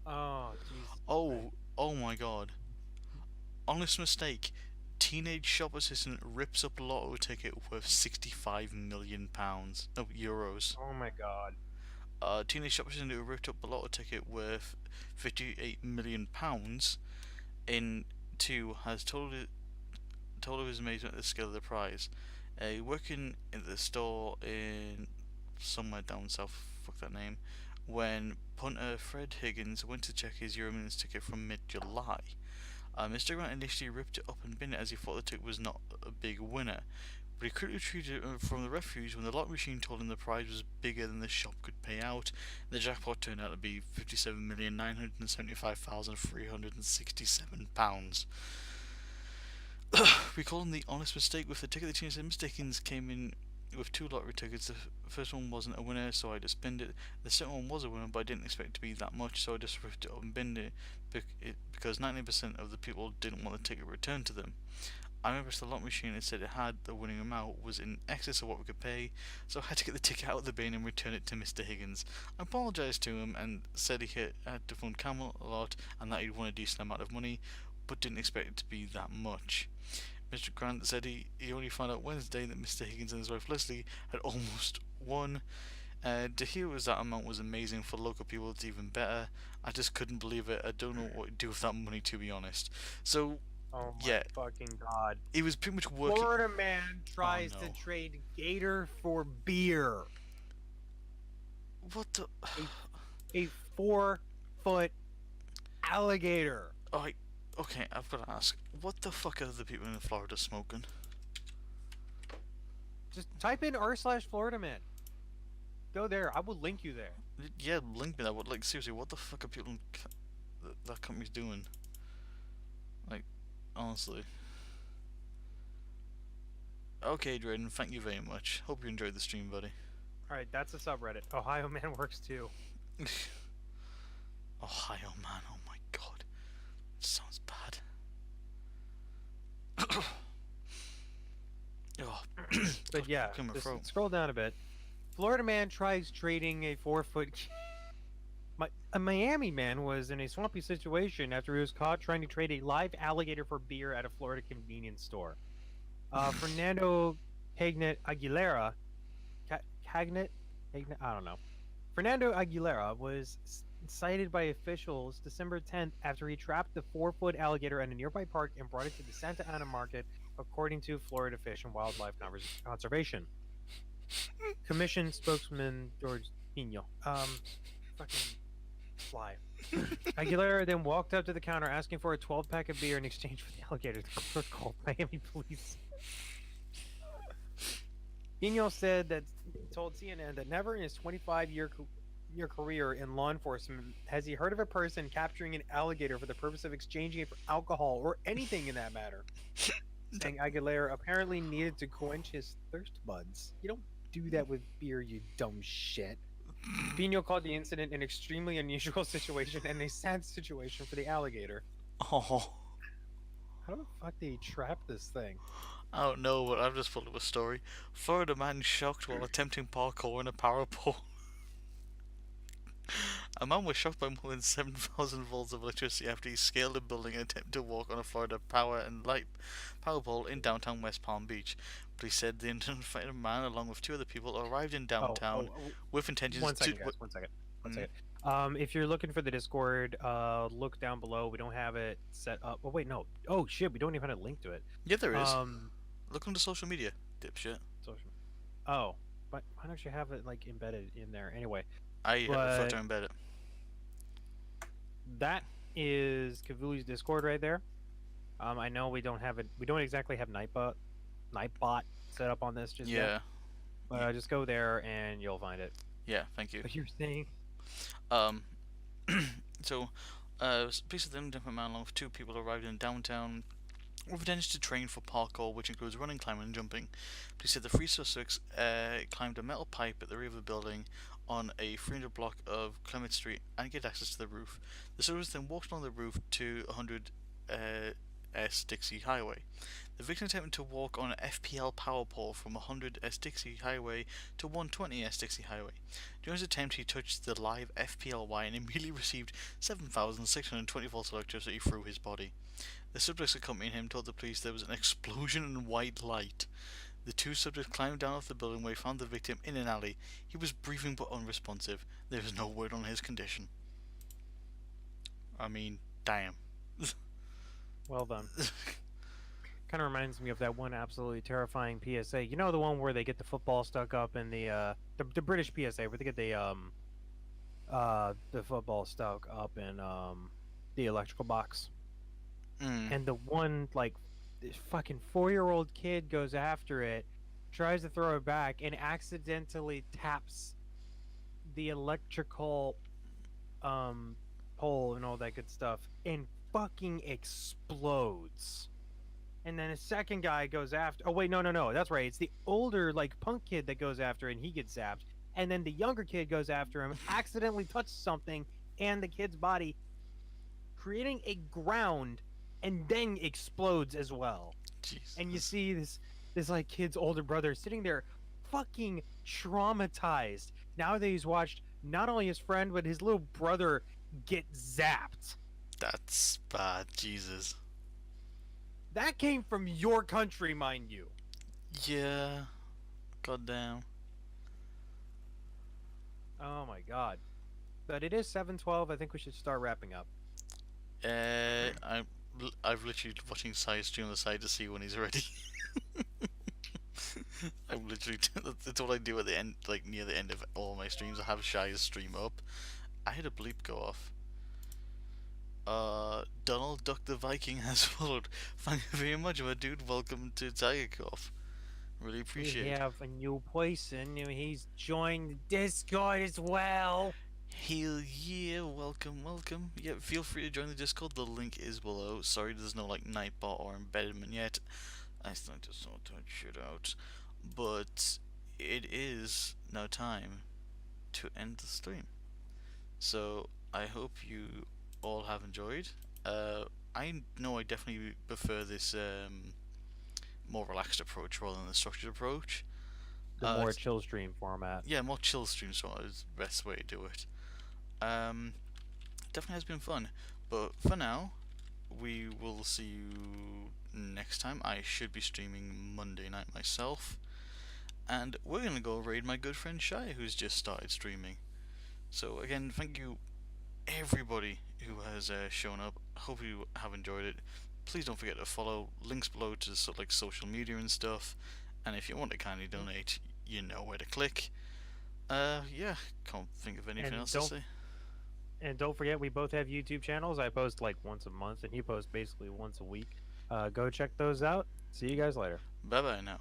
Oh, Jesus. Oh my god. Honest mistake. Teenage shop assistant rips up lotto ticket worth £65 million. No, euros. Oh my god. Teenage shop assistant who ripped up a lotto ticket worth £58 million has told of his amazement at the scale of the prize. Working in the store in somewhere down south, fuck that name, when punter Fred Higgins went to check his Euromillions ticket from mid-July. Mr. Grant initially ripped it up and binned it as he thought the ticket was not a big winner, but he quickly retrieved it from the refuse when the lot machine told him the prize was bigger than the shop could pay out. The jackpot turned out to be £57,975,367. We call him the honest mistake. With the ticket, the team said Mr. Higgins came in with 2 lottery tickets. The first one wasn't a winner, so I just binned it. The second one was a winner, but I didn't expect it to be that much, so I just ripped it up and binned it because 90% of the people didn't want the ticket returned to them. I remember the lot machine had said it had the winning amount was in excess of what we could pay, so I had to get the ticket out of the bin and return it to Mr. Higgins. I apologised to him and said he had to phone Camel a lot and that he'd won a decent amount of money, but didn't expect it to be that much. Mr. Grant said he only found out Wednesday that Mr. Higgins and his wife Leslie had almost won. To hear that amount was amazing. For local people, it's even better. I just couldn't believe it. I don't know what to do with that money, to be honest. So, Oh my yeah, fucking god. it was pretty much working. Florida Man tries no. to trade gator for beer. What the? A 4-foot alligator. Okay, I've got to ask. What the fuck are the people in Florida smoking? Just type in r/Florida Man. Go there. I will link you there. Yeah, link me that. What, like, seriously, what the fuck are people in that company's doing? Like, honestly. Okay, Drayden, thank you very much. Hope you enjoyed the stream, buddy. Alright, that's a subreddit. Ohio Man works too. Ohio man, oh my god. Sounds bad. Oh, But yeah, clear my just throat. scroll down a bit. Florida Man tries trading a 4-foot. A Miami man was in a swampy situation after he was caught trying to trade a live alligator for beer at a Florida convenience store. Fernando Cagnet Aguilera, Cagnet, I don't know. Fernando Aguilera was cited by officials December 10th after he trapped the 4-foot alligator at a nearby park and brought it to the Santa Ana market, according to Florida Fish and Wildlife Conservation Commission spokesman George Pino. Fucking fly. Aguilera then walked up to the counter asking for a 12-pack of beer in exchange for the alligator. The clerk called Miami police. Pino said that told CNN that never in his 25-year career in law enforcement has he heard of a person capturing an alligator for the purpose of exchanging it for alcohol or anything in that matter. Saying Aguilera apparently needed to quench his thirst buds. You don't do that with beer, you dumb shit. Pino called the incident an extremely unusual situation and a sad situation for the alligator. Oh. How the fuck did he trap this thing? I don't know, but I've just pulled up a story. Florida man shocked while attempting parkour in a power pole. A man was shocked by more than 7,000 volts of electricity after he scaled a building and attempted to walk on a Florida power and light power pole in downtown West Palm Beach. Police said the identified man, along with two other people, arrived in downtown with intentions One to. second, guys. One second. One Mm, second. If you're looking for the Discord, look down below. We don't have it set up. Oh wait, no. Oh shit, we don't even have a link to it. yeah, there is. Um, Look on the social media, dipshit. social. Oh, but why don't you have it like embedded in there? Anyway, I forgot to but embed it. that is Kivuli's Discord right there. I know we don't have it. We don't exactly have Nightbot set up on this just Yeah, yet. But just go there and you'll find it. yeah, thank you. But you're saying, Um, so, police of the different man along with two people arrived in downtown with intentions to train for parkour, which includes running, climbing, and jumping. Police said the three suspects climbed a metal pipe at the rear of the building on a 300 block of Clement Street and get access to the roof. The suspects then walked along the roof to 100 S Dixie Highway. The victim attempted to walk on an FPL power pole from 100 S Dixie Highway to 120 S Dixie Highway. During his attempt, he touched the live FPL wire and immediately received 7,620 volts of electricity through his body. The subjects accompanying him told the police there was an explosion in white light. The two subjects climbed down off the building where they found the victim in an alley. He was breathing but unresponsive. There is no word on his condition. I mean, damn. well done. Kind of reminds me of that one absolutely terrifying PSA. You know the one where they get the football stuck up in the British PSA where they get the football stuck up in the electrical box. And the one like this fucking 4-year-old kid goes after it, tries to throw it back, and accidentally taps the electrical pole and all that good stuff, and fucking explodes. And then a second guy goes after. Oh wait, no, that's right. It's the older like punk kid that goes after, and he gets zapped. And then the younger kid goes after him, accidentally touches something, and the kid's body, creating a ground, and then explodes as well. Jesus. And you see this like kid's older brother sitting there, fucking traumatized. Now that he's watched not only his friend but his little brother get zapped. That's bad, Jesus. That came from your country, mind you. Yeah. Goddamn. Oh my god. But it is 7:12. I think we should start wrapping up. I've literally watching Sai stream on the side to see when he's ready. I'm literally that's all I do at the end, like near the end of all my streams. I have Shai's stream up. I had a bleep go off. Donald Duck the Viking has followed. Thank you very much, my dude. Welcome to Tigercough. Really appreciate it. We have a new person. He's joined the Discord as well. Hell yeah, welcome. Yeah, feel free to join the Discord. The link is below. Sorry, there's no like Nightbot or embedment yet. I still need to sort that shit out. But it is now time to end the stream. So I hope you all have enjoyed. I know I definitely prefer this more relaxed approach rather than the structured approach. The more chill stream format. Yeah, more chill stream format is the best way to do it. Definitely has been fun. But for now, we will see you next time. I should be streaming Monday night myself. And we're going to go raid my good friend Shai, who's just started streaming. So again, thank you everybody who has shown up. Hope you have enjoyed it. Please don't forget to follow. Links below to sort of like social media and stuff. And if you want to kindly donate, you know where to click. Yeah, can't think of anything else to say. And don't forget, we both have YouTube channels. I post like once a month, and he posts basically once a week. Go check those out. See you guys later. Bye bye now.